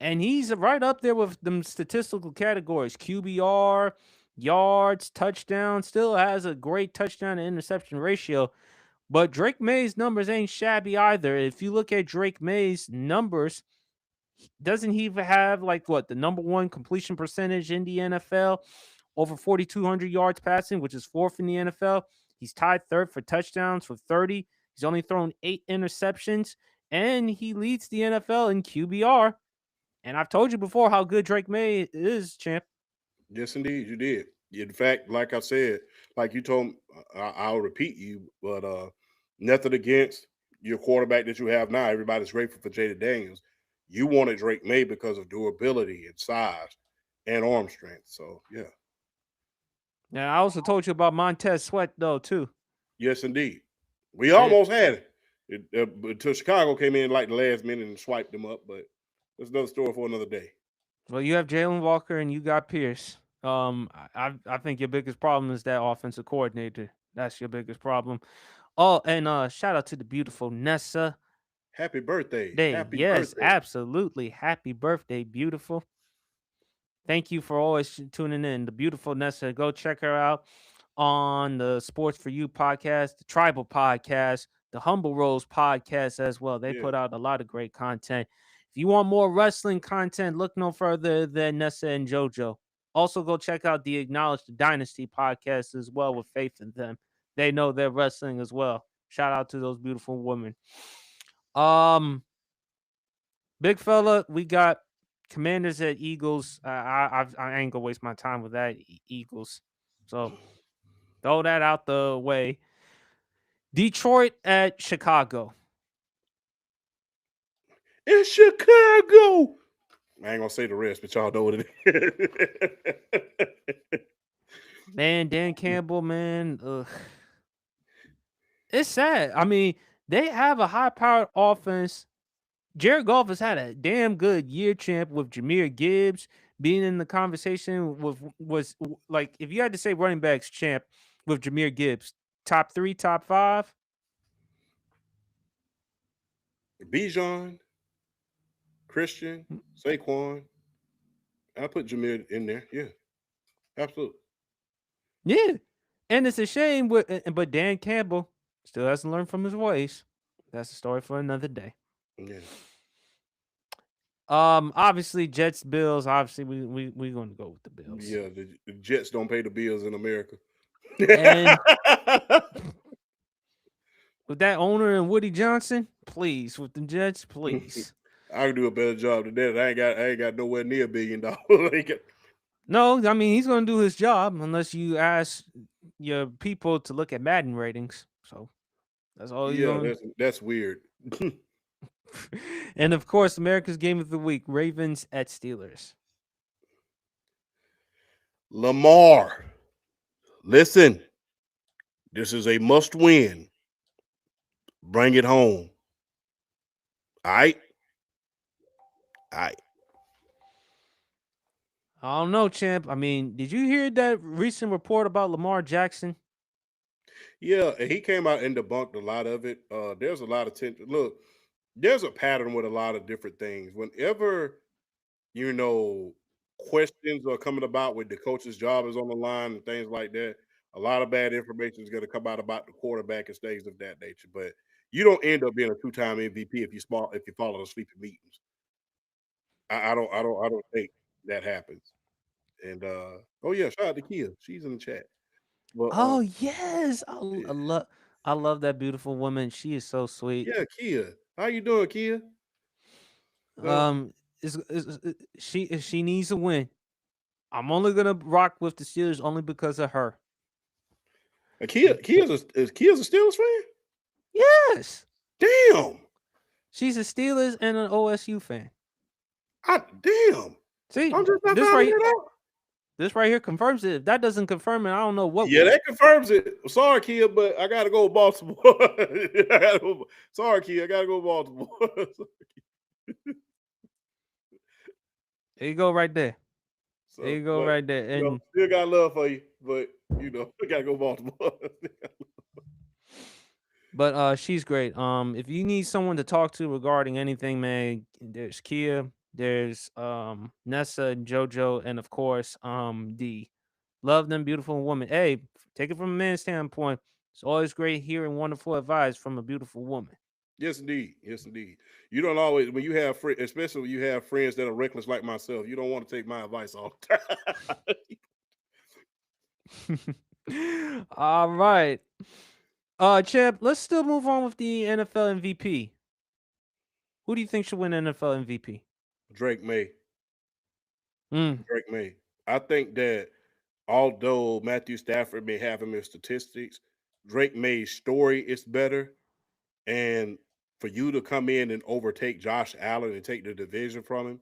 And he's right up there with them statistical categories. QBR, yards, touchdown, still has a great touchdown to interception ratio. But Drake May's numbers ain't shabby either. If you look at Drake May's numbers, doesn't he even have like what the number one completion percentage in the NFL? Over 4,200 yards passing, which is fourth in the NFL. He's tied third for touchdowns with 30. He's only thrown 8 interceptions, and he leads the NFL in QBR. And I've told you before how good Drake May is, champ. Yes, indeed, you did. In fact, like I said, like you told, I'll repeat you, but nothing against your quarterback that you have now. Everybody's grateful for Jaden Daniels. You wanted Drake May because of durability and size and arm strength. So yeah, And I also told you about Montez Sweat though too. yes, indeed. We Eh, almost had it. Until Chicago came in like the last minute and swiped them up, but that's another story for another day. well, you have Jalen Walker and you got Pierce. I think your biggest problem is that offensive coordinator. That's your biggest problem. Oh, and shout out to the beautiful Nessa Happy birthday. Day. Happy Yes, birthday. absolutely. Happy birthday, beautiful. Thank you for always tuning in. The beautiful Nessa. Go check her out on the Sports for You podcast, the Tribal podcast, the Humble Rose podcast as well. They Yeah. put out a lot of great content. If you want more wrestling content, look no further than Nessa and JoJo. Also, go check out the Acknowledge the Dynasty podcast as well with Faith in them. They know their wrestling as well. Shout out to those beautiful women. Um, Big fella, we got Commanders at Eagles. I ain't gonna waste my time with that Eagles. So throw that out the way. Detroit at Chicago. In Chicago. I ain't gonna say the rest, but y'all know what it is. Man, Dan Campbell, man. Ugh. It's sad. I mean, they have a high-powered offense. Jared Goff has had a damn good year, champ, with Jahmyr Gibbs being in the conversation with like if you had to say running backs champ with Jahmyr Gibbs, top 3, top 5. Bijan, Christian, Saquon. I put Jameer in there. Yeah, absolutely. Yeah. And it's a shame, but Dan Campbell still hasn't learned from his ways. That's a story for another day. Yeah. Obviously Jets Bills. Obviously, we're going to go with the Bills. Yeah, the Jets don't pay the bills in America. And with that owner and Woody Johnson, please, with the Jets, please. I can do a better job than that. I ain't got nowhere near $1 billion. No, I mean he's going to do his job unless you ask your people to look at Madden ratings. So that's all you're Yeah, going. that's weird. And of course, America's game of the week: Ravens at Steelers. Lamar, listen, this is a must win. Bring it home. All right. All right. I don't know, champ. I mean, did you hear that recent report about Lamar Jackson? Yeah, and he came out and debunked a lot of it. There's a lot of tension. Look, there's a pattern with a lot of different things. Whenever you know questions are coming about with the coach's job is on the line and things like that, a lot of bad information is going to come out about the quarterback and things of that nature. But you don't end up being a two-time MVP if you follow the sleeping meetings. I don't think that happens. And oh yeah, shout out to Kia. She's in the chat. But Oh yes, yeah, I love that beautiful woman. She is so sweet. yeah, Kia. How you doing, Kia? So Um, she needs a win. I'm only gonna rock with the Steelers only because of her. Kia's a Steelers fan? Yes, Damn. she's a Steelers and an OSU fan. Damn. See, I'm just not finding that out. this right here confirms it. If that doesn't confirm it, I don't know what Yeah, will. that confirms it. Sorry, Kia, but I gotta go with Baltimore. Sorry, Kia, I gotta go with Baltimore. There you go, right there. There So, you go, but right there. And still got love for you, but I gotta go Baltimore. she's great. If you need someone to talk to regarding anything, man, there's Kia, there's Nessa and JoJo, and of course, D. Love them, beautiful woman. Hey, take it from a man's standpoint. It's always great hearing wonderful advice from a beautiful woman. Yes, indeed. Yes, indeed. You don't always when you have friends, especially when you have friends that are reckless like myself. You don't want to take my advice all the time. All right. Champ, let's still move on with the NFL MVP. Who do you think should win NFL MVP? Drake May. Mm. Drake May. I think that although Matthew Stafford may have him in statistics, Drake May's story is better. And for you to come in and overtake Josh Allen and take the division from him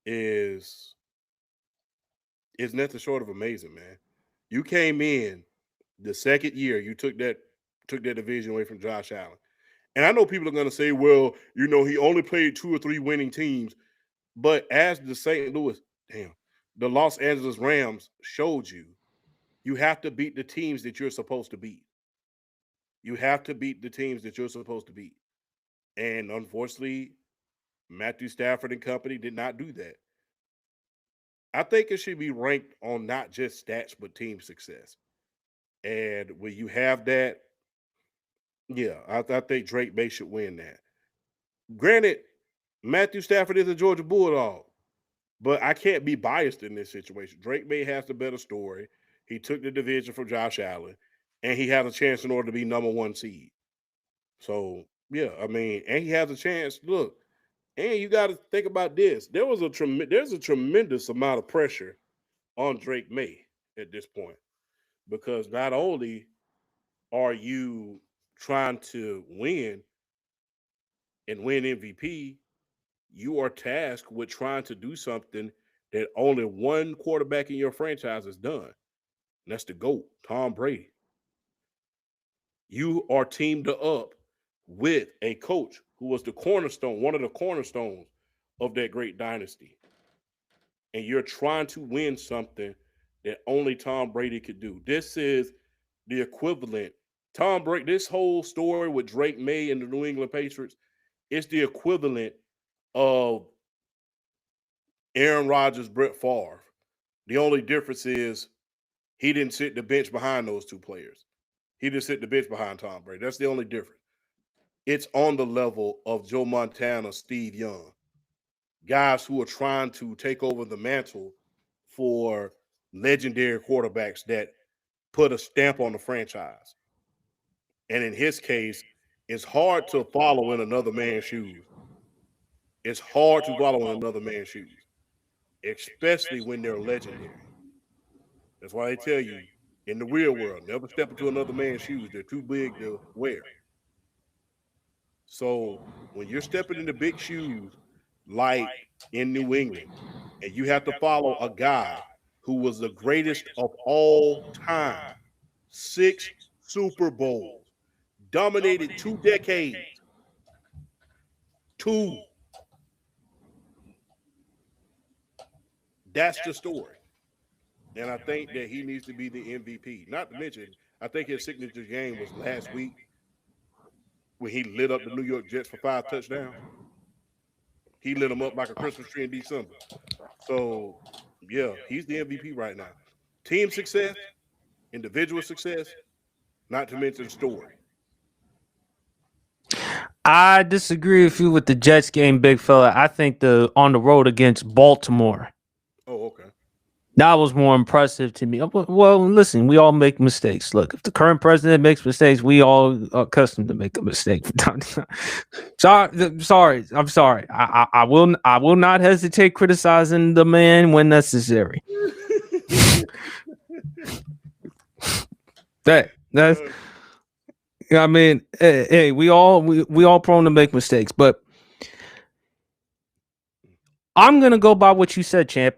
is nothing short of amazing, man. You came in the second year, you took that division away from Josh Allen. And I know people are going to say, well, he only played 2 or 3 winning teams. But as the St. Louis, the Los Angeles Rams showed you, you have to beat the teams that you're supposed to beat. You have to beat the teams that you're supposed to beat. And unfortunately, Matthew Stafford and company did not do that. I think it should be ranked on not just stats, but team success. And when you have that, yeah, I think Drake May should win that. Granted, Matthew Stafford is a Georgia Bulldog, but I can't be biased in this situation. Drake May has the better story. He took the division from Josh Allen, and he has a chance in order to be number 1 seed. So yeah, I mean, and he has a chance. Look, and you got to think about this. There's a tremendous amount of pressure on Drake May at this point because not only are you trying to win MVP, you are tasked with trying to do something that only one quarterback in your franchise has done. And that's the GOAT, Tom Brady. You are teamed up with a coach who was the cornerstone, one of the cornerstones of that great dynasty. And you're trying to win something that only Tom Brady could do. This is the equivalent. Tom Brady, this whole story with Drake May and the New England Patriots, it's the equivalent of Aaron Rodgers, Brett Favre. The only difference is he didn't sit the bench behind those two players. He just sit the bench behind Tom Brady. That's the only difference. It's on the level of Joe Montana, Steve Young, guys who are trying to take over the mantle for legendary quarterbacks that put a stamp on the franchise. And in his case, it's hard to follow in another man's shoes. It's hard to follow in another man's shoes, especially when they're legendary. That's why they tell you in the real world, never step into another man's shoes. They're too big to wear. So when you're stepping into big shoes, like in New England, and you have to follow a guy who was the greatest of all time, 6 Super Bowls, dominated 2 decades, two. That's the story. And I think that he needs to be the MVP. Not to mention, I think his signature game was last week when he lit up the New York Jets for 5 touchdowns. He lit them up like a Christmas tree in December. So, yeah, he's the MVP right now. Team success, individual success, not to mention story. I disagree with you with the Jets game, big fella. I think the on the road against Baltimore, Oh, okay. that was more impressive to me. Well, listen, we all make mistakes. Look, if the current president makes mistakes, we all are accustomed to make a mistake from time to time. I'm sorry. I will not hesitate criticizing the man when necessary. That's I mean, hey, we all prone to make mistakes, but I'm gonna go by what you said, champ.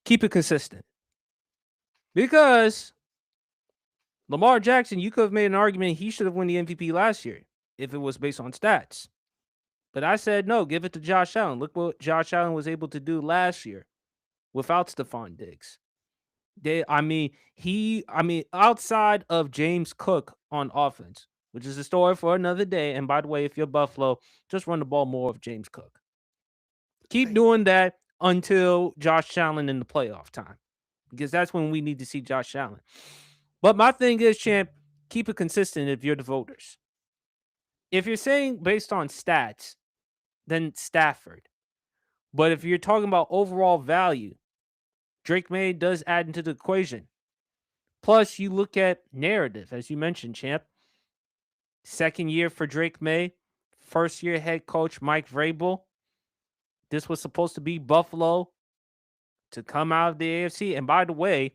Keep it consistent. Because Lamar Jackson, you could have made an argument he should have won the MVP last year if it was based on stats. But I said no, give it to Josh Allen. Look what Josh Allen was able to do last year without Stephon Diggs. Outside of James Cook on offense, which is a story for another day. And by the way, if you're Buffalo, just run the ball more of James Cook. Keep doing that until Josh Allen in the playoff time, because that's when we need to see Josh Allen. But my thing is, champ, keep it consistent if you're the voters. If you're saying based on stats, then Stafford. But if you're talking about overall value, Drake May does add into the equation. Plus, you look at narrative, as you mentioned, champ. Second year for Drake May, first year head coach Mike Vrabel. This was supposed to be Buffalo to come out of the AFC. And by the way,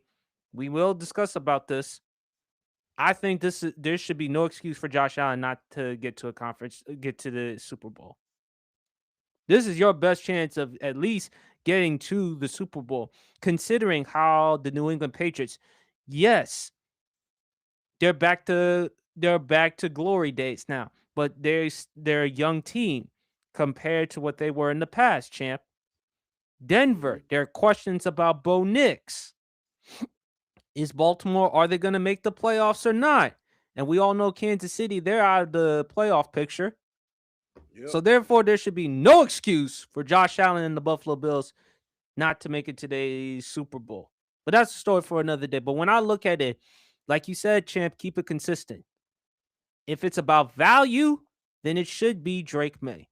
we will discuss about this. I think there should be no excuse for Josh Allen not to get to a conference, get to the Super Bowl. This is your best chance of at least getting to the Super Bowl, considering how the New England Patriots, yes, they're back to glory days now, but they're a young team compared to what they were in the past, champ. Denver, there are questions about Bo Nix. Is Baltimore, are they going to make the playoffs or not? And we all know Kansas City, they're out of the playoff picture. Yep. So therefore, there should be no excuse for Josh Allen and the Buffalo Bills not to make it to the Super Bowl. But that's a story for another day. But when I look at it, like you said, champ, keep it consistent. If it's about value, then it should be Drake May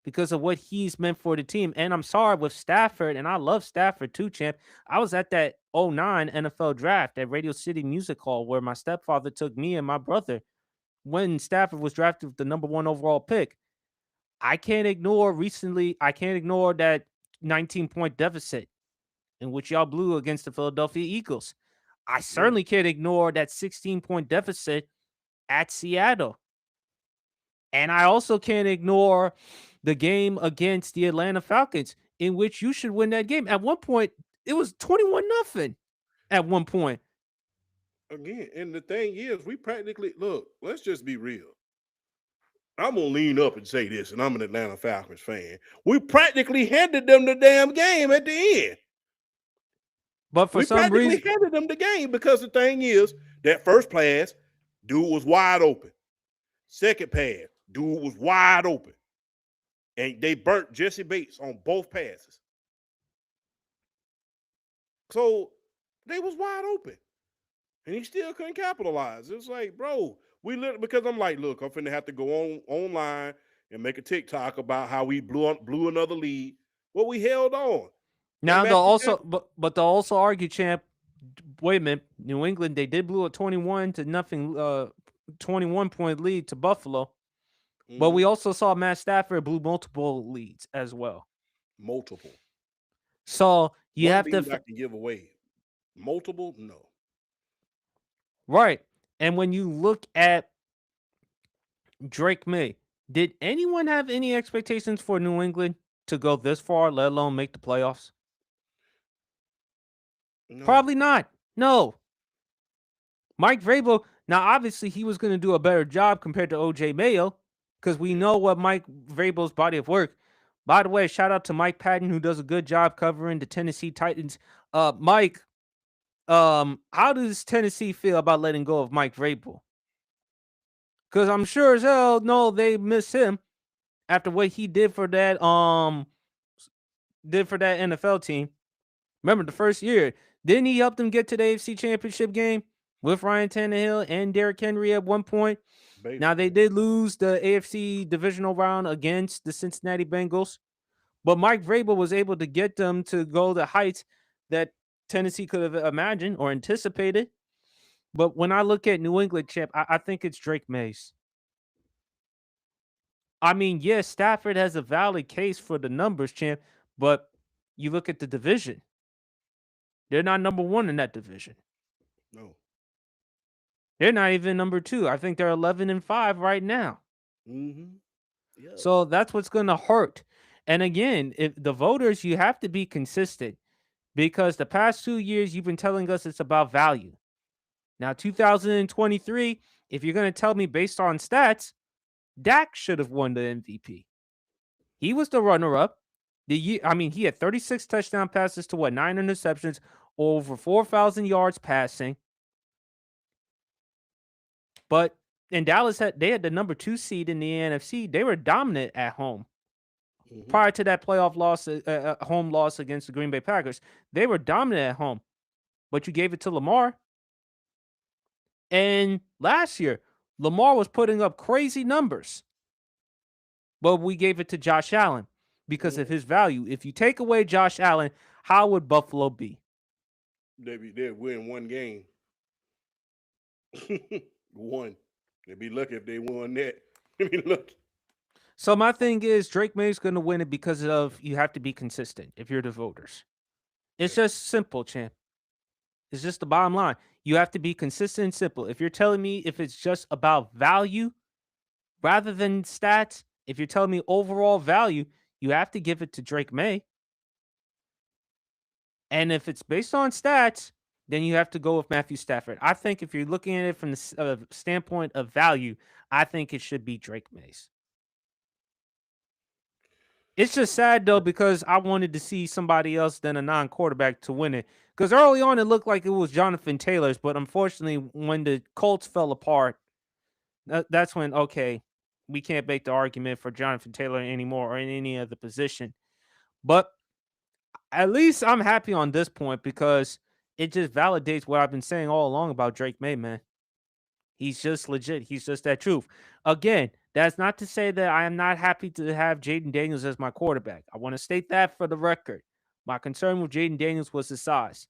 because of what he's meant for the team. And I'm sorry with Stafford, and I love Stafford too, champ. I was at that 2009 NFL draft at Radio City Music Hall where my stepfather took me and my brother when Stafford was drafted with the number 1 overall pick. I can't ignore that 19-point deficit in which y'all blew against the Philadelphia Eagles. I certainly can't ignore that 16-point deficit at Seattle. And I also can't ignore the game against the Atlanta Falcons, in which you should win that game. At one point, it was 21-0 at one point. Again, and the thing is, we practically, look, let's just be real. I'm going to lean up and say this, and I'm an Atlanta Falcons fan. We practically handed them the damn game at the end. But for some reason, we handed them the game because the thing is, that first pass, dude was wide open. Second pass, dude was wide open. And they burnt Jesse Bates on both passes. So they was wide open. And he still couldn't capitalize. It's like, bro, because I'm like, look, I'm finna have to go online and make a TikTok about how we blew another lead. Well, we held on. Now they'll also, but they'll also argue, champ. Wait a minute, New England, they did blew a 21-0, 21-point lead to Buffalo, but we also saw Matt Stafford blew multiple leads as well. Multiple. So you have to. I can give away multiple, no. Right, and when you look at Drake May, Did anyone have any expectations for New England to go this far, let alone make the playoffs? No. Probably not. No. Mike Vrabel, now obviously he was going to do a better job compared to OJ Mayo because we Yeah. know what Mike Vrabel's body of work. By the way, shout out to Mike Patton who does a good job covering the Tennessee Titans. Mike, how does Tennessee feel about letting go of Mike Vrabel? Because I'm sure as hell no, they miss him after what he did for that NFL team. Remember the first year, didn't he help them get to the AFC Championship game with Ryan Tannehill and Derrick Henry at one point? Now they Basically. did lose the AFC divisional round against the Cincinnati Bengals, but Mike Vrabel was able to get them to go the heights that Tennessee could have imagined or anticipated. But when I look at New England, champ, I think it's Drake Mays. I mean, yes, Stafford has a valid case for the numbers, champ, but you look at the division. They're not number one in that division. No. They're not even number two. I think they're 11-5 right now. Mm-hmm. Yeah. So that's what's going to hurt. And again, if the voters, you have to be consistent because the past 2 years you've been telling us it's about value. Now, 2023, if you're going to tell me based on stats, Dak should have won the MVP. He was the runner-up. He had 36 touchdown passes to 9 interceptions, over 4,000 yards passing. But in Dallas, they had the number 2 seed in the NFC. They were dominant at home. Mm-hmm. Prior to that playoff loss, home loss against the Green Bay Packers, they were dominant at home. But you gave it to Lamar. And last year, Lamar was putting up crazy numbers. But we gave it to Josh Allen because of his value. If you take away Josh Allen, how would Buffalo be? They'd win one game. One. They'd be lucky if they won that. I mean, look. So my thing is Drake May's going to win it because of you have to be consistent if you're the voters. It's just simple, champ. It's just the bottom line. You have to be consistent and simple. If you're telling me if it's just about value rather than stats, if you're telling me overall value, you have to give it to Drake May. And if it's based on stats, then you have to go with Matthew Stafford. I think if you're looking at it from the standpoint of value, I think it should be Drake Mays. It's just sad though because I wanted to see somebody else than a non-quarterback to win it. Because early on it looked like it was Jonathan Taylor's, but unfortunately, when the Colts fell apart, that's when we can't make the argument for Jonathan Taylor anymore or in any other position. But at least I'm happy on this point because it just validates what I've been saying all along about Drake May, man. He's just legit. He's just that truth. Again, that's not to say that I am not happy to have Jaden Daniels as my quarterback. I want to state that for the record. My concern with Jaden Daniels was his size.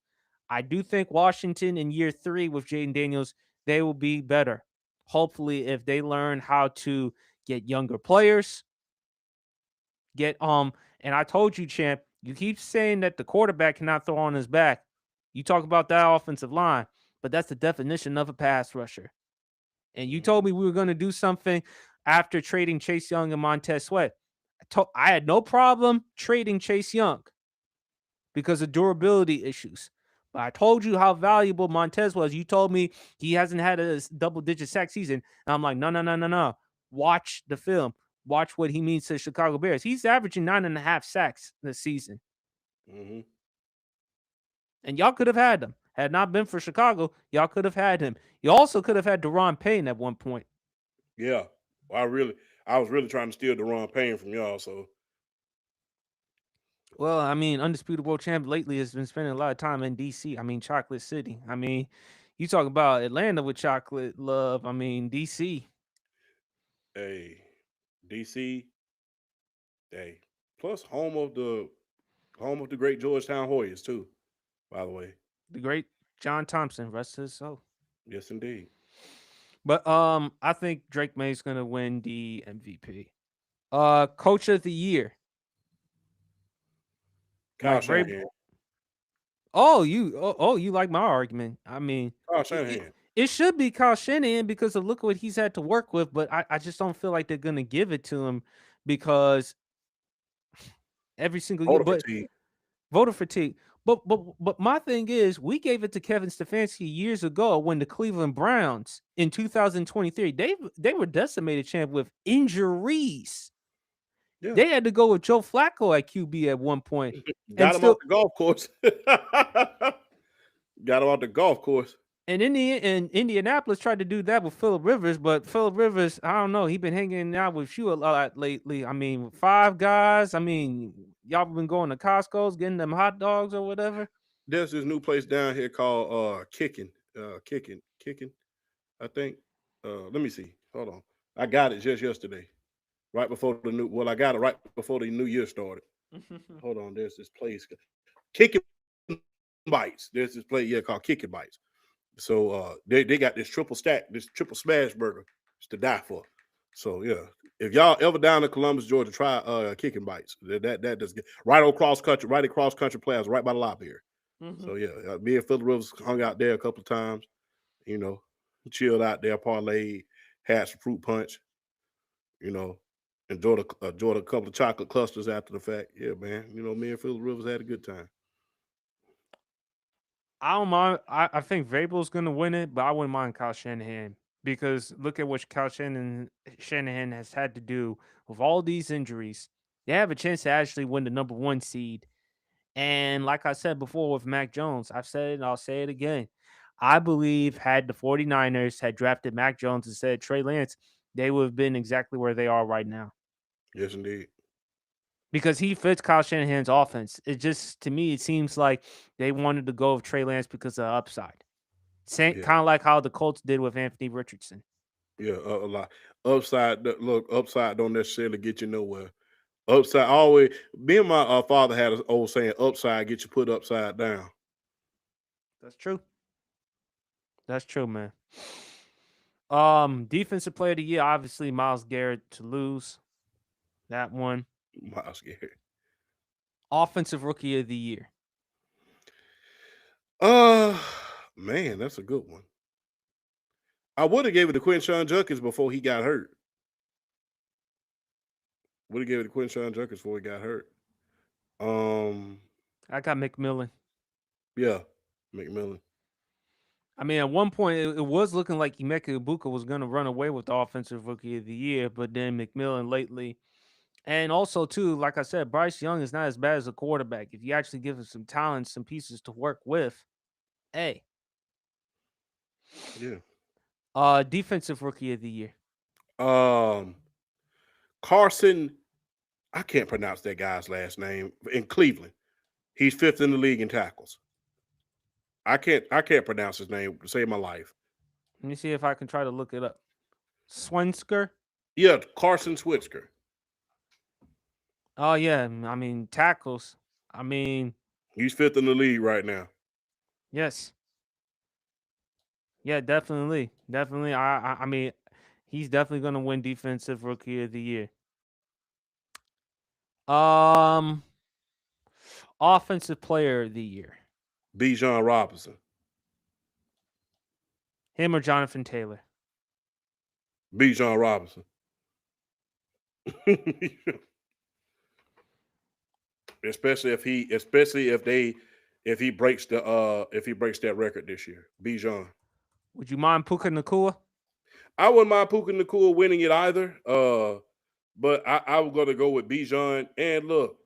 I do think Washington in year 3 with Jaden Daniels, they will be better. Hopefully, if they learn how to get younger players, and I told you, champ, you keep saying that the quarterback cannot throw on his back. You talk about that offensive line, but that's the definition of a pass rusher. And you told me we were going to do something after trading Chase Young and Montez Sweat. I had no problem trading Chase Young because of durability issues. But I told you how valuable Montez was. You told me he hasn't had a double-digit sack season. And I'm like, no. Watch the film. Watch what he means to the Chicago Bears. He's averaging 9.5 sacks this season. Mm-hmm. And y'all could have had him. Had it not been for Chicago, y'all could have had him. You also could have had Deron Payne at one point. Yeah. I was really trying to steal Deron Payne from y'all, so. Well, I mean, Undisputed World Champ lately has been spending a lot of time in DC. I mean, Chocolate City. I mean, you talk about Atlanta with chocolate love. I mean, DC. Hey, DC. Hey. Plus home of the great Georgetown Hoyas, too, by the way. The great John Thompson, rest his soul. Yes, indeed. But I think Drake May's gonna win the MVP. Coach of the year. Kyle Mike Vrabel. Shanahan. Oh, you like my argument. I mean, Kyle Shanahan. It should be Kyle Shanahan because of look what he's had to work with, but I just don't feel like they're gonna give it to him because every single year. Voter But fatigue. voter fatigue. But my thing is, we gave it to Kevin Stefanski years ago when the Cleveland Browns in 2023 they were decimated champ with injuries. Yeah, They had to go with Joe Flacco at QB at one point, and got him off still the golf course. Got him off the golf course. and Indianapolis tried to do that with Phillip Rivers, but Phillip Rivers, I don't know, he been hanging out with you a lot lately. I mean, five guys. I mean, y'all been going to Costco's getting them hot dogs or whatever. There's this new place down here called Kicking. I think. Let me see. Hold on. I got it just yesterday, right before the new. Well, I got it right before the new year started. Hold on. There's this place, Kicking Bites. There's this place, yeah, called Kicking Bites. So they got this triple stack, this triple smash burger. It's to die for. So yeah, if y'all ever down in Columbus, Georgia, try Kicking Bites. That does good. Right across country plaza, right by the lobby here. So yeah, me and Phillip Rivers hung out there a couple of times. You know, chilled out there, parlayed, had some fruit punch. You know, enjoyed a couple of chocolate clusters after the fact. Yeah, man. You know, me and Phillip Rivers had a good time. I don't mind. I think Vrabel's gonna win it, but I wouldn't mind Kyle Shanahan because look at what Shanahan has had to do with all these injuries. They have a chance to actually win the number one seed. And like I said before with Mac Jones, I've said it and I'll say it again. I believe had the 49ers had drafted Mac Jones instead of Trey Lance, they would have been exactly where they are right now. Yes, indeed. Because he fits Kyle Shanahan's offense. It just to me, it seems like they wanted to go with Trey Lance because of the upside. Same Yeah, kind of like how the Colts did with Anthony Richardson. yeah, a lot. Upside don't necessarily get you nowhere. Upside always. Me and my father had an old saying: "Upside get you put upside down." That's true. That's true, man. Defensive player of the year, obviously Miles Garrett to lose that one. Miles Garrett. Offensive rookie of the year. Uh, man, that's a good one. I would have gave it to Quinshawn Judkins before he got hurt. Would have gave it to Quinshawn Judkins before he got hurt. Um, I got McMillan. yeah, McMillan. I mean, at one point it was looking like Emeka Ibuka was going to run away with the offensive rookie of the year, but then McMillan lately, and also too, like I said, Bryce Young is not as bad as a quarterback. If you actually give him some talent, some pieces to work with, hey, Yeah. defensive rookie of the year. Um, Carson. I can't pronounce that guy's last name in Cleveland. He's fifth in the league in tackles. I can't pronounce his name to save my life. Let me see if I can try to look it up. Swensker. Yeah, Carson Switzker. Oh yeah, I mean tackles. I mean He's fifth in the league right now. yes, yeah, definitely. I mean, he's definitely gonna win defensive rookie of the year. Um, offensive player of the year. Bijan Robinson. Him or Jonathan Taylor. Bijan Robinson. especially if he breaks that record this year. Bijan. Would you mind Puka Nakua? I wouldn't mind Puka Nakua winning it either. But I'm gonna go with Bijan. And look,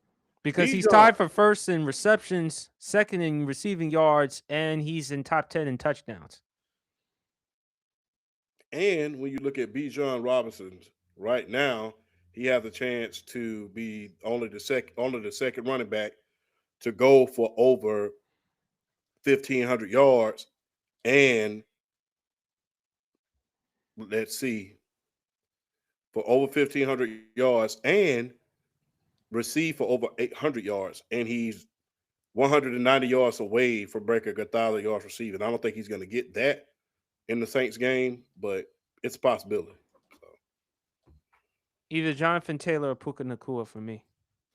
Because he's Bijan. tied for first in receptions, second in receiving yards, and he's in top 10 in touchdowns. And when you look at Bijan Robinson right now, he has a chance to be only the second running back to go for over 1,500 yards. And let's see, for over 1,500 yards and receive for over 800 yards. And he's 190 yards away from breaking 1,000 yards receiving. I don't think he's going to get that in the Saints game, but it's a possibility. So, Either Jonathan Taylor or Puka Nakua for me.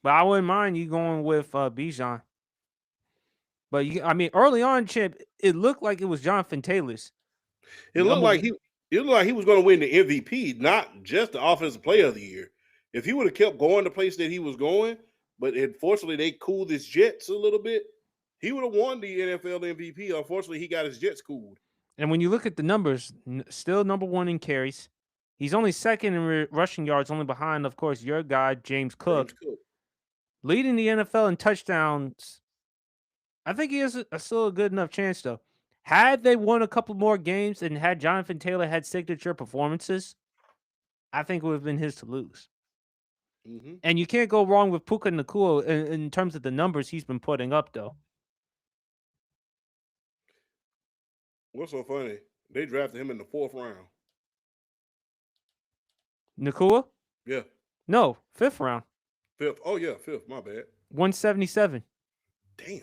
But I wouldn't mind you going with Bijan. But I mean, early on, Chip, it looked like it was Jonathan Taylor's. It looked Number like one. he was going to win the MVP, not just the Offensive Player of the Year. If he would have kept going the place that he was going, but unfortunately they cooled his jets a little bit, he would have won the NFL MVP. Unfortunately, he got his jets cooled. And when you look at the numbers, still number one in carries. He's only second in rushing yards, only behind, of course, your guy, James James Cook. Cook. Leading the NFL in touchdowns. I think he has still a good enough chance, though. Had they won a couple more games and had Jonathan Taylor had signature performances, I think it would have been his to lose. Mm-hmm. And you can't go wrong with Puka Nacua in terms of the numbers he's been putting up, though. What's so funny? They drafted him in the 4th round. Nacua? Yeah, No, 5th round, 5th. Oh yeah, 5th. My bad. 177. Damn.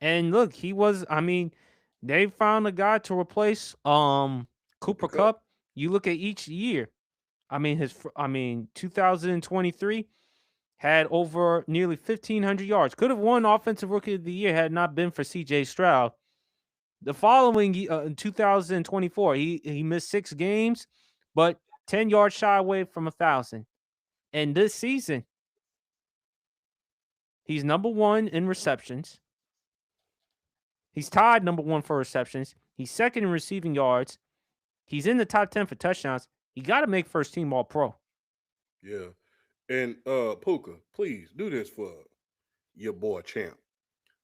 And look, he was. I mean, they found a guy to replace Cooper Cooper Cup. Cup. You look at each year. I mean, 2023 had over nearly 1,500 yards. Could have won Offensive Rookie of the Year had it not been for C.J. Stroud. The following in 2024, he missed 6 games, but 10 yards shy away from 1,000. And this season, he's number one in receptions. He's tied number one for receptions. He's second in receiving yards. He's in the top 10 for touchdowns. He got to make first team All Pro. Yeah. And Puka, please do this for your boy Champ.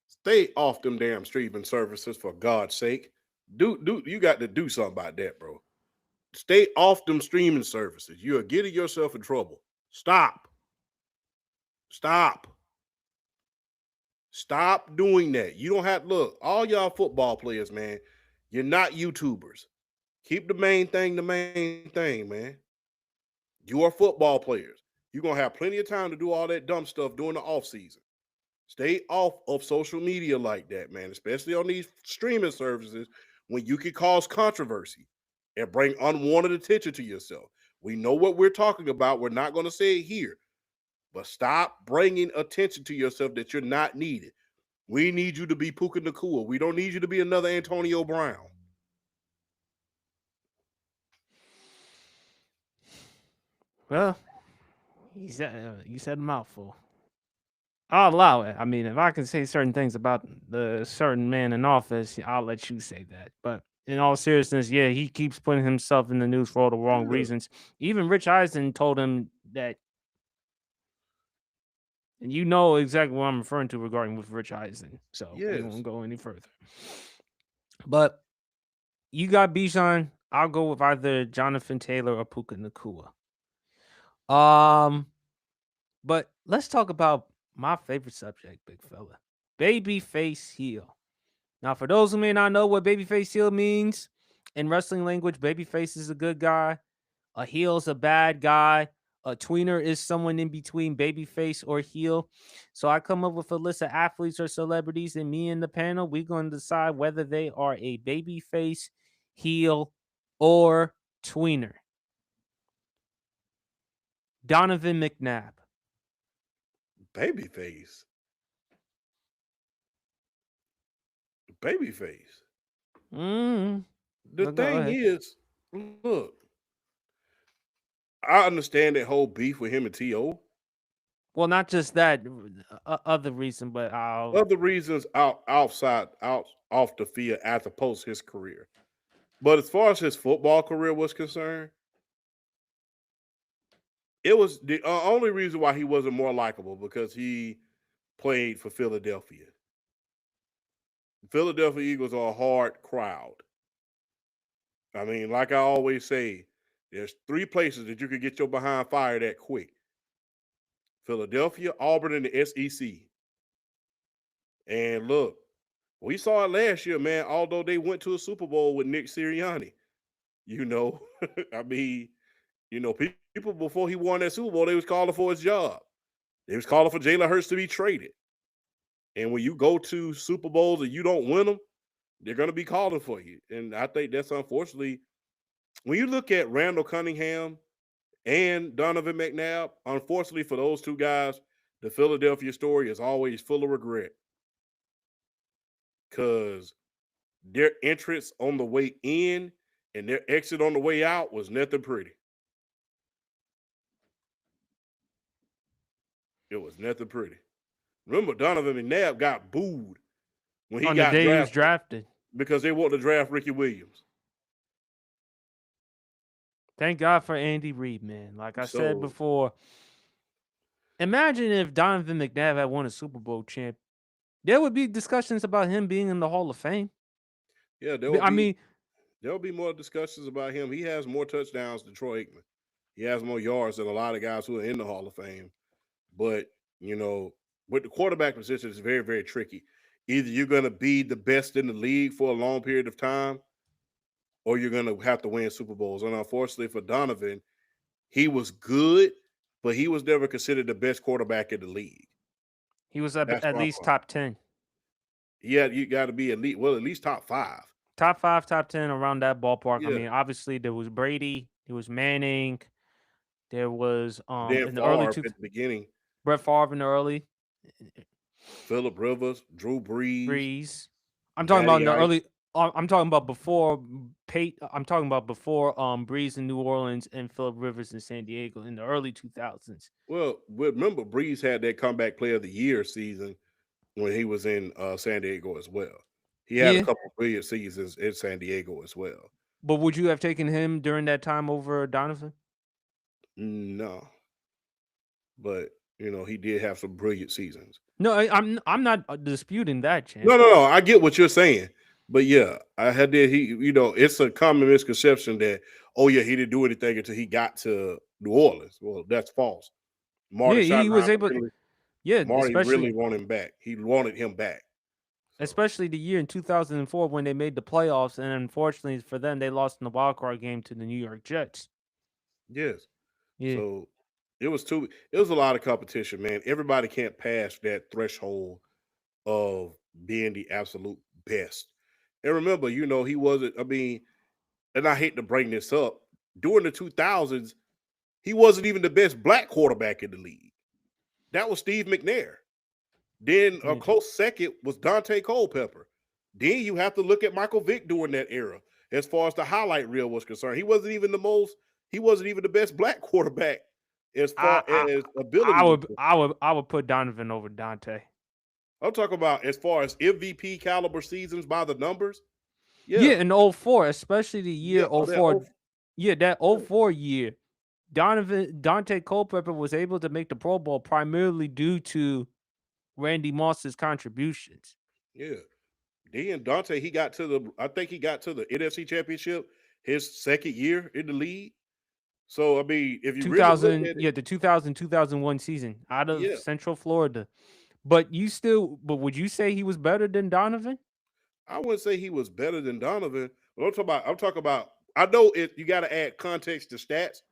Stay off them damn streaming services for God's sake. Do you got to do something about that, bro. Stay off them streaming services. You are getting yourself in trouble. Stop. Stop. Stop doing that. You don't have to look, all y'all football players, man. You're not YouTubers. Keep the main thing, man. You are football players. You're gonna have plenty of time to do all that dumb stuff during the off season. Stay off of social media like that, man, especially on these streaming services when you can cause controversy and bring unwanted attention to yourself. We know what we're talking about. We're not going to say it here, but stop bringing attention to yourself that you're not needed. We need you to be Puka Nacua. We don't need you to be another Antonio Brown. Well, you said a mouthful. I'll allow it. I mean, if I can say certain things about the certain man in office, I'll let you say that. But in all seriousness, yeah, he keeps putting himself in the news for all the wrong Yeah. reasons. Even Rich Eisen told him that, and you know exactly what I'm referring to regarding with Rich Eisen. So we Yes. won't go any further. But you got Bijan. I'll go with either Jonathan Taylor or Puka Nacua. But let's talk about my favorite subject, big fella. Babyface heel. Now, for those who may not know what babyface heel means, in wrestling language, babyface is a good guy, a heel is a bad guy, a tweener is someone in between babyface or heel. So I come up with a list of athletes or celebrities, and me and the panel, we're going to decide whether they are a babyface, heel, or tweener. Donovan McNabb. Babyface. Babyface. Mm. The Well, go thing ahead. is, look, I understand that whole beef with him and T.O. Well, not just that other reason, but I'll. Other reasons out off the field as opposed to his career. But as far as his football career was concerned, it was the only reason why he wasn't more likable because he played for Philadelphia. Philadelphia Eagles are a hard crowd. I mean, like I always say, there's 3 places that you could get your behind fired at quick: Philadelphia, Auburn, and the SEC. And look, we saw it last year, man. Although they went to a Super Bowl with Nick Sirianni, you know, I mean, people before he won that Super Bowl, they was calling for his job. They was calling for Jalen Hurts to be traded. And when you go to Super Bowls and you don't win them, they're going to be calling for you. And I think that's unfortunately, when you look at Randall Cunningham and Donovan McNabb, unfortunately for those 2 guys, the Philadelphia story is always full of regret. Because their entrance on the way in and their exit on the way out was nothing pretty. It was nothing pretty. Remember, Donovan McNabb got booed when he On the got day he was drafted drafted. because they wanted to draft Ricky Williams. Thank God for Andy Reid, man. Like I said So before, imagine if Donovan McNabb had won a Super Bowl champ. There would be discussions about him being in the Hall of Fame. yeah, I mean, there'll be more discussions about him. He has more touchdowns than Troy Aikman. He has more yards than a lot of guys who are in the Hall of Fame. But you know, with the quarterback position, it's very, very tricky. Either you're going to be the best in the league for a long period of time, or you're going to have to win Super Bowls. And unfortunately for Donovan, he was good, but he was never considered the best quarterback in the league. he was That's at my least problem. top 10. Yeah, you got to be elite. Well, at least top 5. Top 5, top 10, around that ballpark. I Yeah. mean, obviously there was Brady, there was Manning, there was Dan in the early Favre two at the beginning, Brett Favre in the early Phillip Rivers, Drew Brees, Breeze. I'm talking about in Matty the Ice. early. I'm talking about before I'm talking about before Breeze in New Orleans and Philip Rivers in San Diego in the early 2000s. Well, remember Brees had that comeback player of the year season when he was in San Diego as well. He had a Yeah, couple of brilliant seasons in San Diego as well. but would you have taken him during that time over Donovan? No, but he did have some brilliant seasons. No, I'm not disputing that, champ. No. I get what you're saying, but yeah, I had that. It's a common misconception that he didn't do anything until he got to New Orleans. Well, that's false. Yeah, Marty he was Schottenheimer able. Yeah, Marty really wanted him back. He wanted him back. So especially the year in 2004 when they made the playoffs, and unfortunately for them, they lost in the wild card game to the New York Jets. yes, Yeah, so it was a lot of competition, man. Everybody can't pass that threshold of being the absolute best. And remember, he wasn't. I mean, and I hate to bring this up. During the 2000s, he wasn't even the best black quarterback in the league. That was Steve McNair. Then a yeah. close second was Dante Culpepper. Then you have to look at Michael Vick during that era. As far as the highlight reel was concerned, he wasn't even the best black quarterback as far I as I ability was would concerned. I would put Donovan over Dante. I'm talking about as far as MVP caliber seasons by the numbers. Yeah, Yeah, in '04, especially the year yeah. Oh, that, '04. oh, Yeah, that yeah. '04 year, Dante Culpepper was able to make the Pro Bowl primarily due to Randy Moss's contributions. Yeah. Then Dante, I think he got to the NFC Championship his second year in the league. So I mean, if you really look 2000, at it, yeah, the 2000-2001 season out of yeah, Central Florida. But would you say he was better than Donovan? I wouldn't say he was better than Donovan. But I'm talking about. I know it. You got to add context to stats,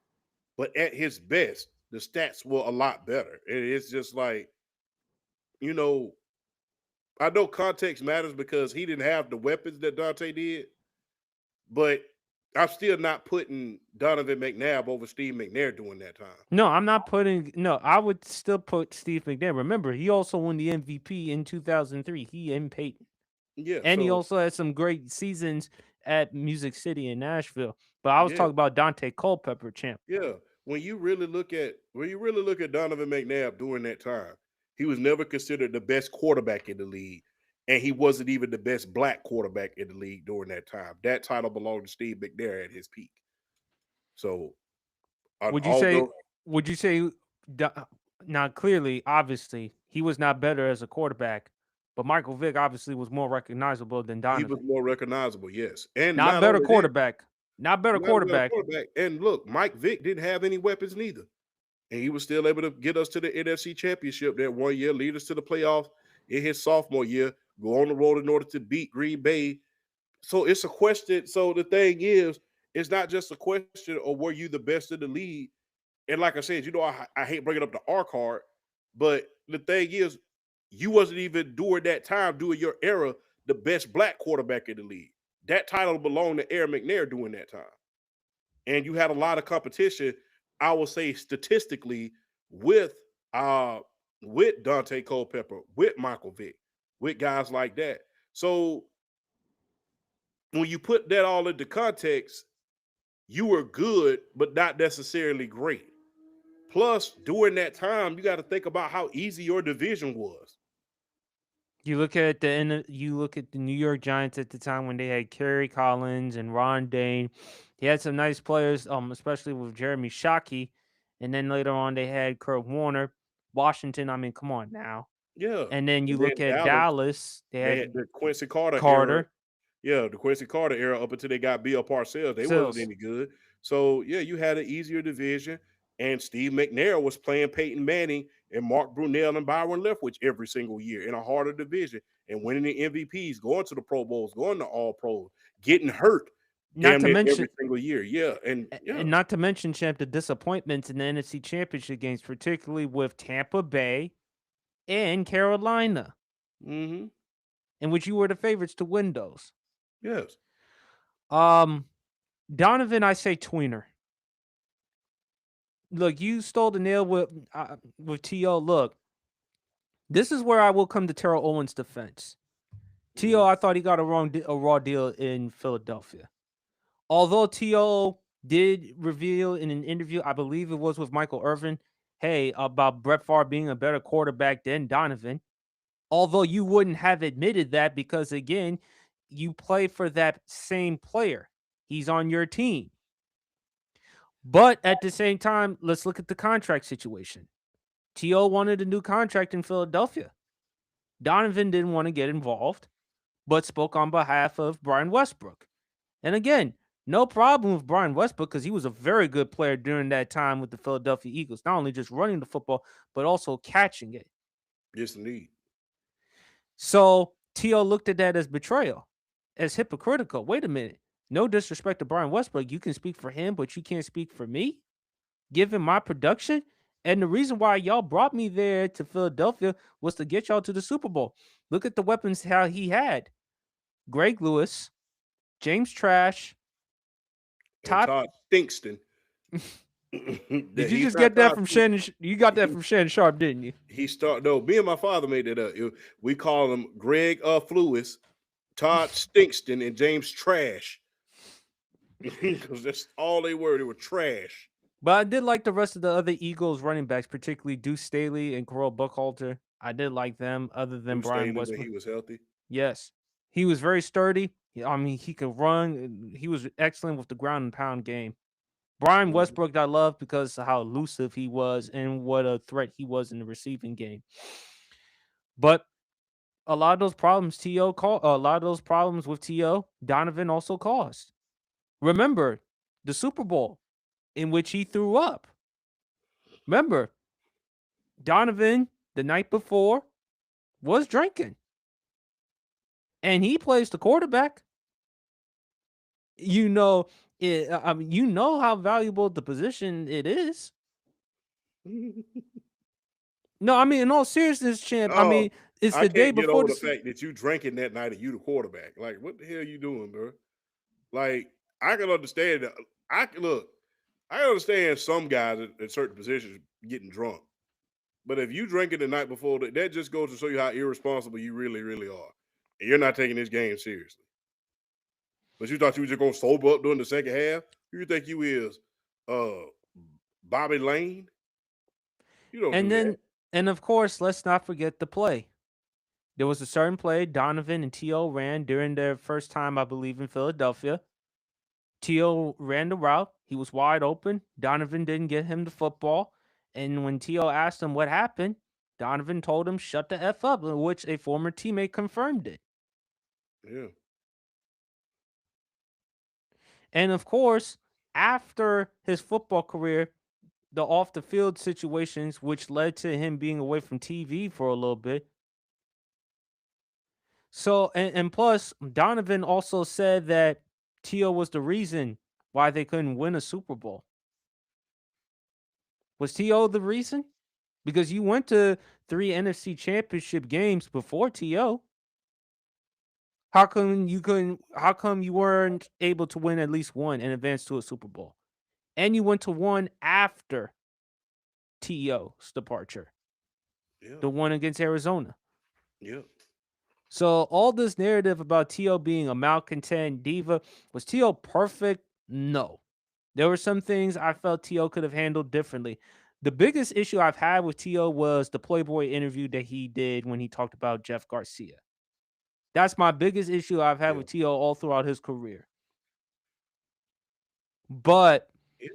but at his best, the stats were a lot better. It's just like you know, I know context matters because he didn't have the weapons that Dante did, but I'm still not putting Donovan McNabb over Steve McNair during that time. No, I'm not putting. No, I would still put Steve McNair. Remember, he also won the MVP in 2003. He and Peyton. Yeah, And he so also had some great seasons at Music City in Nashville. But I was yeah, talking about Dante Culpepper, champ. yeah. When you really look at Donovan McNabb during that time, he was never considered the best quarterback in the league, and he wasn't even the best black quarterback in the league during that time. That title belonged to Steve McNair at his peak. So, Would you say? although Would you say? Do- Now, clearly, obviously, he was not better as a quarterback, but Michael Vick obviously was more recognizable than he was Donovan. more recognizable, yes, and Not not better only that, quarterback. Not better not a better quarterback. quarterback. And look, Mike Vick didn't have any weapons neither. And he was still able to get us to the NFC Championship that one year, lead us to the playoffs in his sophomore year, go on the road in order to beat Green Bay. So it's a question. So the thing is, it's not just a question of were you the best in the league. And like I said, I hate bringing up the R card, but the thing is, you wasn't even during that time, during your era, the best black quarterback in the league. That title belonged to Aaron McNair during that time. And you had a lot of competition, I would say statistically, with uh with Dante Culpepper, with Michael Vick, with guys like that. So when you put that all into context, you were good, but not necessarily great. Plus, during that time, you got to think about how easy your division was. You look at the New York Giants at the time when they had Kerry Collins and Ron Dane. They had some nice players, especially with Jeremy Shockey, and then later on they had Kurt Warner, Washington. I mean, come on now. Yeah. And then you And look then at Dallas, Dallas. They they had had the Quincy Carter era. Carter, Yeah, the Quincy Carter era up until they got Bill Parcells. They wasn't Sills. any good. So, yeah, you had an easier division. And Steve McNair was playing Peyton Manning and Mark Brunell and Byron Leftwich every single year in a harder division and winning the MVPs, going to the Pro Bowls, going to All Pros, getting hurt Not damn to near every mention, single year. Yeah. And yeah. and not to mention, champ, the disappointments in the NFC Championship games, particularly with Tampa Bay and Carolina, Mm-hmm. in which you were the favorites to win those. Yes. Um, Donovan, I say tweener. Look, you stole the nail with To. Look, this is where I will come to Terrell Owens' defense. Mm-hmm. To, I thought he got a raw deal in Philadelphia. Although To did reveal in an interview, I believe it was with Michael Irvin, hey, about Brett Favre being a better quarterback than Donovan. Although you wouldn't have admitted that because again, you play for that same player. He's on your team. But at the same time, let's look at the contract situation. To wanted a new contract in Philadelphia. Donovan didn't want to get involved, but spoke on behalf of Brian Westbrook. And again, no problem with Brian Westbrook because he was a very good player during that time with the Philadelphia Eagles, not only just running the football, but also catching it. Yes, indeed. So T.O. looked at that as betrayal, as hypocritical. Wait a minute. No disrespect to Brian Westbrook. You can speak for him, but you can't speak for me, given my production. And the reason why y'all brought me there to Philadelphia was to get y'all to the Super Bowl. Look at the weapons how he had. Greg Lewis, James Trash, And Todd. Todd Stinkston. Did you He's just not get that Todd from Stinkston. Shannon? You got that from Shannon Sharp, didn't you? He started. No, me and my father made that up. We call him Greg Flewis, Todd Stinkston, and James Trash. Because that's all they were. They were trash. But I did like the rest of the other Eagles running backs, particularly Deuce Staley and Corral Buckhalter. I did like them, other than Who Brian Staley when Westbrook. he was healthy. Yes, he was very sturdy. I mean, he could run. He was excellent with the ground and pound game. Brian Mhm. Westbrook, I love because of how elusive he was and what a threat he was in the receiving game. But a lot of those problems, a lot of those problems with To, Donovan also caused. Remember the Super Bowl in which he threw up. Remember, Donovan the night before was drinking, and he plays the quarterback. You know, I mean, you know how valuable the position it is. No, I mean, in all seriousness, champ. I Oh, mean, it's I the day can't get before over the. the fact that you drinking that night and you the quarterback. Like, what the hell you doing, bro? Like, I can understand that. I can look. I understand some guys at certain positions getting drunk, but if you drinking the night before, that just goes to show you how irresponsible you really, really are, and you're not taking this game seriously. But you thought you were just gonna sober up during the second half? Who you think you is, uh, Bobby Lane? You don't And do that. then, and of course, let's not forget the play. There was a certain play Donovan and To ran during their first time, I believe, in Philadelphia. To ran the route. He was wide open. Donovan didn't get him the football. And when To asked him what happened, Donovan told him, shut the F up, in which a former teammate confirmed it. Yeah. And of course, after his football career, the off the field situations, which led to him being away from TV for a little bit. So, and plus, Donovan also said that To was the reason why they couldn't win a Super Bowl. Was To the reason? Because you went to 3 NFC championship games before To. How come you couldn't? How come you weren't able to win at least one and advance to a Super Bowl? And you went to one after To's departure, Yeah. the one against Arizona. Yeah. So all this narrative about T.O. being a malcontent diva, was T.O. perfect? No. There were some things I felt T.O. could have handled differently. The biggest issue I've had with T.O. was the Playboy interview that he did when he talked about Jeff Garcia. That's my biggest issue I've had Yeah. with T.O. all throughout his career. But, Yeah.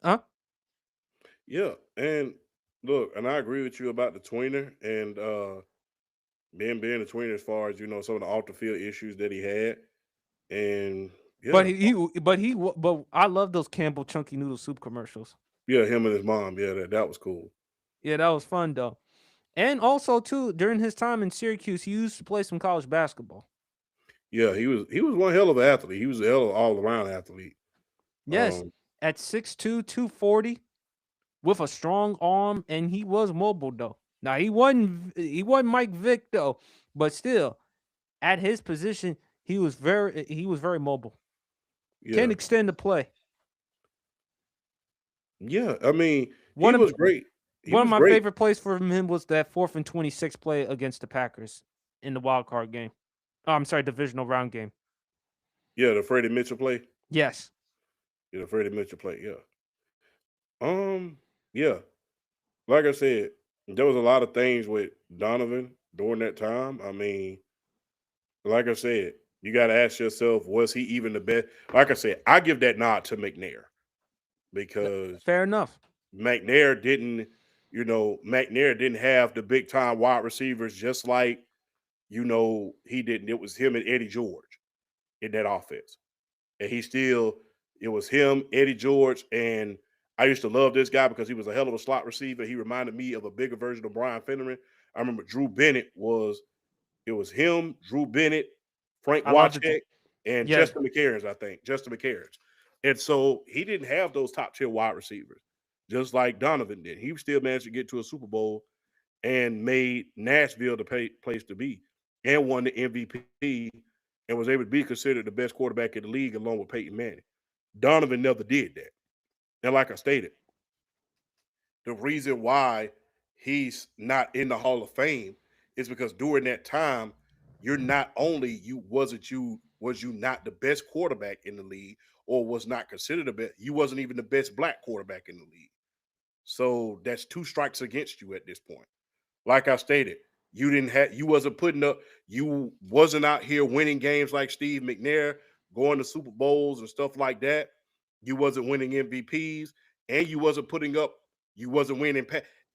huh? Yeah. And look, and I agree with you about the tweener and being a tweener as far as, some of the off the field issues that he had. And But yeah. but I love those Campbell Chunky Noodle Soup commercials. Yeah, him and his mom. Yeah, that was cool. Yeah, that was fun though. And also too, during his time in Syracuse, he used to play some college basketball. Yeah, he was one hell of an athlete. He was a hell of all around athlete. Yes, Um, at 6'2", 240, with a strong arm, and he was mobile though. Now he wasn't Mike Vick though, but still, at his position, he was very mobile. Can yeah. extend the play. Yeah. I mean, he One of was great. He one of was my great. favorite plays from him was that 4th and 26 play against the Packers in the wild card game. Oh, I'm sorry, divisional round game. Yeah, the Freddie Mitchell play. Yes, Yeah, the Freddie Mitchell play. Yeah. Yeah. Like I said, there was a lot of things with Donovan during that time. I mean, like I said, you got to ask yourself, was he even the best? Like I said, I give that nod to McNair because fair enough. McNair didn't, McNair didn't have the big time wide receivers just like, he didn't. It was him and Eddie George in that offense. And it was him, Eddie George, and I used to love this guy because he was a hell of a slot receiver. He reminded me of a bigger version of Brian Finneran. I remember it was him, Drew Bennett, Frank I love it. Wachek, and Yeah, Chester McCarrons, I think. Chester McCarrons. And so he didn't have those top tier wide receivers, just like Donovan did. He still managed to get to a Super Bowl and made Nashville the place to be and won the MVP and was able to be considered the best quarterback in the league along with Peyton Manning. Donovan never did that. And like I stated, the reason why he's not in the Hall of Fame is because during that time, you're not only was you not the best quarterback in the league or was not considered the best, you wasn't even the best black quarterback in the league. So that's two strikes against you at this point. Like I stated, you wasn't putting up, you wasn't out here winning games like Steve McNair, going to Super Bowls and stuff like that. You wasn't winning MVPs, and you wasn't winning.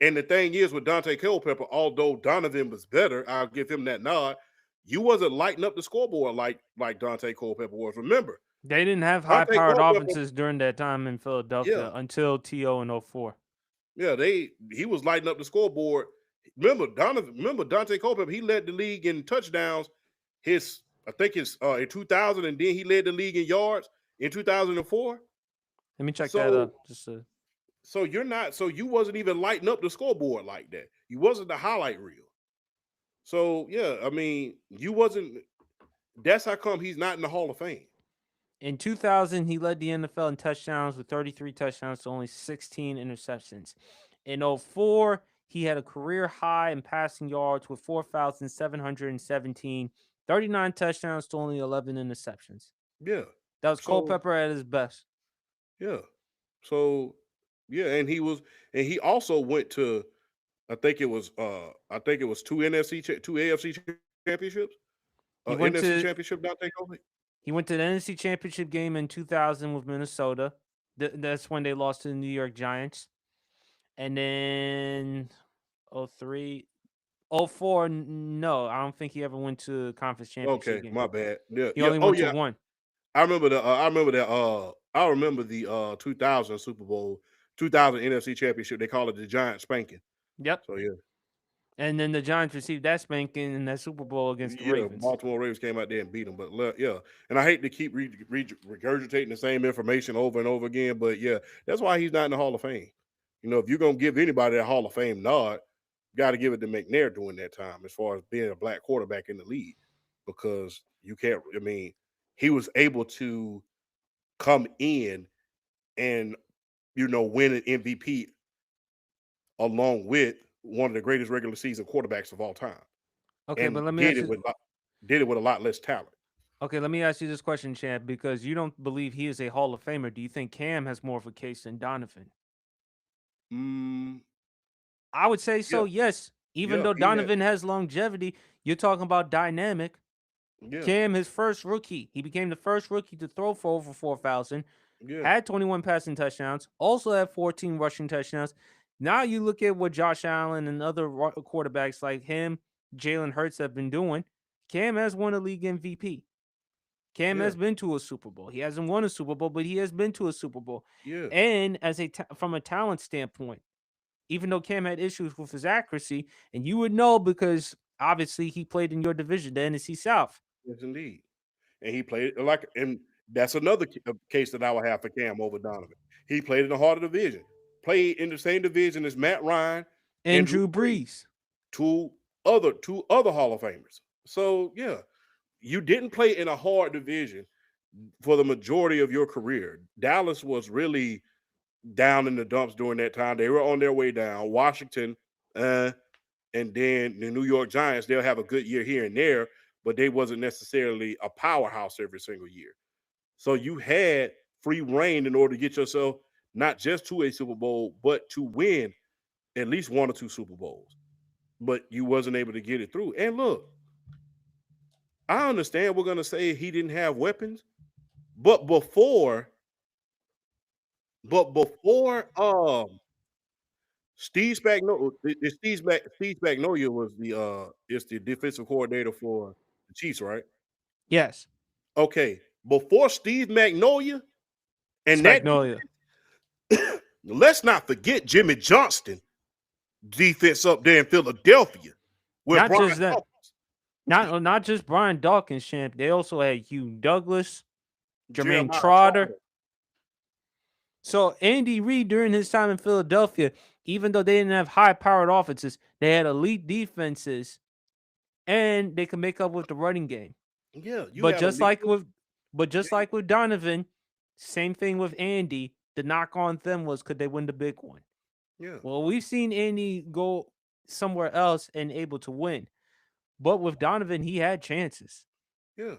And the thing is with Dante Culpepper, although Donovan was better, I'll give him that nod. You wasn't lighting up the scoreboard like Dante Culpepper was. Remember, they didn't have Dante high-powered Culpepper, offenses during that time in yeah, Philadelphia until T.O. in '04. yeah, he was lighting up the scoreboard. Remember Dante Culpepper, he led the league in touchdowns. I think it's in 2000, and then he led the league in yards in 2004. Let me check that So up. Just to, you wasn't even lighting up the scoreboard like that. You wasn't the highlight reel. So yeah, I mean, you wasn't. That's how come he's not in the Hall of Fame. in 2000, he led the NFL in touchdowns with 33 touchdowns to only 16 interceptions. In '04, he had a career high in passing yards with 4,717, 39 touchdowns to only 11 interceptions. Yeah. That was So Culpepper at his best. yeah. So yeah, and he also went to I think it was two AFC championships. He went NFC to championship, Dante Kobe. he went to the NFC Championship game in 2000 with Minnesota. That's when they lost to the New York Giants. And then '03, '04, no, I don't think he ever went to a conference championship Okay, game. my bad. Yeah, He yeah. only Oh went to yeah, one. I remember the 2000 Super Bowl, 2000 NFC championship. They call it the Giant spanking. Yep. So yeah, And then the Giants received that spanking in that Super Bowl against the yeah. Ravens. Baltimore Ravens came out there and beat them, but yeah. And I hate to keep regurgitating the same information over and over again, but yeah, that's why he's not in the Hall of Fame. If you're gonna give anybody a Hall of Fame nod, you got to give it to McNair during that time, as far as being a black quarterback in the league, because you can't. I mean, he was able to come in and win an MVP along with one of the greatest regular season quarterbacks of all time. Okay, but and let me ask you. did it with a lot less talent. Okay, let me ask you this question, champ, because you don't believe he is a Hall of Famer. Do you think Cam has more of a case than Donovan? Mm, I would say yeah, so, yes. Even yeah, though he had, Donovan has longevity, you're talking about dynamic. yeah, Cam, his first rookie, he became the first rookie to throw for over 4,000, yeah, had 21 passing touchdowns, also had 14 rushing touchdowns. Now you look at what Josh Allen and other quarterbacks like him, Jalen Hurts have been doing. Cam has won a league MVP. Cam yeah, has been to a Super Bowl. He hasn't won a Super Bowl, but he has been to a Super Bowl. yeah. And from a talent standpoint, even though Cam had issues with his accuracy, and you would know because obviously he played in your division, the NFC South. Yes, indeed. And he played like, and that's another case that I would have for Cam over Donovan. He played in the heart of the division, played in the same division as Matt Ryan And and Drew Drew Brees, Brees. two other Hall of Famers. So yeah, you didn't play in a hard division for the majority of your career. Dallas was really down in the dumps during that time. They were on their way down. Washington, and then the New York Giants, they'll have a good year here and there, but they wasn't necessarily a powerhouse every single year. So you had free reign in order to get yourself not just to a Super Bowl, but to win at least one or two Super Bowls. But you wasn't able to get it through. And look, I understand we're gonna say he didn't have weapons, but before Steve Spagnuolo was the defensive coordinator for the Chiefs, right? Yes, Okay, before Steve Magnolia and that Spagnolia. let's not forget Jimmy Johnston defense up there in Philadelphia with Not Brian just that. Dawkins, Not just Brian Dawkins, champ. They also had Hugh Douglas, Jermaine Jeremiah Trotter. Trotter. So Andy Reid during his time in Philadelphia, even though they didn't have high-powered offenses, they had elite defenses, and they could make up with the running game. Yeah, you But had a just leader. like with, but Yeah, just like with Donovan, same thing with Andy. The knock on them was could they win the big one? yeah, Well, we've seen Andy go somewhere else and able to win, but with Donovan, he had chances. yeah.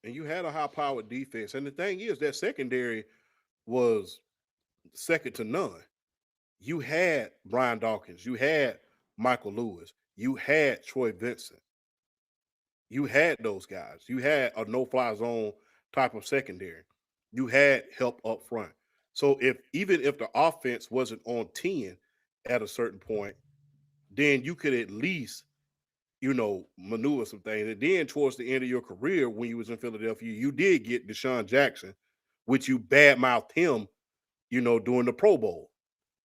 And you had a high powered defense. And the thing is, that secondary was second to none. You had Brian Dawkins, you had Michael Lewis, you had Troy Vincent, you had those guys. You had a no fly zone type of secondary. You had help up front. So even if the offense wasn't on 10 at a certain point, then you could at least, maneuver some things. And then towards the end of your career, when you was in Philadelphia, you did get Deshaun Jackson, which you badmouthed him, during the Pro Bowl.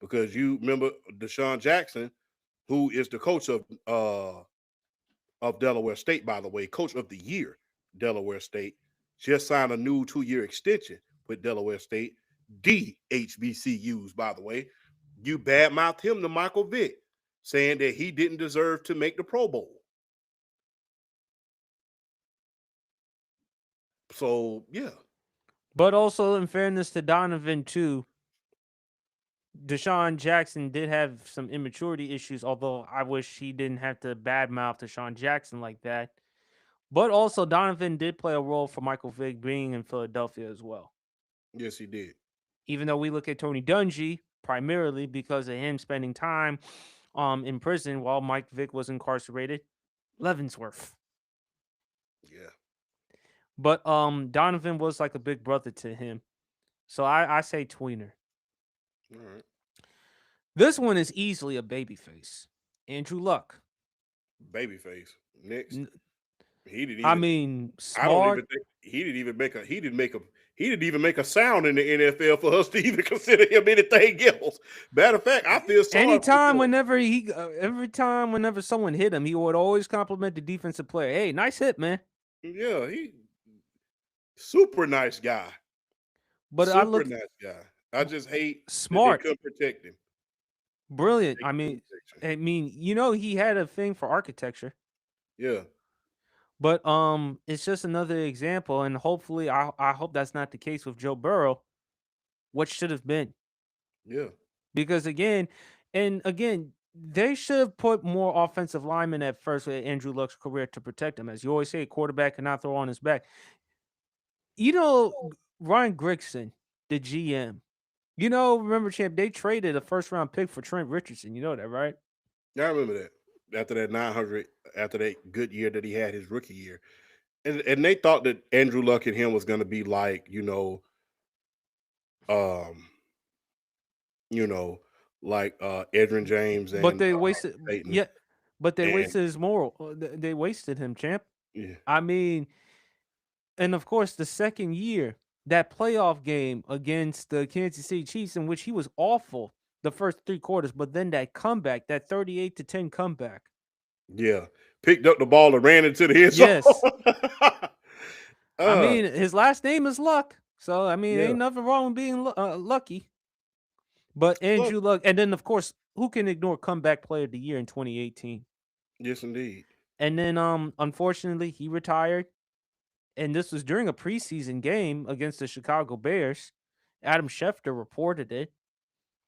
Because you remember Deshaun Jackson, who is the coach of Delaware State, by the way, coach of the year, Delaware State, just signed a new 2-year extension with Delaware State, DHBCUs, by the way. You badmouthed him to Michael Vick, saying that he didn't deserve to make the Pro Bowl. So, yeah. But also, in fairness to Donovan too, Deshaun Jackson did have some immaturity issues. Although I wish he didn't have to badmouth Deshaun Jackson like that. But also, Donovan did play a role for Michael Vick being in Philadelphia as well. Yes, he did. Even though we look at Tony Dungy primarily because of him spending time in prison while Mike Vick was incarcerated, Leavenworth. Yeah. But Donovan was like a big brother to him. So I say tweener. All right. This one is easily a babyface. Andrew Luck. Babyface. Next. He didn't I even mean, I don't smart. even think he didn't even make a sound in the NFL for us to even consider him anything else. Matter of fact, I feel sorry Anytime, for him. every time, whenever someone hit him, he would always compliment the defensive player. Hey, nice hit, man. Yeah, he super nice guy. But I Super look nice guy. I just hate that they smart, couldn't protect him. brilliant. They I couldn't mean, protect him. I mean, he had a thing for architecture. Yeah, But it's just another example, and hopefully, I hope that's not the case with Joe Burrow. What should have been, yeah, because again, and again, They should have put more offensive linemen at first with Andrew Luck's career to protect him. As you always say, a quarterback cannot throw on his back. Ryan Grigson, the GM. Remember, champ, they traded a first round pick for Trent Richardson. You know that, right? Yeah, I remember that. After that 900, after that good year that he had his rookie year, and they thought that Andrew Luck and him was going to be like um, you know, like Edrin James But and they wasted, Peyton, yeah, but they and wasted his moral. They wasted him, champ. yeah, I mean, and of course, the second year, that playoff game against the Kansas City Chiefs, in which he was awful the first 3 quarters, but then that comeback, that 38-10 comeback. yeah, picked up the ball and ran into the end zone. Yes. I uh, mean, his last name is Luck. So, I mean, yeah, ain't nothing wrong with being lucky. But look, Andrew Luck, and then, of course, who can ignore comeback player of the year in 2018? yes, indeed, And then, unfortunately, he retired. And this was during a preseason game against the Chicago Bears. Adam Schefter reported it.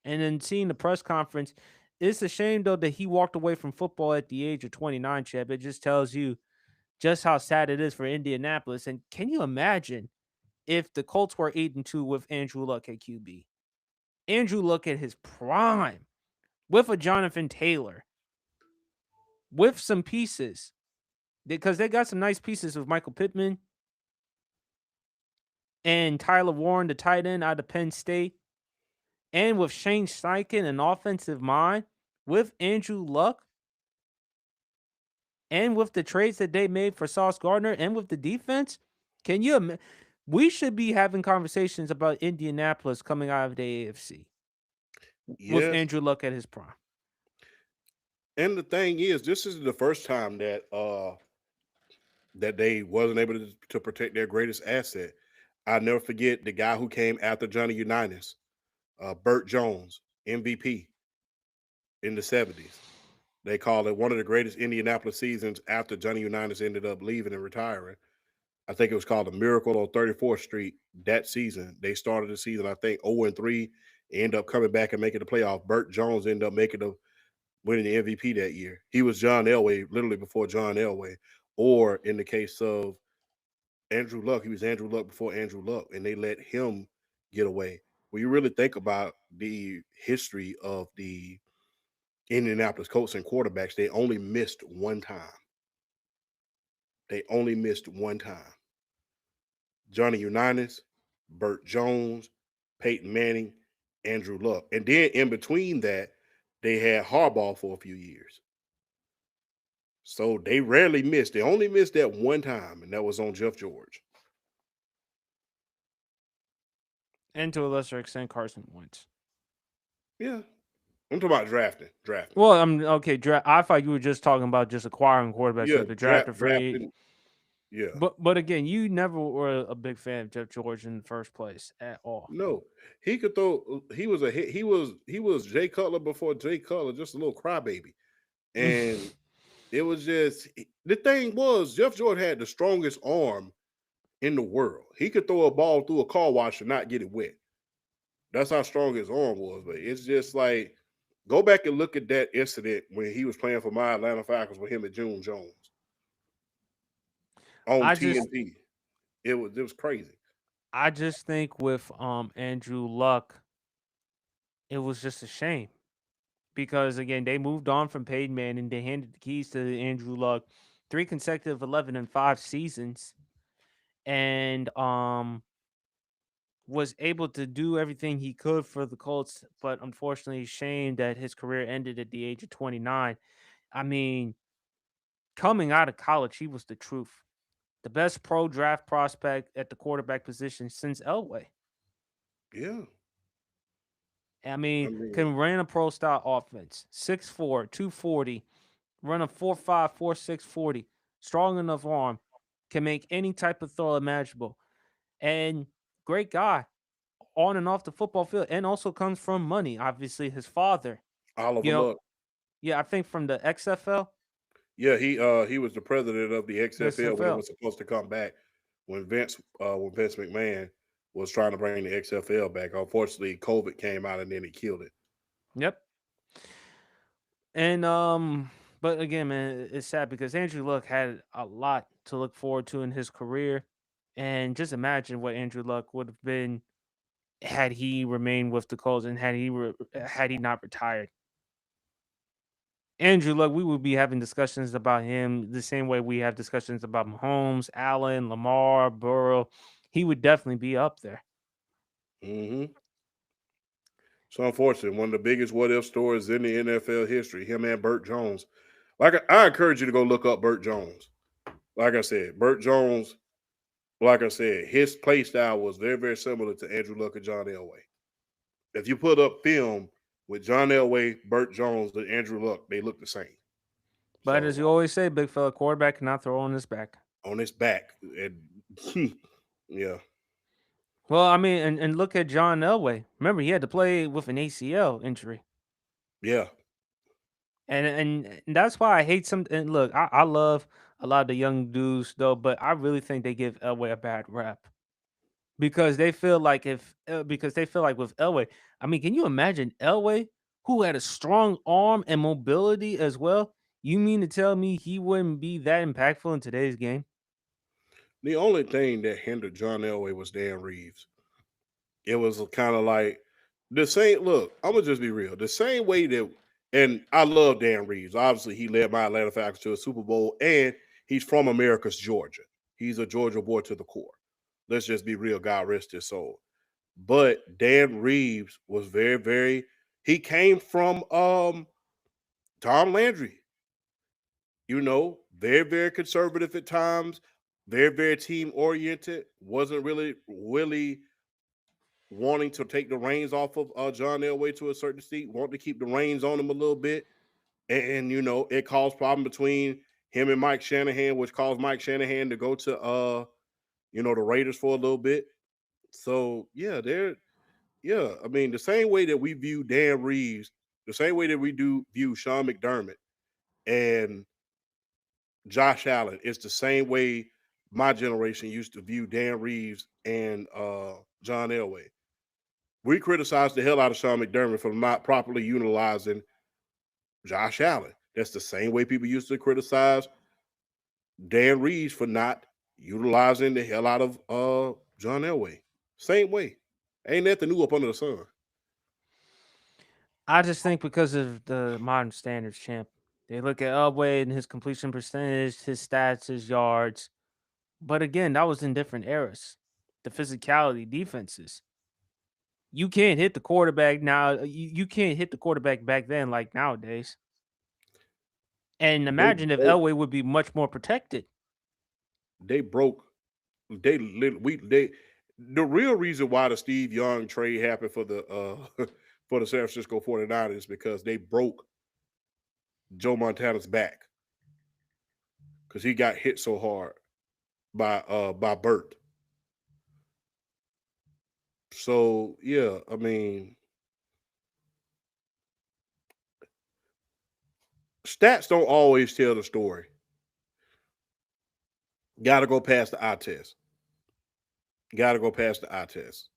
And then seeing the press conference, it's a shame though that he walked away from football at the age of 29, Cheb. It just tells you just how sad it is for Indianapolis. And can you imagine if the Colts were 8-2 with Andrew Luck at QB? Andrew Luck at his prime with a Jonathan Taylor, with some pieces. Because they got some nice pieces with Michael Pittman and Tyler Warren, the tight end out of Penn State. And with Shane Steichen, an offensive mind, with Andrew Luck, and with the trades that they made for Sauce Gardner, and with the defense, can you? We should be having conversations about Indianapolis coming out of the AFC with yes. Andrew Luck at his prime. And the thing is, this is the first time that they wasn't able to protect their greatest asset. I'll never forget the guy who came after Johnny Unitas, Burt Jones, MVP in the 70s. They call it one of the greatest Indianapolis seasons after Johnny Unitas ended up leaving and retiring. I think it was called the Miracle on 34th Street that season. They started the season, I think, 0-3, end up coming back and making the playoff. Burt Jones ended up winning the MVP that year. He was John Elway, literally before John Elway. Or in the case of Andrew Luck, he was Andrew Luck before Andrew Luck, and they let him get away. When you really think about the history of the Indianapolis Colts and quarterbacks, they only missed one time. They only missed one time. Johnny Unitas, Burt Jones, Peyton Manning, Andrew Luck. And then in between that, they had Harbaugh for a few years. So they rarely missed. They only missed that one time, and that was on Jeff George. And to a lesser extent, Carson Wentz. Yeah. I'm talking about drafting. Drafting. Well, I'm okay. I thought you were just talking about just acquiring quarterbacks Yeah, with the draft free. drafting. Yeah. But again, you never were a big fan of Jeff George in the first place at all. No. He could throw he was a hit. He was Jay Cutler before Jay Cutler, just a little crybaby. And it was just the thing was Jeff George had the strongest arm in the world. He could throw a ball through a car wash and not get it wet. That's how strong his arm was. But it's just like go back and look at that incident when he was playing for my Atlanta Falcons with him and June Jones on I just TNT. It was crazy. I just think with Andrew Luck, it was just a shame because again they moved on from Peyton Manning. They handed the keys to Andrew Luck, 3 consecutive 11-5 seasons, and was able to do everything he could for the Colts. But unfortunately, shame that his career ended at the age of 29. I mean, coming out of college, he was the truth. The best pro draft prospect at the quarterback position since Elway. Yeah. I I mean, mean, can run a pro style offense. 6'4", 240, run a 4.5, 4.6 40. Strong enough arm, can make any type of throw imaginable. And great guy on and off the football field. And also comes from money. Obviously, his father. Oliver You know, Luck. yeah, I think from the XFL, Yeah, he was the president of the the XFL when it XFL. was supposed to come back when Vince McMahon was trying to bring the XFL back. Unfortunately, COVID came out and then it killed it. Yep. And but again, man, it's sad because Andrew Luck had a lot to look forward to in his career, and just imagine what Andrew Luck would have been had he remained with the Colts and had he not retired. Andrew Luck, we would be having discussions about him the same way we have discussions about Mahomes, Allen, Lamar, Burrow. He would definitely be up there. Mm-hmm. So unfortunate, one of the biggest what if stories in the NFL history. Him and Burt Jones. I encourage you to go look up Burt Jones. Like I said, Burt Jones. Like I said, his play style was very, very similar to Andrew Luck and John Elway. If you put up film with John Elway, Burt Jones, and Andrew Luck, they look the same. But as So you always say, big fella, quarterback cannot throw on his back. on his back, and yeah, Well, I mean, and look at John Elway. Remember, he had to play with an ACL injury. yeah, And that's why I hate some. And look, I love a lot of the young dudes though, but I really think they give Elway a bad rep because they feel like because they feel like with Elway. I mean, can you imagine Elway who had a strong arm and mobility as well? You mean to tell me he wouldn't be that impactful in today's game? the only thing that hindered John Elway was Dan Reeves. It was kind of like the same. Look, I'm gonna just be real. The same way that, and I love Dan Reeves. Obviously, he led my Atlanta Falcons to a Super Bowl, and he's from America's Georgia. He's a Georgia boy to the core. Let's just be real. God rest his soul. But Dan Reeves was very, very. He came from Tom Landry. Very, very conservative at times. Very, very team oriented. Wasn't really wanting to take the reins off of John Elway to a certain extent, wanting to keep the reins on him a little bit. And it caused problem between him and Mike Shanahan, which caused Mike Shanahan to go to the Raiders for a little bit. So I mean, the same way that we view Dan Reeves, the same way that we do view Sean McDermott and Josh Allen, it's the same way my generation used to view Dan Reeves and John Elway. We criticized the hell out of Sean McDermott for not properly utilizing Josh Allen. That's the same way people used to criticize Dan Reeves for not utilizing the hell out of John Elway. Same way. Ain't nothing new up under the sun. I just think because of the modern standards, champ. They look at Elway and his completion percentage, his stats, his yards. But again, that was in different eras. The physicality, defenses. You can't hit the quarterback now. You can't hit the quarterback back then like nowadays. And They imagine if broke. Elway would be much more protected. They broke. They we they. The real reason why the Steve Young trade happened for the for the San Francisco 49ers is because they broke Joe Montana's back because he got hit so hard by Burt. So yeah, I mean, stats don't always tell the story. Got to go past the eye test. Got to go past the eye test.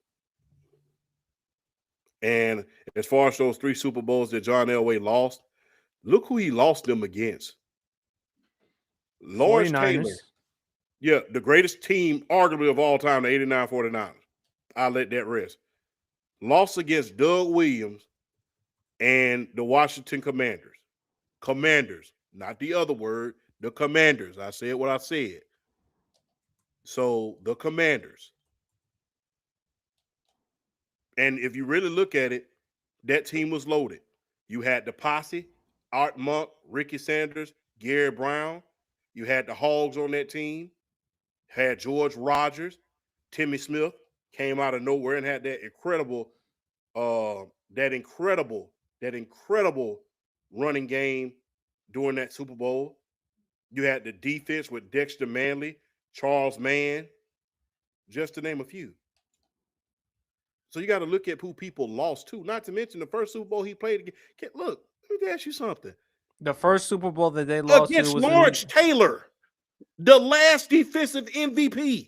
And as far as those three Super Bowls that John Elway lost, look who he lost them against. Lawrence Taylor. 49ers. Yeah, the greatest team, arguably, of all time, the 89 49ers. I let that rest. Lost against Doug Williams and the Washington Commanders. Commanders, not the other word, the Commanders. I said what I said. So the Commanders. And if you really look at it, that team was loaded. You had the posse, Art Monk, Ricky Sanders, Gary Brown. You had the Hogs on that team. Had George Rogers, Timmy Smith came out of nowhere and had that uh, that incredible, that incredible running game during that Super Bowl. You had the defense with Dexter Manley, Charles Mann, just to name a few. So you got to look at who people lost to. Not to mention the first Super Bowl he played again. Look, let me ask you something. The first Super Bowl that they lost to Against was in Lawrence Taylor, the last defensive MVP.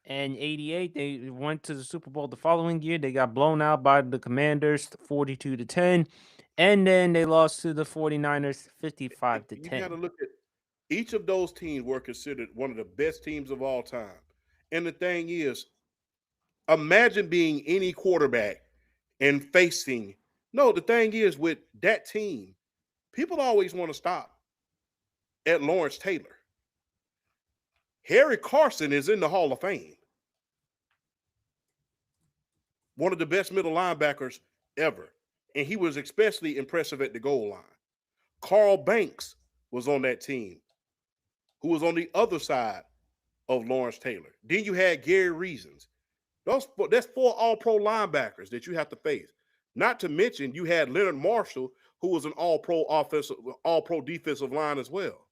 in '88. They went to the Super Bowl the following year. They got blown out by the Commanders, 42-10. And then they lost to the 49ers And 55 to you got to 10. look at each of those teams were considered one of the best teams of all time. And the thing is, imagine being any quarterback and facing. No, the thing is with that team, people always want to stop at Lawrence Taylor. Harry Carson is in the Hall of Fame, one of the best middle linebackers ever. And he was especially impressive at the goal line. Carl Banks was on that team, who was on the other side of Lawrence Taylor. Then you had Gary Reasons. That's four all-pro linebackers that you have to face. Not to mention you had Leonard Marshall, who was an all-pro defensive line as well.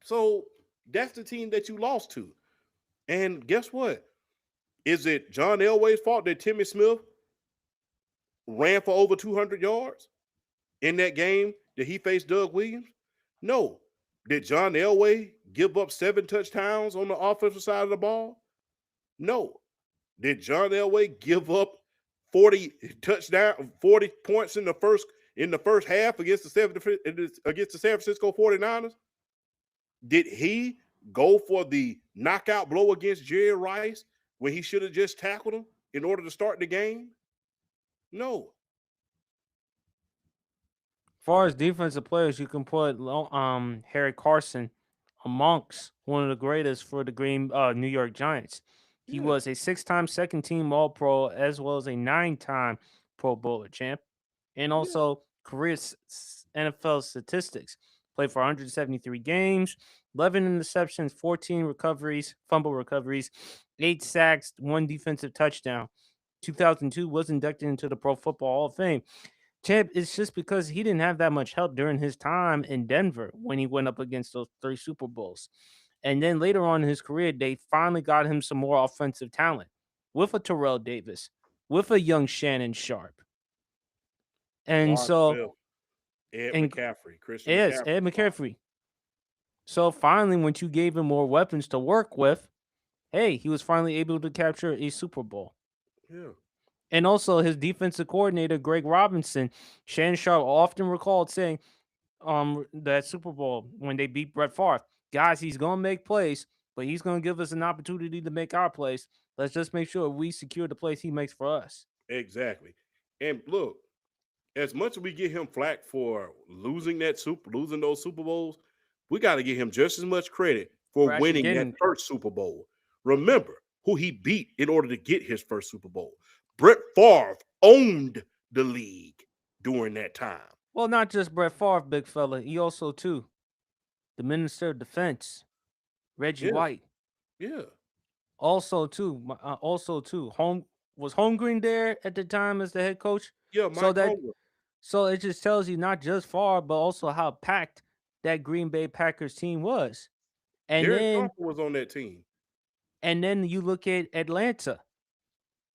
So that's the team that you lost to. And guess what? Is it John Elway's fault that Timmy Smith ran for over 200 yards in that game that he faced Doug Williams? No. Did John Elway give up 7 touchdowns on the offensive side of the ball? No. Did John Elway give up 40 points in the first half against the San Francisco 49ers? Did he go for the knockout blow against Jerry Rice when he should have just tackled him in order to start the game? No. As far as defensive players, you can put Harry Carson amongst one of the greatest for the Green New York Giants. He Yeah. was a 6-time second team All Pro as well as a 9-time Pro Bowler champ, and Yeah. also career NFL statistics. Played for 173 games, 11 interceptions, 14 recoveries, fumble recoveries, 8 sacks, 1 defensive touchdown. 2002 was inducted into the Pro Football Hall of Fame. Champ, it's just because he didn't have that much help during his time in Denver when he went up against those 3 Super Bowls. And then later on in his career, they finally got him some more offensive talent with a Terrell Davis, with a young Shannon Sharp. And Ron so, Smith, Ed and McCaffrey, Christian yes, McCaffrey. Ed McCaffrey. So finally, when you gave him more weapons to work with, hey, he was finally able to capture a Super Bowl. Yeah. And also his defensive coordinator, Greg Robinson, Shannon Sharp often recalled saying, that Super Bowl when they beat Brett Favre. Guys, he's gonna make plays, but he's gonna give us an opportunity to make our plays. Let's just make sure we secure the plays he makes for us. Exactly. And look, as much as we get him flack for losing those Super Bowls, we got to give him just as much credit for For actually winning that getting first Super Bowl. Remember who he beat in order to get his first Super Bowl. Brett Favre owned the league during that time. well, not just Brett Favre, big fella. He also too the Minister of Defense, Reggie Yeah, White. yeah, Also too, home was Holmgren there at the time as the head coach. yeah. So Mike that Holmgren, so it just tells you not just Favre, but also how packed that Green Bay Packers team was. And Derek then Carper was on that team. And then you look at Atlanta,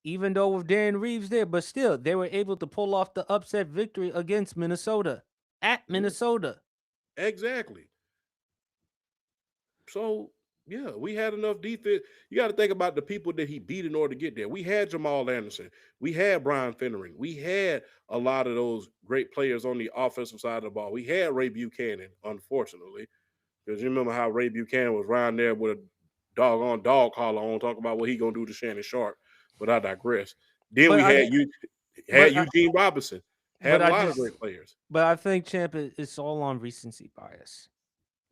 even though with Darren Reeves there, but still they were able to pull off the upset victory against Minnesota at Yeah, Minnesota. exactly. So yeah, we had enough defense. You got to think about the people that he beat in order to get there. We had Jamal Anderson, we had Brian Fennering, we had a lot of those great players on the offensive side of the ball. We had Ray Buchanan, unfortunately, because you remember how Ray Buchanan was around there with a doggone dog collar on, talking about what he gonna do to Shannon Sharp. But I digress. Then But we I had but I, Eugene Robinson, but had a I lot of just great players. but I think Champ it's all on recency bias.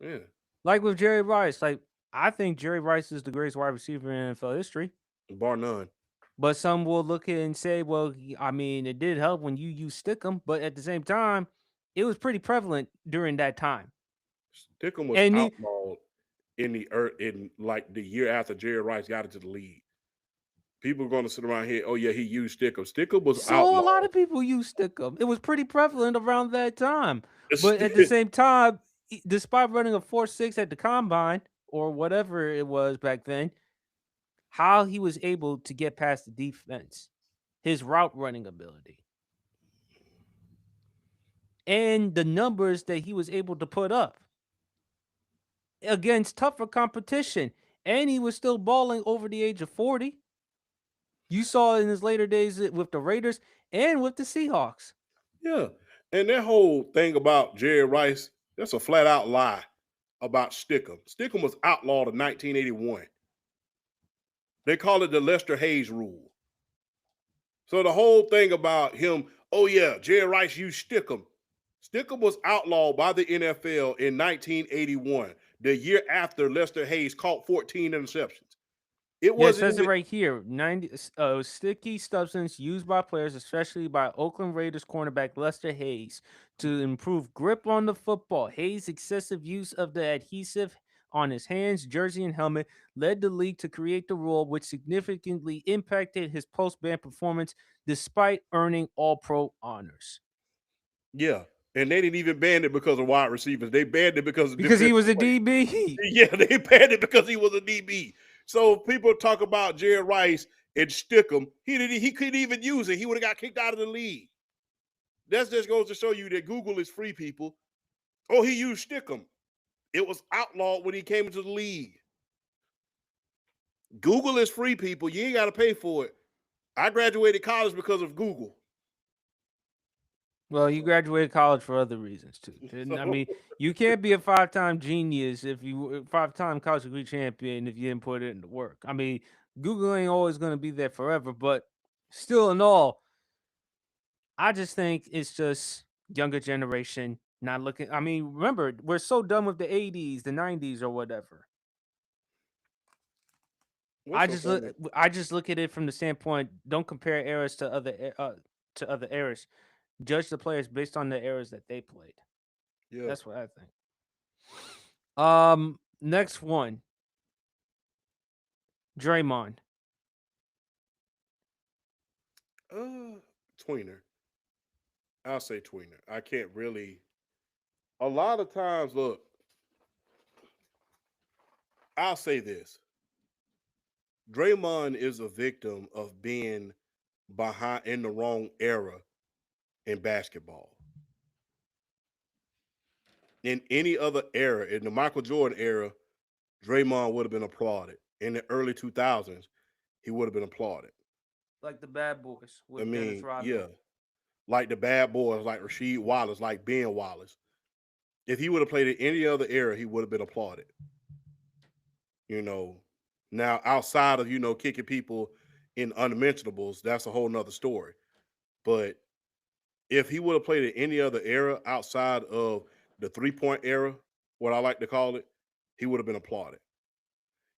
Yeah, Like with Jerry Rice, like I think Jerry Rice is the greatest wide receiver in NFL history. bar none. But some will look at it and say, well, I mean, it did help when you used Stickum, but at the same time, it was pretty prevalent during that time. Stickum was And he, outlawed in like the year after Jerry Rice got into the league. People are going to sit around here. Oh yeah, he used Stickum. Stickum was So a lot outlawed. of people use Stickum. It was pretty prevalent around that time. But at the same time, despite running a 4.6 at the combine or whatever it was back then, how he was able to get past the defense, his route running ability, and the numbers that he was able to put up against tougher competition. And he was still balling over the age of 40. You saw in his later days with the Raiders and with the Seahawks. Yeah. And that whole thing about Jerry Rice, that's a flat out lie about Stickum. Stickum was outlawed in 1981. They call it the Lester Hayes rule. So the whole thing about him, oh yeah, Jerry Rice used Stickum. Stickum was outlawed by the NFL in 1981, the year after Lester Hayes caught 14 interceptions. It Yeah, it wasn't says it even right here. 90 sticky substance used by players, especially by Oakland Raiders cornerback Lester Hayes, to improve grip on the football. Hayes' excessive use of the adhesive on his hands, jersey, and helmet led the league to create the rule, which significantly impacted his post-ban performance despite earning All-Pro honors. yeah. And they didn't even ban it because of wide receivers. They banned it because of Because he defensive was a play. DB. Yeah, they banned it because he was a DB. So people talk about Jerry Rice and Stickum. He couldn't even use it. He would have got kicked out of the league. That just goes to show you that Google is free, people. Oh, he used Stickum. It was outlawed when he came into the league. Google is free, people. You ain't got to pay for it. I graduated college because of Google. Well, you graduated college for other reasons too. I So mean, you can't be a five-time genius if you five-time college degree champion if you didn't put it into work. I mean, Google ain't always going to be there forever, but still, in all, I just think it's just younger generation not looking. I mean, remember, we're so done with the '80s, the '90s, or whatever. what's so funny? I just look at it from the standpoint. Don't compare eras to other eras. Judge the players based on the eras that they played. Yeah. That's what I think. Next one, Draymond. Tweener. I'll say tweener. I can't really. A lot of times, look, I'll say this. Draymond is a victim of being behind in the wrong era in basketball. In any other era, in the Michael Jordan era, Draymond would have been applauded. In the early 2000s, he would have been applauded. Like the Bad Boys I with Dennis mean, Rodman. yeah, like the bad boys, like Rasheed Wallace, like Ben Wallace. If he would have played in any other era, he would have been applauded. You know, now outside of kicking people in unmentionables, that's a whole nother story. But if he would have played in any other era outside of the 3-point era, what I like to call it, he would have been applauded.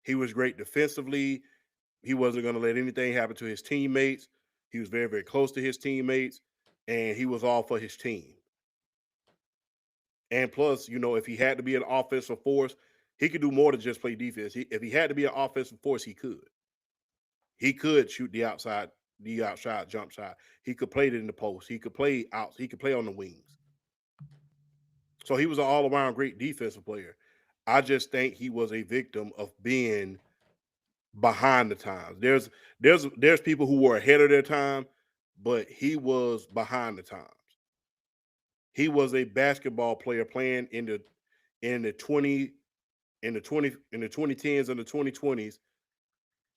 He was great defensively. He wasn't going to let anything happen to his teammates. He was very, very close to his teammates, and he was all for his team. And plus, if he had to be an offensive force, he could do more than just play defense. If he had to be an offensive force, he could. He could shoot the outside jump shot. He could play it in the post. He could play out. He could play on the wings. So he was an all around great defensive player. I just think he was a victim of being behind the times. There's people who were ahead of their time, but he was behind the times. He was a basketball player playing in the 20 in the 2010s and the 2020s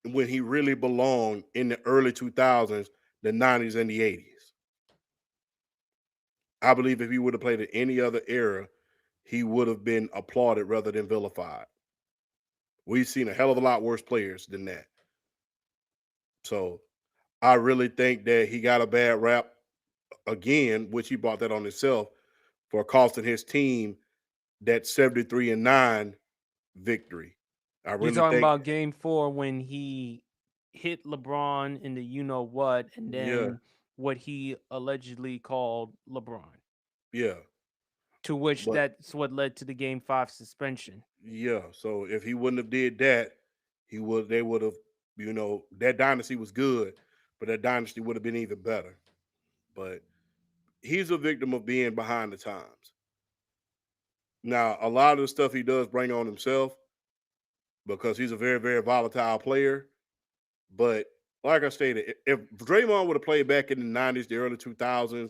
when he really belonged in the early 2000s, the 90s and the 80s. I believe if he would have played in any other era, he would have been applauded rather than vilified. We've seen a hell of a lot worse players than that. So I really think that he got a bad rap again, which he brought that on himself for costing his team that 73-9 victory. I You're really talking think, about Game 4 when he hit LeBron in the you know what, and yeah, then what he allegedly called LeBron, yeah. to which But that's what led to the Game 5 suspension. yeah, so if he wouldn't have did that, they would have, that dynasty was good, but that dynasty would have been even better. But he's a victim of being behind the times. Now, a lot of the stuff he does bring on himself because he's a very, very volatile player. But like I stated, if Draymond would have played back in the 90s, the early 2000s,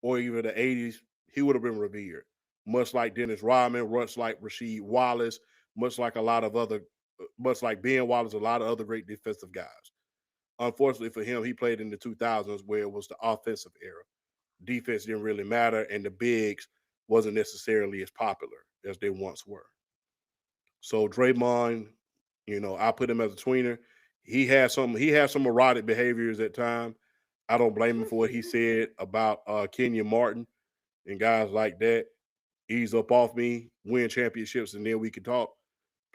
or even the 80s, he would have been revered. Much like Dennis Rodman, much like Rasheed Wallace, much like a lot of other, much like Ben Wallace, a lot of other great defensive guys. unfortunately for him, he played in the 2000s where it was the offensive era. Defense didn't really matter, and the bigs wasn't necessarily as popular as they once were. So Draymond, I put him as a tweener. He had some erotic behaviors at times. I don't blame him for what he said about Kenyon Martin and guys like that. Ease up off me, win championships, and then we can talk.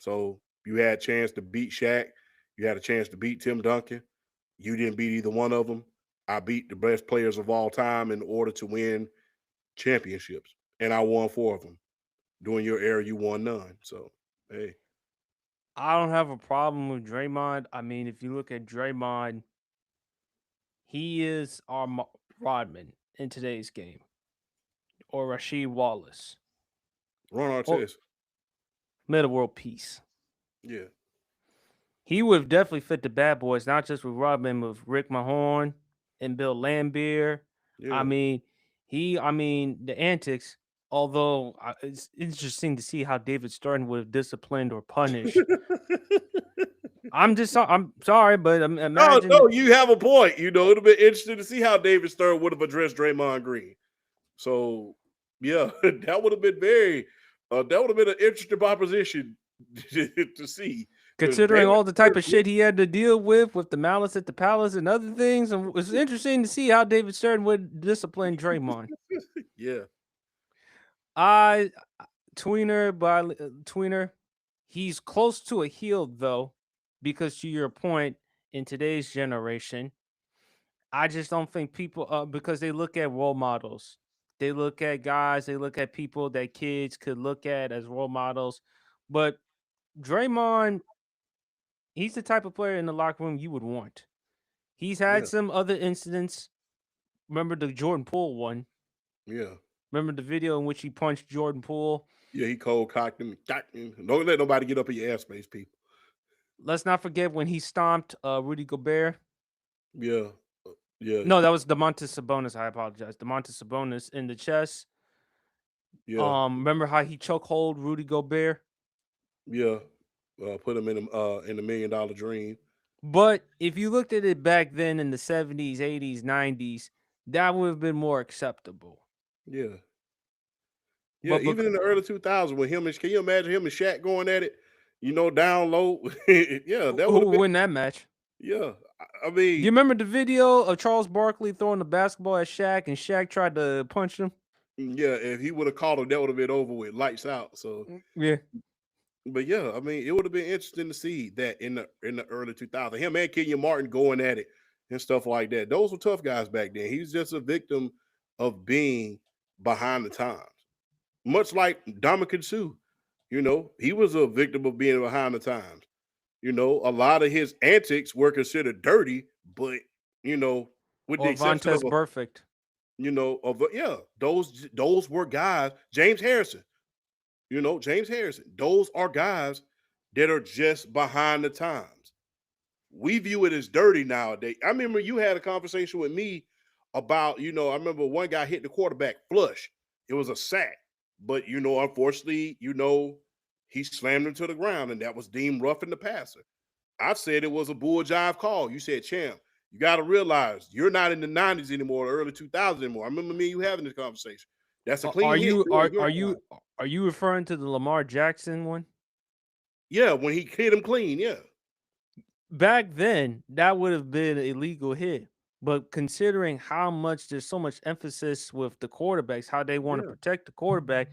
So you had a chance to beat Shaq. You had a chance to beat Tim Duncan. You didn't beat either one of them. I beat the best players of all time in order to win championships, and I won 4 of them. During your era, you won none. So, hey, I don't have a problem with Draymond. I mean, if you look at Draymond, he is our Rodman in today's game, or Rasheed Wallace, Ron or Artest, Meta World Peace. yeah, He would have definitely fit the bad boys, not just with Rodman, with Rick Mahorn and Bill Laimbeer. I yeah. mean, the antics. Although it's interesting to see how David Stern would have disciplined or punished. I'm sorry, but No, imagine. no, you have a point. It'd have been interesting to see how David Stern would have addressed Draymond Green. So, yeah, that would have been an interesting proposition to see. Because Considering David all the type Stern, of shit he had to deal with the malice at the palace and other things, and it's interesting to see how David Stern would discipline Draymond. yeah, I tweener, he's close to a heel though, because to your point, in today's generation, I just don't think people because they look at role models. They look at guys, they look at people that kids could look at as role models. But Draymond, he's the type of player in the locker room you would want. He's had yeah, some other incidents. Remember the Jordan Poole one? yeah. Remember the video in which he punched Jordan Poole? Yeah, he cold cocked him. Don't let nobody get up in your airspace, people. Let's not forget when he stomped Rudy Gobert. Yeah, yeah, No, that was Demontis Sabonis. I apologize. Demontis Sabonis in the chest. yeah, Remember how he chokehold Rudy Gobert? yeah. Put him in the $1 million dream. But if you looked at it back then in the 70s, 80s, 90s, that would have been more acceptable. Yeah, yeah. But Even in the early 2000s, can you imagine him and Shaq going at it? Down low. Yeah, that would who have would been. win that match? Yeah, I Do you mean, remember the video of Charles Barkley throwing the basketball at Shaq and Shaq tried to punch him? yeah. If he would have called him, that would have been over with, lights out. So, Yeah. but yeah, I mean, it would have been interesting to see that in the early 2000s, him and Kenyon Martin going at it and stuff like that. Those were tough guys back then. He was just a victim of being behind the times, much like Dominican Sue. He was a victim of being behind the times. A lot of his antics were considered dirty, but you know, with the Or exception of Vontaze Perfect. those were guys. James Harrison. James Harrison. Those are guys that are just behind the times. We view it as dirty nowadays. I remember you had a conversation with me about, I remember one guy hit the quarterback flush. It was a sack. But, unfortunately, he slammed him to the ground, and that was deemed roughing the passer. I said it was a bull jive call. You said, champ, you got to realize you're not in the 90s anymore, or early 2000s anymore. I remember me and you having this conversation. That's a Are clean hit. you You're on are your are line. you are you referring to the Lamar Jackson one? Yeah, when he hit him clean, yeah. Back then, that would have been a legal hit. But considering how much there's so much emphasis with the quarterbacks, how they want to Yeah, protect the quarterback,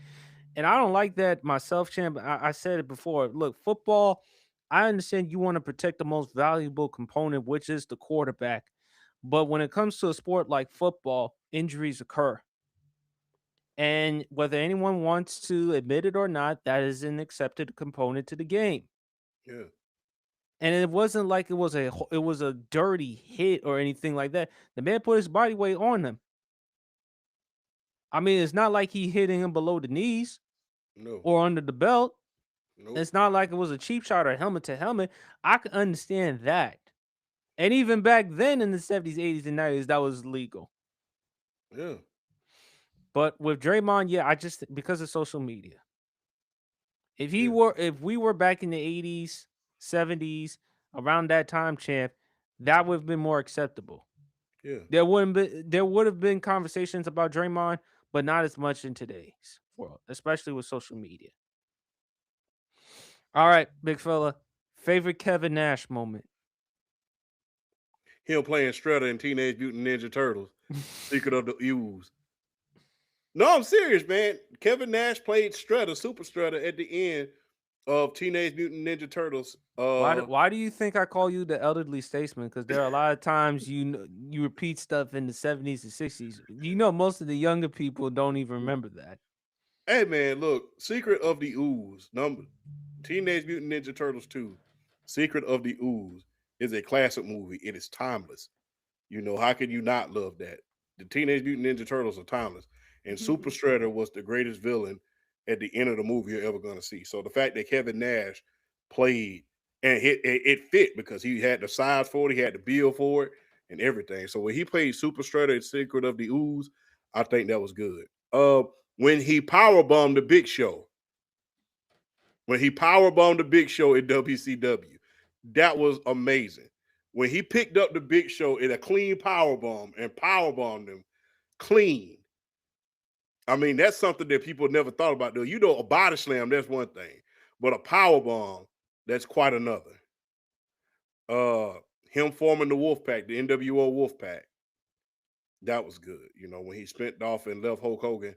and I don't like that myself, champ. I said it before. Look, football, I understand you want to protect the most valuable component, which is the quarterback. But when it comes to a sport like football, injuries occur. And whether anyone wants to admit it or not, that is an accepted component to the game. yeah, And it wasn't like it was a dirty hit or anything like that. The man put his body weight on him. I mean, it's not like he hitting him below the knees no, or under the belt. nope, It's not like it was a cheap shot or helmet to helmet. I can understand that. And even back then in the 70s, 80s, and 90s, that was legal. yeah, But with Draymond, yeah, I just because of social media. yeah, If we were back in the 80s, 70s, around that time, champ, that would have been more acceptable. Yeah. There would have been conversations about Draymond, but not as much in today's world, especially with social media. All right, big fella. Favorite Kevin Nash moment. Him playing Shredder in Teenage Mutant Ninja Turtles, Secret of the Ooze. No, I'm serious, man. Kevin Nash played Shredder, Super Shredder, at the end of Teenage Mutant Ninja Turtles. Why do you think I call you the elderly statesman? Because there are a lot of times you repeat stuff in the 70s and 60s. You know, most of the younger people don't even remember that. Hey, man, look, Secret of the Ooze, number Teenage Mutant Ninja Turtles 2, Secret of the Ooze is a classic movie. It is timeless. You know, how could you not love that? The Teenage Mutant Ninja Turtles are timeless. And Super Shredder was the greatest villain at the end of the movie you're ever going to see. So the fact that Kevin Nash played and it fit because he had the size for it, he had the build for it, and everything. So when he played Super Shredder in Secret of the Ooze, I think that was good. When he power bombed the Big Show, when he power bombed the Big Show in WCW, that was amazing. When he picked up the Big Show in a clean power bomb and power bombed him clean, I mean, that's something that people never thought about doing. You know, a body slam, that's one thing, but a power bomb, that's quite another. Uh, Him forming the Wolfpack, the NWO Wolfpack, that was good. You know, when he spent off and left Hulk Hogan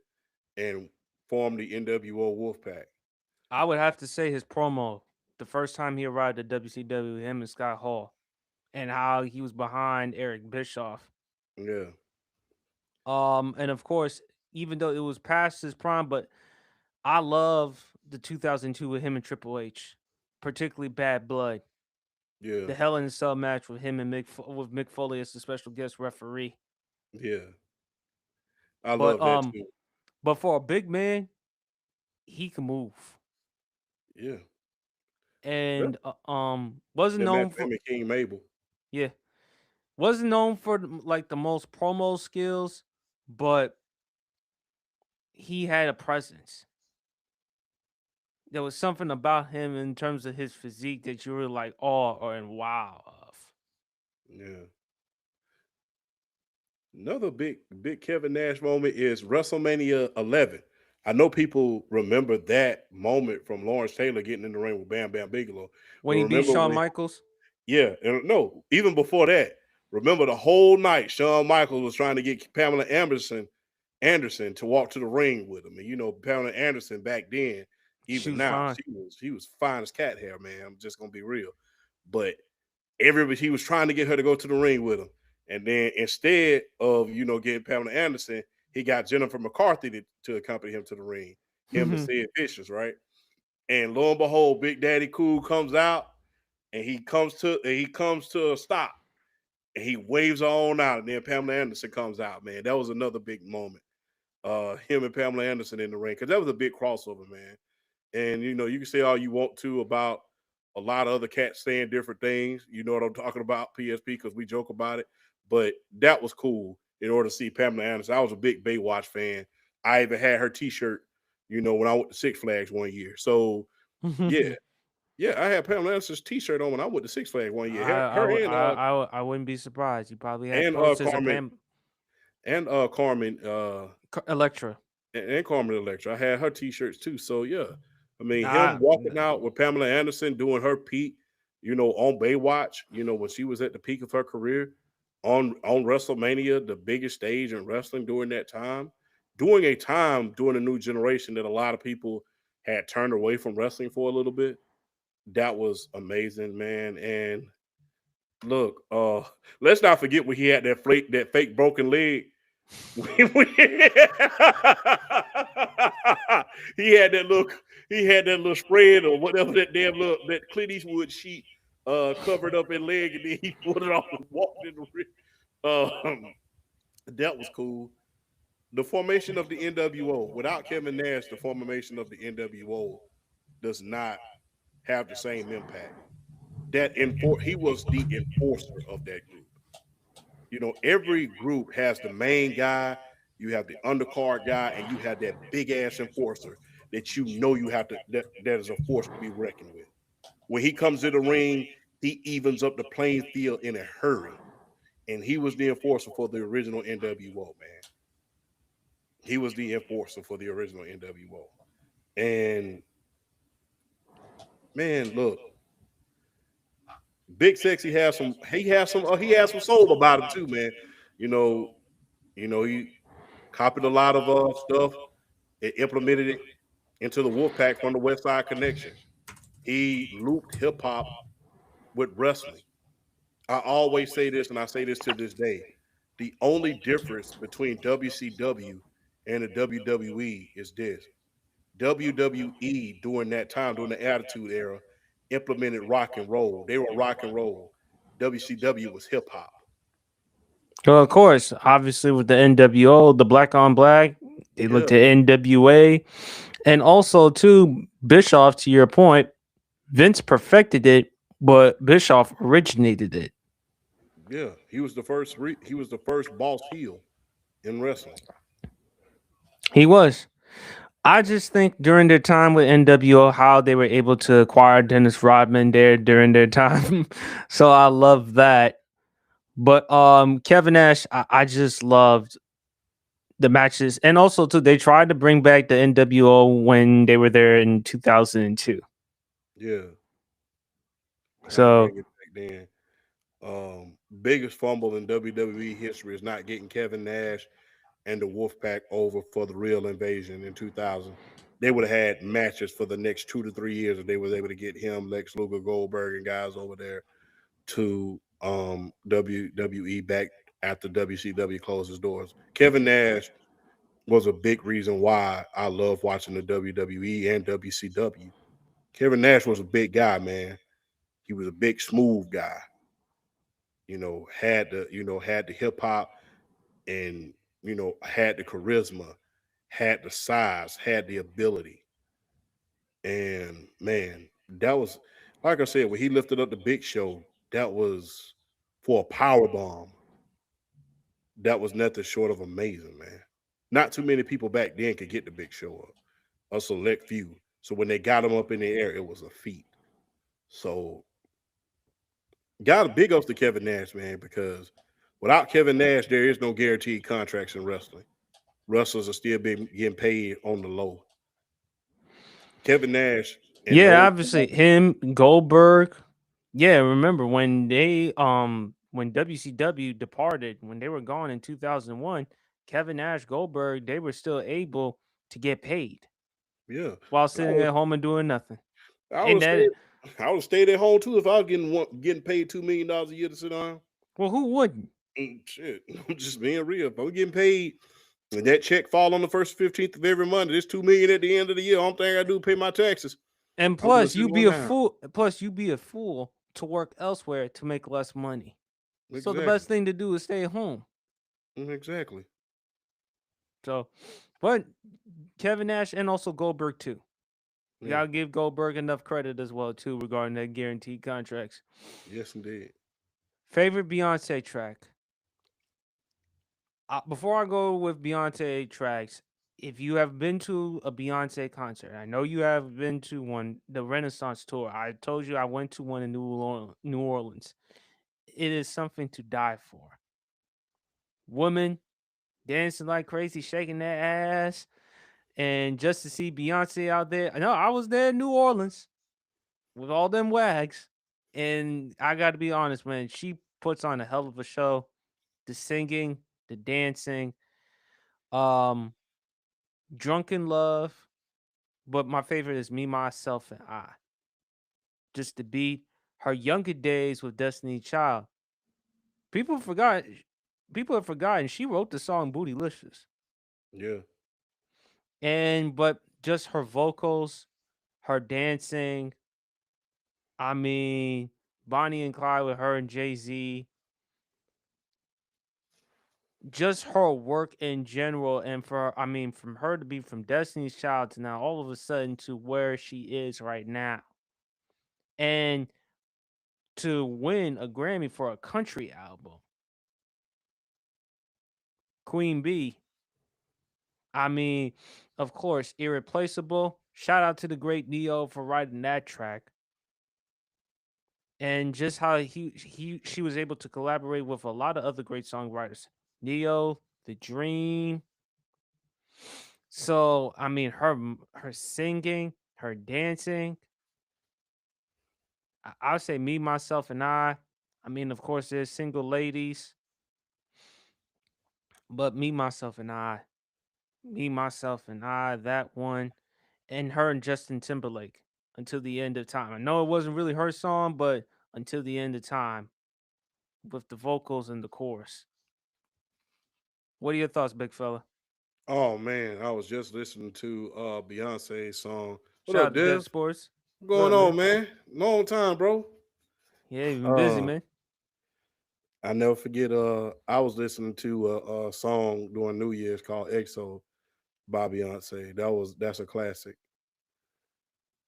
and formed the NWO Wolfpack. I would have to say his promo the first time he arrived at WCW, him and Scott Hall, and how he was behind Eric Bischoff. Yeah, And of course, even though it was past his prime, but I love the 2002 with him and Triple H, particularly Bad Blood, yeah, the Hell in a Cell match with him and with Mick Foley as the special guest referee. yeah. I But love that too. but for a big man, he can move, Yeah. Yeah. and wasn't That match known with for him and King Mabel. yeah, wasn't known for like the most promo skills, but he had a presence. There was something about him in terms of his physique that you were like awe or in wow of. Yeah. Another big Kevin Nash moment is WrestleMania 11. I know people remember that moment from Lawrence Taylor getting in the ring with Bam Bam Bigelow, but When he beat remember Shawn when Michaels, yeah, and no, even before that, remember the whole night Shawn Michaels was trying to get Pamela Anderson to walk to the ring with him. And you know, Pamela Anderson back then, she even was now, fine. she was fine as cat hair, man. I'm just gonna be real. But everybody he was trying to get her to go to the ring with him. And then instead of, getting Pamela Anderson, he got Jennifer McCarthy to accompany him to the ring. Him and Sid Vicious, right? And lo and behold, Big Daddy Cool comes out and he comes to a stop and he waves her on out. And then Pamela Anderson comes out, man. That was another big moment. Him and Pamela Anderson in the ring. Because that was a big crossover, man. And you can say all you want to about a lot of other cats saying different things. You know what I'm talking about, PSP, because we joke about it. But that was cool in order to see Pamela Anderson. I was a big Baywatch fan. I even had her T-shirt, when I went to Six Flags one year. So yeah, yeah, I had Pamela Anderson's T-shirt on when I went to Six Flags one year. Her and I wouldn't be surprised. You probably had and posters of Carmen Pam Carmen Electra. and Carmen Electra. I had her T-shirts too. So yeah, I mean him Nah, walking out with Pamela Anderson doing her peak, on Baywatch. When she was at the peak of her career on WrestleMania, the biggest stage in wrestling during that time, during a new generation that a lot of people had turned away from wrestling for a little bit. That was amazing, man. And look, let's not forget when he had that fake broken leg. he had that little he had that little spread or whatever that damn little that Clint Eastwood sheet covered up his leg and then he put it off and walked in the ring. That was cool. The formation of the NWO without Kevin Nash, the formation of the NWO does not have the same impact. He was the enforcer of that group. Every group has the main guy, you have the undercard guy, and you have that big ass enforcer that you have to that is a force to be reckoned with. When he comes to the ring, He evens up the playing field in a hurry. And he was the enforcer for the original NWO, man. He was the enforcer for the original NWO. And man, look, Big Sexy has some. He has some soul about him too, man. You know, he copied a lot of stuff and implemented it into the Wolfpack from the West Side Connection. He looped hip hop with wrestling. I always say this, and I say this to this day. The only difference between WCW and the WWE is this: WWE during that time, during the Attitude Era, implemented rock and roll. They were rock and roll. WCW was hip hop. Well, of course, obviously with the NWO, the Black on Black, they looked Yeah, at NWA, and also too Bischoff. To your point, Vince perfected it, but Bischoff originated it. yeah. He was the first. He was the first boss heel in wrestling. He was. I just think during their time with NWO, how they were able to acquire Dennis Rodman there during their time. So I love that. But Kevin Nash, I just loved the matches. And also too, they tried to bring back the NWO when they were there in 2002. Yeah, had to So bring it back then. Biggest fumble in WWE history is not getting Kevin Nash and the Wolfpack over for the real invasion in 2000. They would have had matches for the next 2 to 3 years if they was able to get him, Lex Luger, Goldberg, and guys over there to WWE back after WCW closed its doors. Kevin Nash was a big reason why I love watching the WWE and WCW. Kevin Nash was a big guy, man. He was a big, smooth guy. Had the hip hop and had the charisma, had the size, had the ability. And man, that was like I said, when he lifted up the big show, that was for a power bomb. That was nothing short of amazing, man. Not too many people back then could get the big show up. A select few. So when they got him up in the air, it was a feat. So got a big ups to Kevin Nash, man, because without Kevin Nash, there is no guaranteed contracts in wrestling. Wrestlers are still being getting paid on the low. Kevin Nash and yeah, those obviously him, Goldberg. Yeah, remember when WCW departed, when they were gone in 2001, Kevin Nash, Goldberg, they were still able to get paid yeah. while I sitting would at home and doing nothing. I would And have stayed that, I would have stayed at home too if I was getting paid $2 million a year to sit down. well, who wouldn't? Shit. I'm just being real. If I'm getting paid and that check fall on the first 15th of every month, there's $2 million at the end of the year. Only thing I do is pay my taxes. And I'm gonna plus, sit you on be a down. fool. Plus, you be a fool to work elsewhere to make less money. So the Exactly. best thing to do is stay at home. Exactly. So, but Kevin Nash and also Goldberg too. You Yeah. gotta give Goldberg enough credit as well too regarding that guaranteed contracts. Yes, indeed. Favorite Beyonce track. Before I go with Beyonce tracks, if you have been to a Beyonce concert, I know you have been to one, the Renaissance tour. I told you I went to one in New Orleans. It is something to die for. Women dancing like crazy, shaking their ass, and just to see Beyonce out there. I know I was there in New Orleans with all them wags, and I got to be honest, man, she puts on a hell of a show. The singing, the dancing, um, Drunken Love, but my favorite is Me, Myself, and I. Just the beat. Her younger days with Destiny Child. People forgot. People have forgotten she wrote the song "Bootylicious," Yeah. but just her vocals, her dancing. I mean, Bonnie and Clyde with her and Jay Z. Just her work in general, and from her to be from Destiny's Child to now all of a sudden to where she is right now, and to win a Grammy for a country album, Queen Bee. I mean, of course, irreplaceable. Shout out to the great Neo for writing that track. and just how she was able to collaborate with a lot of other great songwriters, Neo, The Dream. So I mean, her singing, her dancing. I'll say me, myself, and I. I mean, of course, there's single ladies, but me, myself, and I. That one, and her and Justin Timberlake, Until the End of Time. I know it wasn't really her song, but Until the End of Time with the vocals and the chorus. What are your thoughts, big fella? Oh man, I was just listening to Beyonce's song. What Shout up, out to Dev Dev? Sports. What's What going up, man? on, man? Long time, bro. Yeah, you've been busy, Uh man. I never forget I was listening to a song during New Year's called EXO by Beyonce. That's a classic.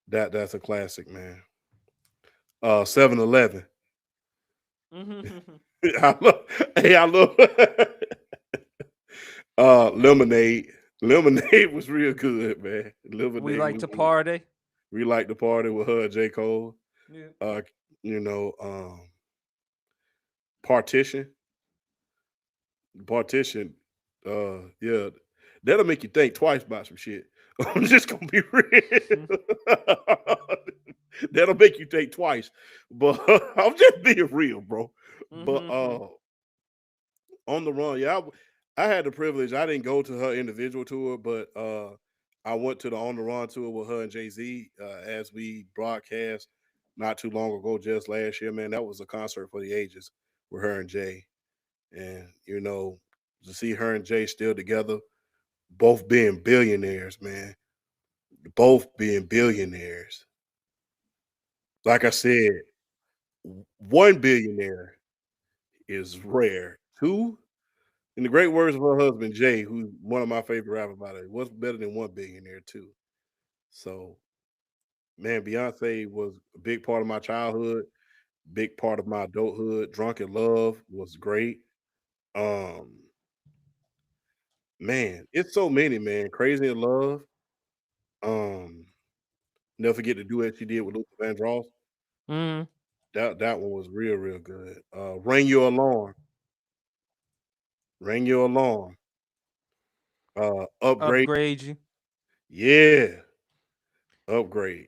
That's a classic, man. 7-Eleven. I love I love Lemonade. Lemonade was real good, man. We Lemonade like was to party. we like the party with her and J. Cole. Yeah. Uh, you know, partition. Partition, yeah, that'll make you think twice about some shit. I'm just gonna be real. That'll make you think twice. But I'm just being real, bro. But on the run, yeah, I had the privilege. I didn't go to her individual tour, but I went to the on the run tour with her and Jay Z as we broadcast not too long ago, just last year. Man, that was a concert for the ages with her and Jay. And to see her and Jay still together, both being billionaires, man, both being billionaires. Like I said, one billionaire is rare. Two, in the great words of her husband Jay, who's one of my favorite rappers about it, what's better than one billionaire too? So, man, Beyonce was a big part of my childhood, big part of my adulthood. Drunk in Love was great. Um, man, it's so many, man. Crazy in Love. Um, Never forget the duet she did with Luther Vandross. mm, That one was real, real good. Ring Your Alarm. Ring Your Alarm. Upgrade. upgrade you. Yeah. Upgrade.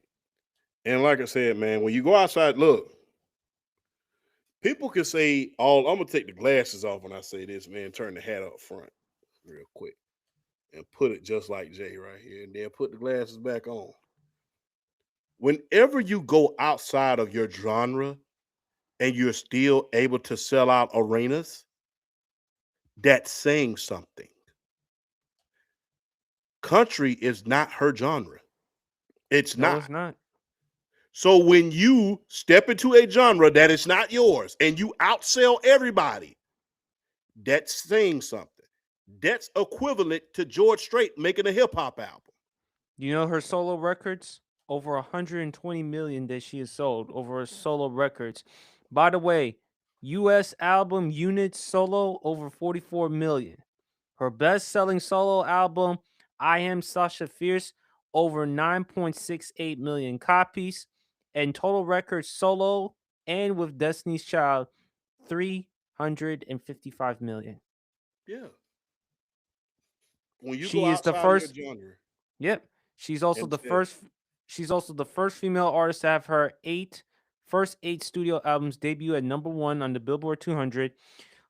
And like I said, man, when you go outside, look, people can say all I'm gonna take the glasses off when I say this, man. Turn the hat up front real quick and put it just like Jay right here, and then put the glasses back on. Whenever you go outside of your genre and you're still able to sell out arenas, that's saying something. Country is not her genre. It's No, it's not. not. So when you step into a genre that is not yours and you outsell everybody, that's saying something. That's equivalent to George Strait making a hip hop album. You know her solo records? Over 120 million that she has sold over her solo records. By the way, US album units solo over 44 million. Her best selling solo album, I Am Sasha Fierce, over 9.68 million copies. And total records solo and with Destiny's Child, 355 million. Yeah. When you go She is the outside of your first. genre Yep. She's also and the say, first she's also the first female artist to have her first eight studio albums debut at number 1 on the Billboard 200,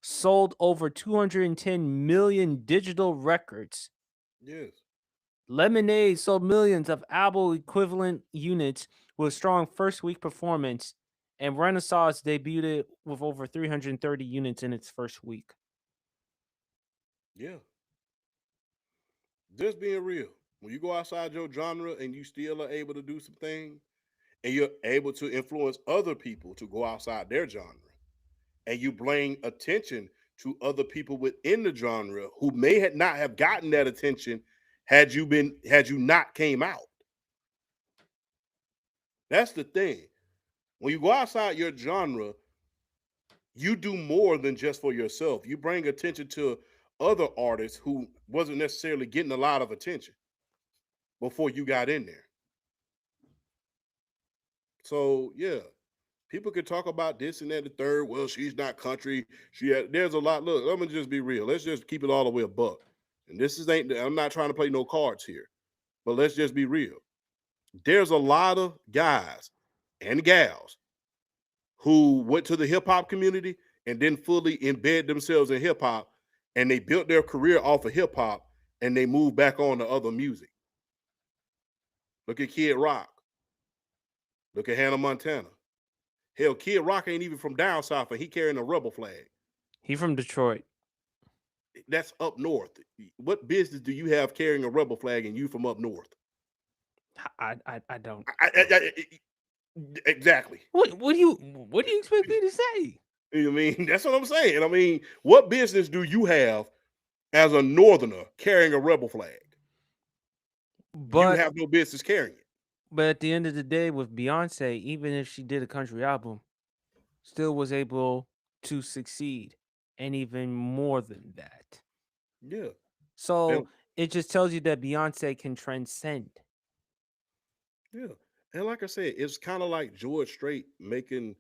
sold over 210 million digital records. yes, Lemonade sold millions of album equivalent units with a strong first week performance, and Renaissance debuted with over 330 units in its first week. yeah, just being real. When you go outside your genre and you still are able to do some things and you're able to influence other people to go outside their genre and you bring attention to other people within the genre who not have gotten that attention had you not came out. That's the thing. When you go outside your genre, you do more than just for yourself. You bring attention to other artists who wasn't necessarily getting a lot of attention before you got in there. So yeah, People could talk about this and that, the third. Well, she's not country. There's a lot. Look, let me just be real. Let's just keep it all the way a buck. And this is ain't. I'm not trying to play no cards here, but let's just be real. There's a lot of guys and gals who went to the hip hop community and then fully embed themselves in hip hop, and they built their career off of hip hop, and they moved back on to other music. Look at Kid Rock. Look at Hannah Montana. Hell, Kid Rock ain't even from down south, and he carrying a rebel flag. He from Detroit. That's up north. What business do you have carrying a rebel flag and you from up north? I don't. Exactly. What do you expect me to say? You know what I mean? That's what I'm saying. I mean, what business do you have as a northerner carrying a rebel flag? You But have no business carrying it. but at the end of the day, with Beyonce, even if she did a country album, still was able to succeed, and even more than that. Yeah. So And it just tells you that Beyonce can transcend. yeah. And like I said, it's kind of like George Strait making,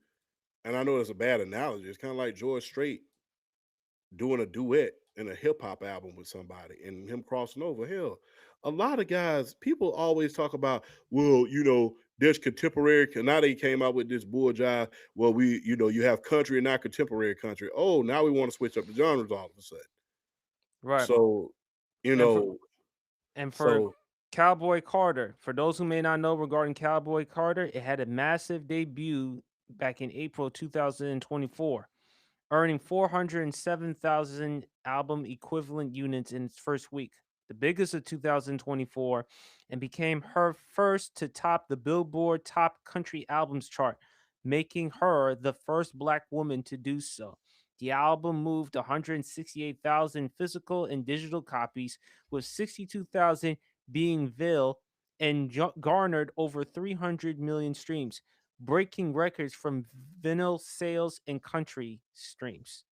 and I know it's a bad analogy, it's kind of like George Strait doing a duet in a hip hop album with somebody and him crossing over. Hell, a lot of guys, people always talk about, well, there's contemporary. Now they came out with this bull jive. Well, you have country and not contemporary country. Oh, now we want to switch up the genres all of a sudden. Right. So, you And for know, and for so Cowboy Carter, for those who may not know regarding Cowboy Carter, it had a massive debut back in April 2024, earning 407,000 album equivalent units in its first week, the biggest of 2024, and became her first to top the Billboard Top Country Albums chart, making her the first black woman to do so. The album moved 168,000 physical and digital copies, with 62,000 being vinyl, and garnered over 300 million streams, breaking records from vinyl sales and country streams.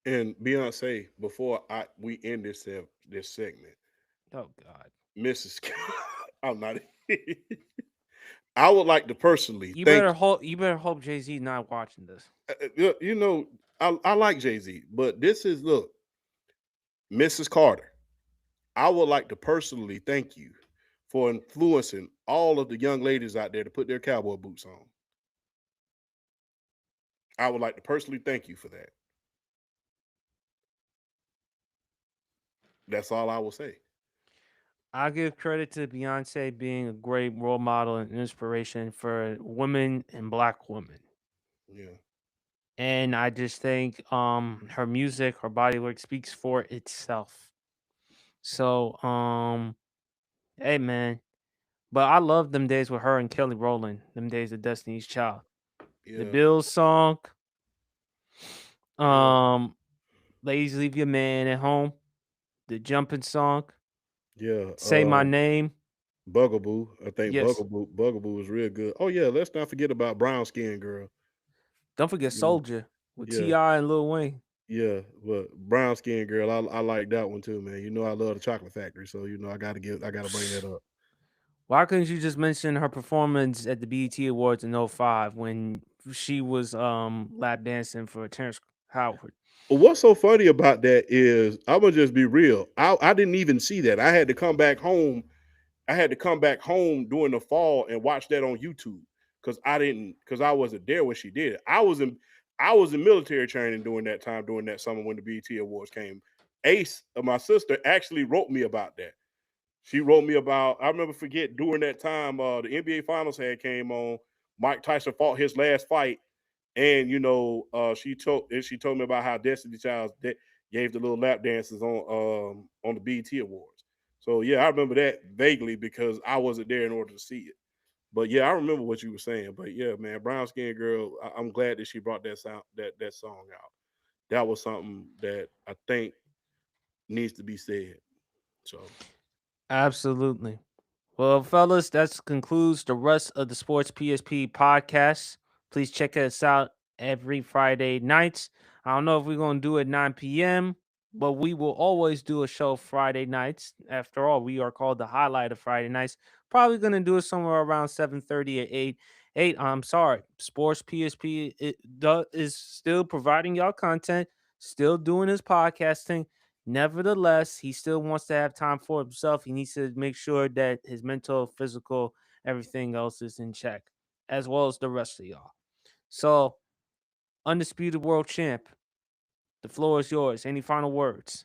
and Beyonce, before we end this segment, Oh God! Mrs. I'm not. I would like to personally You thank better hope. You better hope Jay Z not watching this. you know, I like Jay Z, but this is look, Mrs. Carter. I would like to personally thank you for influencing all of the young ladies out there to put their cowboy boots on. I would like to personally thank you for that. That's all I will say. I give credit to Beyonce being a great role model and inspiration for women and Black women. Yeah, And I just think her music, her body work speaks for itself. So hey man, but I love them days with her and Kelly Rowland. Them days of Destiny's Child. The yeah, Bills song, yeah, um, Ladies Leave Your Man at Home, the jumping song, yeah. Say My Name. Bugaboo. I think Yes. Bugaboo was real good. Oh yeah, let's not forget about Brown Skin Girl. Don't forget You know, Soldier with yeah, T.I. and Lil Wayne. yeah. But Brown Skin Girl, I like that one too, man. I love the Chocolate Factory, so I gotta bring that up. Why couldn't you just mention her performance at the BET Awards in '05 when she was lap dancing for Terrence Howard? But what's so funny about that is I'm gonna just be real. I didn't even see that. I had to come back home. I had to come back home during the fall and watch that on YouTube because I wasn't there when she did it. I was in military training during that time, during that summer when the BET Awards came. Ace, my sister, actually wrote me about that. She wrote me about. I remember forget during that time the NBA Finals had came on. Mike Tyson fought his last fight, and she told me about how Destiny Child gave the little lap dances on the BET Awards. So yeah, I remember that vaguely because I wasn't there in order to see it. But yeah, I remember what you were saying. But yeah, man, Brown Skin Girl, I'm glad that she brought that song out. That was something that I think needs to be said. So Absolutely. Well, fellas, that concludes the rest of the Sports PSP podcast. Please check us out every Friday nights. I don't know if we're going to do it 9 p.m., but we will always do a show Friday nights. After all, we are called the highlight of Friday nights. Probably going to do it somewhere around 7:30 or 8. hey, I'm sorry, Sports PSP is still providing y'all content, still doing his podcasting. Nevertheless, he still wants to have time for himself. He needs to make sure that his mental, physical, everything else is in check, as well as the rest of y'all. So, undisputed world champ, the floor is yours. Any final words?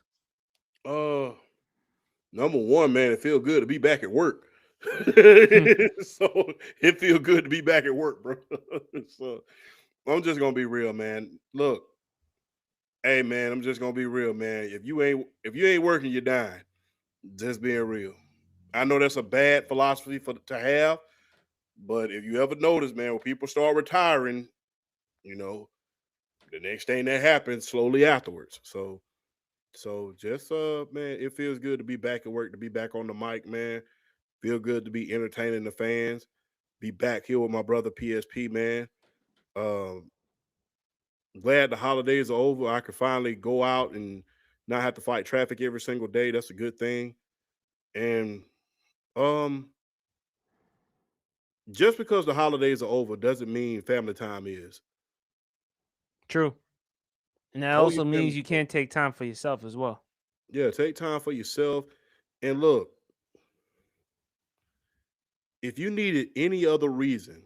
Uh, number one, man, it feels good to be back at work. So it feels good to be back at work, bro. So I'm just gonna be real, man. Look, hey, man, I'm just gonna be real, man. If you ain't working, you're dying. Just being real. I know that's a bad philosophy to have, but if you ever notice, man, when people start retiring, you know, the next thing that happens slowly afterwards. So just man, it feels good to be back at work, to be back on the mic, man. Feel good to be entertaining the fans. Be back here with my brother PSP, man. Um, Glad the holidays are over. I could finally go out and not have to fight traffic every single day. That's a good thing. And um, just because the holidays are over doesn't mean family time is. True. And that Hold your also means family you close. can't take time for yourself as well. Yeah, take time for yourself. And look, if you needed any other reason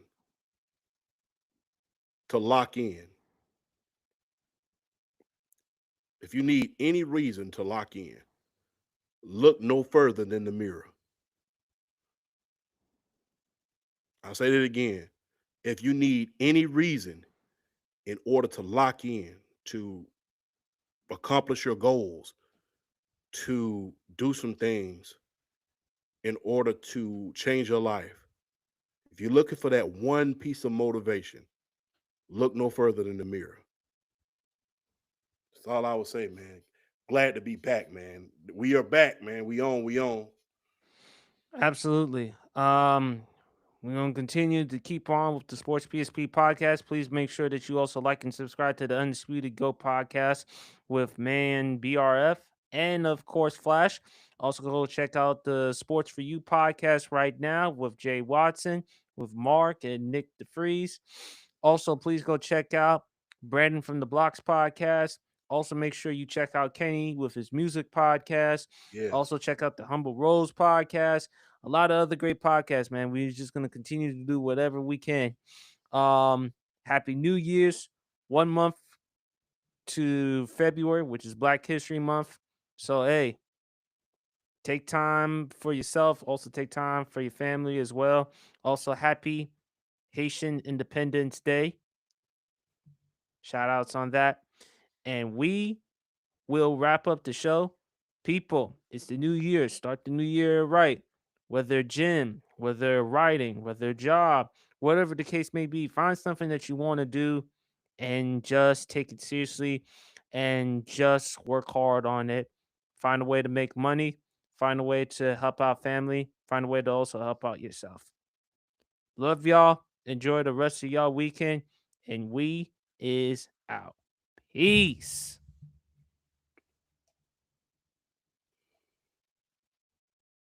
to lock in, if you need any reason to lock in, look no further than the mirror. I'll say that again. If you need any reason in order to lock in, to accomplish your goals, to do some things in order to change your life, if you're looking for that one piece of motivation, look no further than the mirror. That's all I would say, man. Glad to be back, man. We are back, man. We on. Absolutely. We're going to continue to keep on with the Sports PSP podcast. Please make sure that you also like and subscribe to the Undisputed Go podcast with Man BRF and, of course, Flash. Also, go check out the Sports for You podcast right now with Jay Watson, with Mark and Nick DeFries. Also, please go check out Brandon from the Blocks podcast. Also, make sure you check out Kenny with his music podcast. Yes. Also, check out the Humble Rose podcast, a lot of other great podcasts, man. We're just gonna continue to do whatever we can. Um, Happy New Year's. 1 month to February, which is Black History Month. So hey, take time for yourself. Also take time for your family as well. Also, happy Haitian Independence Day. Shout outs on that. And we will wrap up the show. People, it's the new year. Start the new year right. Whether gym, whether writing, whether job, whatever the case may be, find something that you want to do and just take it seriously and just work hard on it. Find a way to make money, find a way to help out family, find a way to also help out yourself. Love y'all. Enjoy the rest of y'all weekend. And we is out. Peace.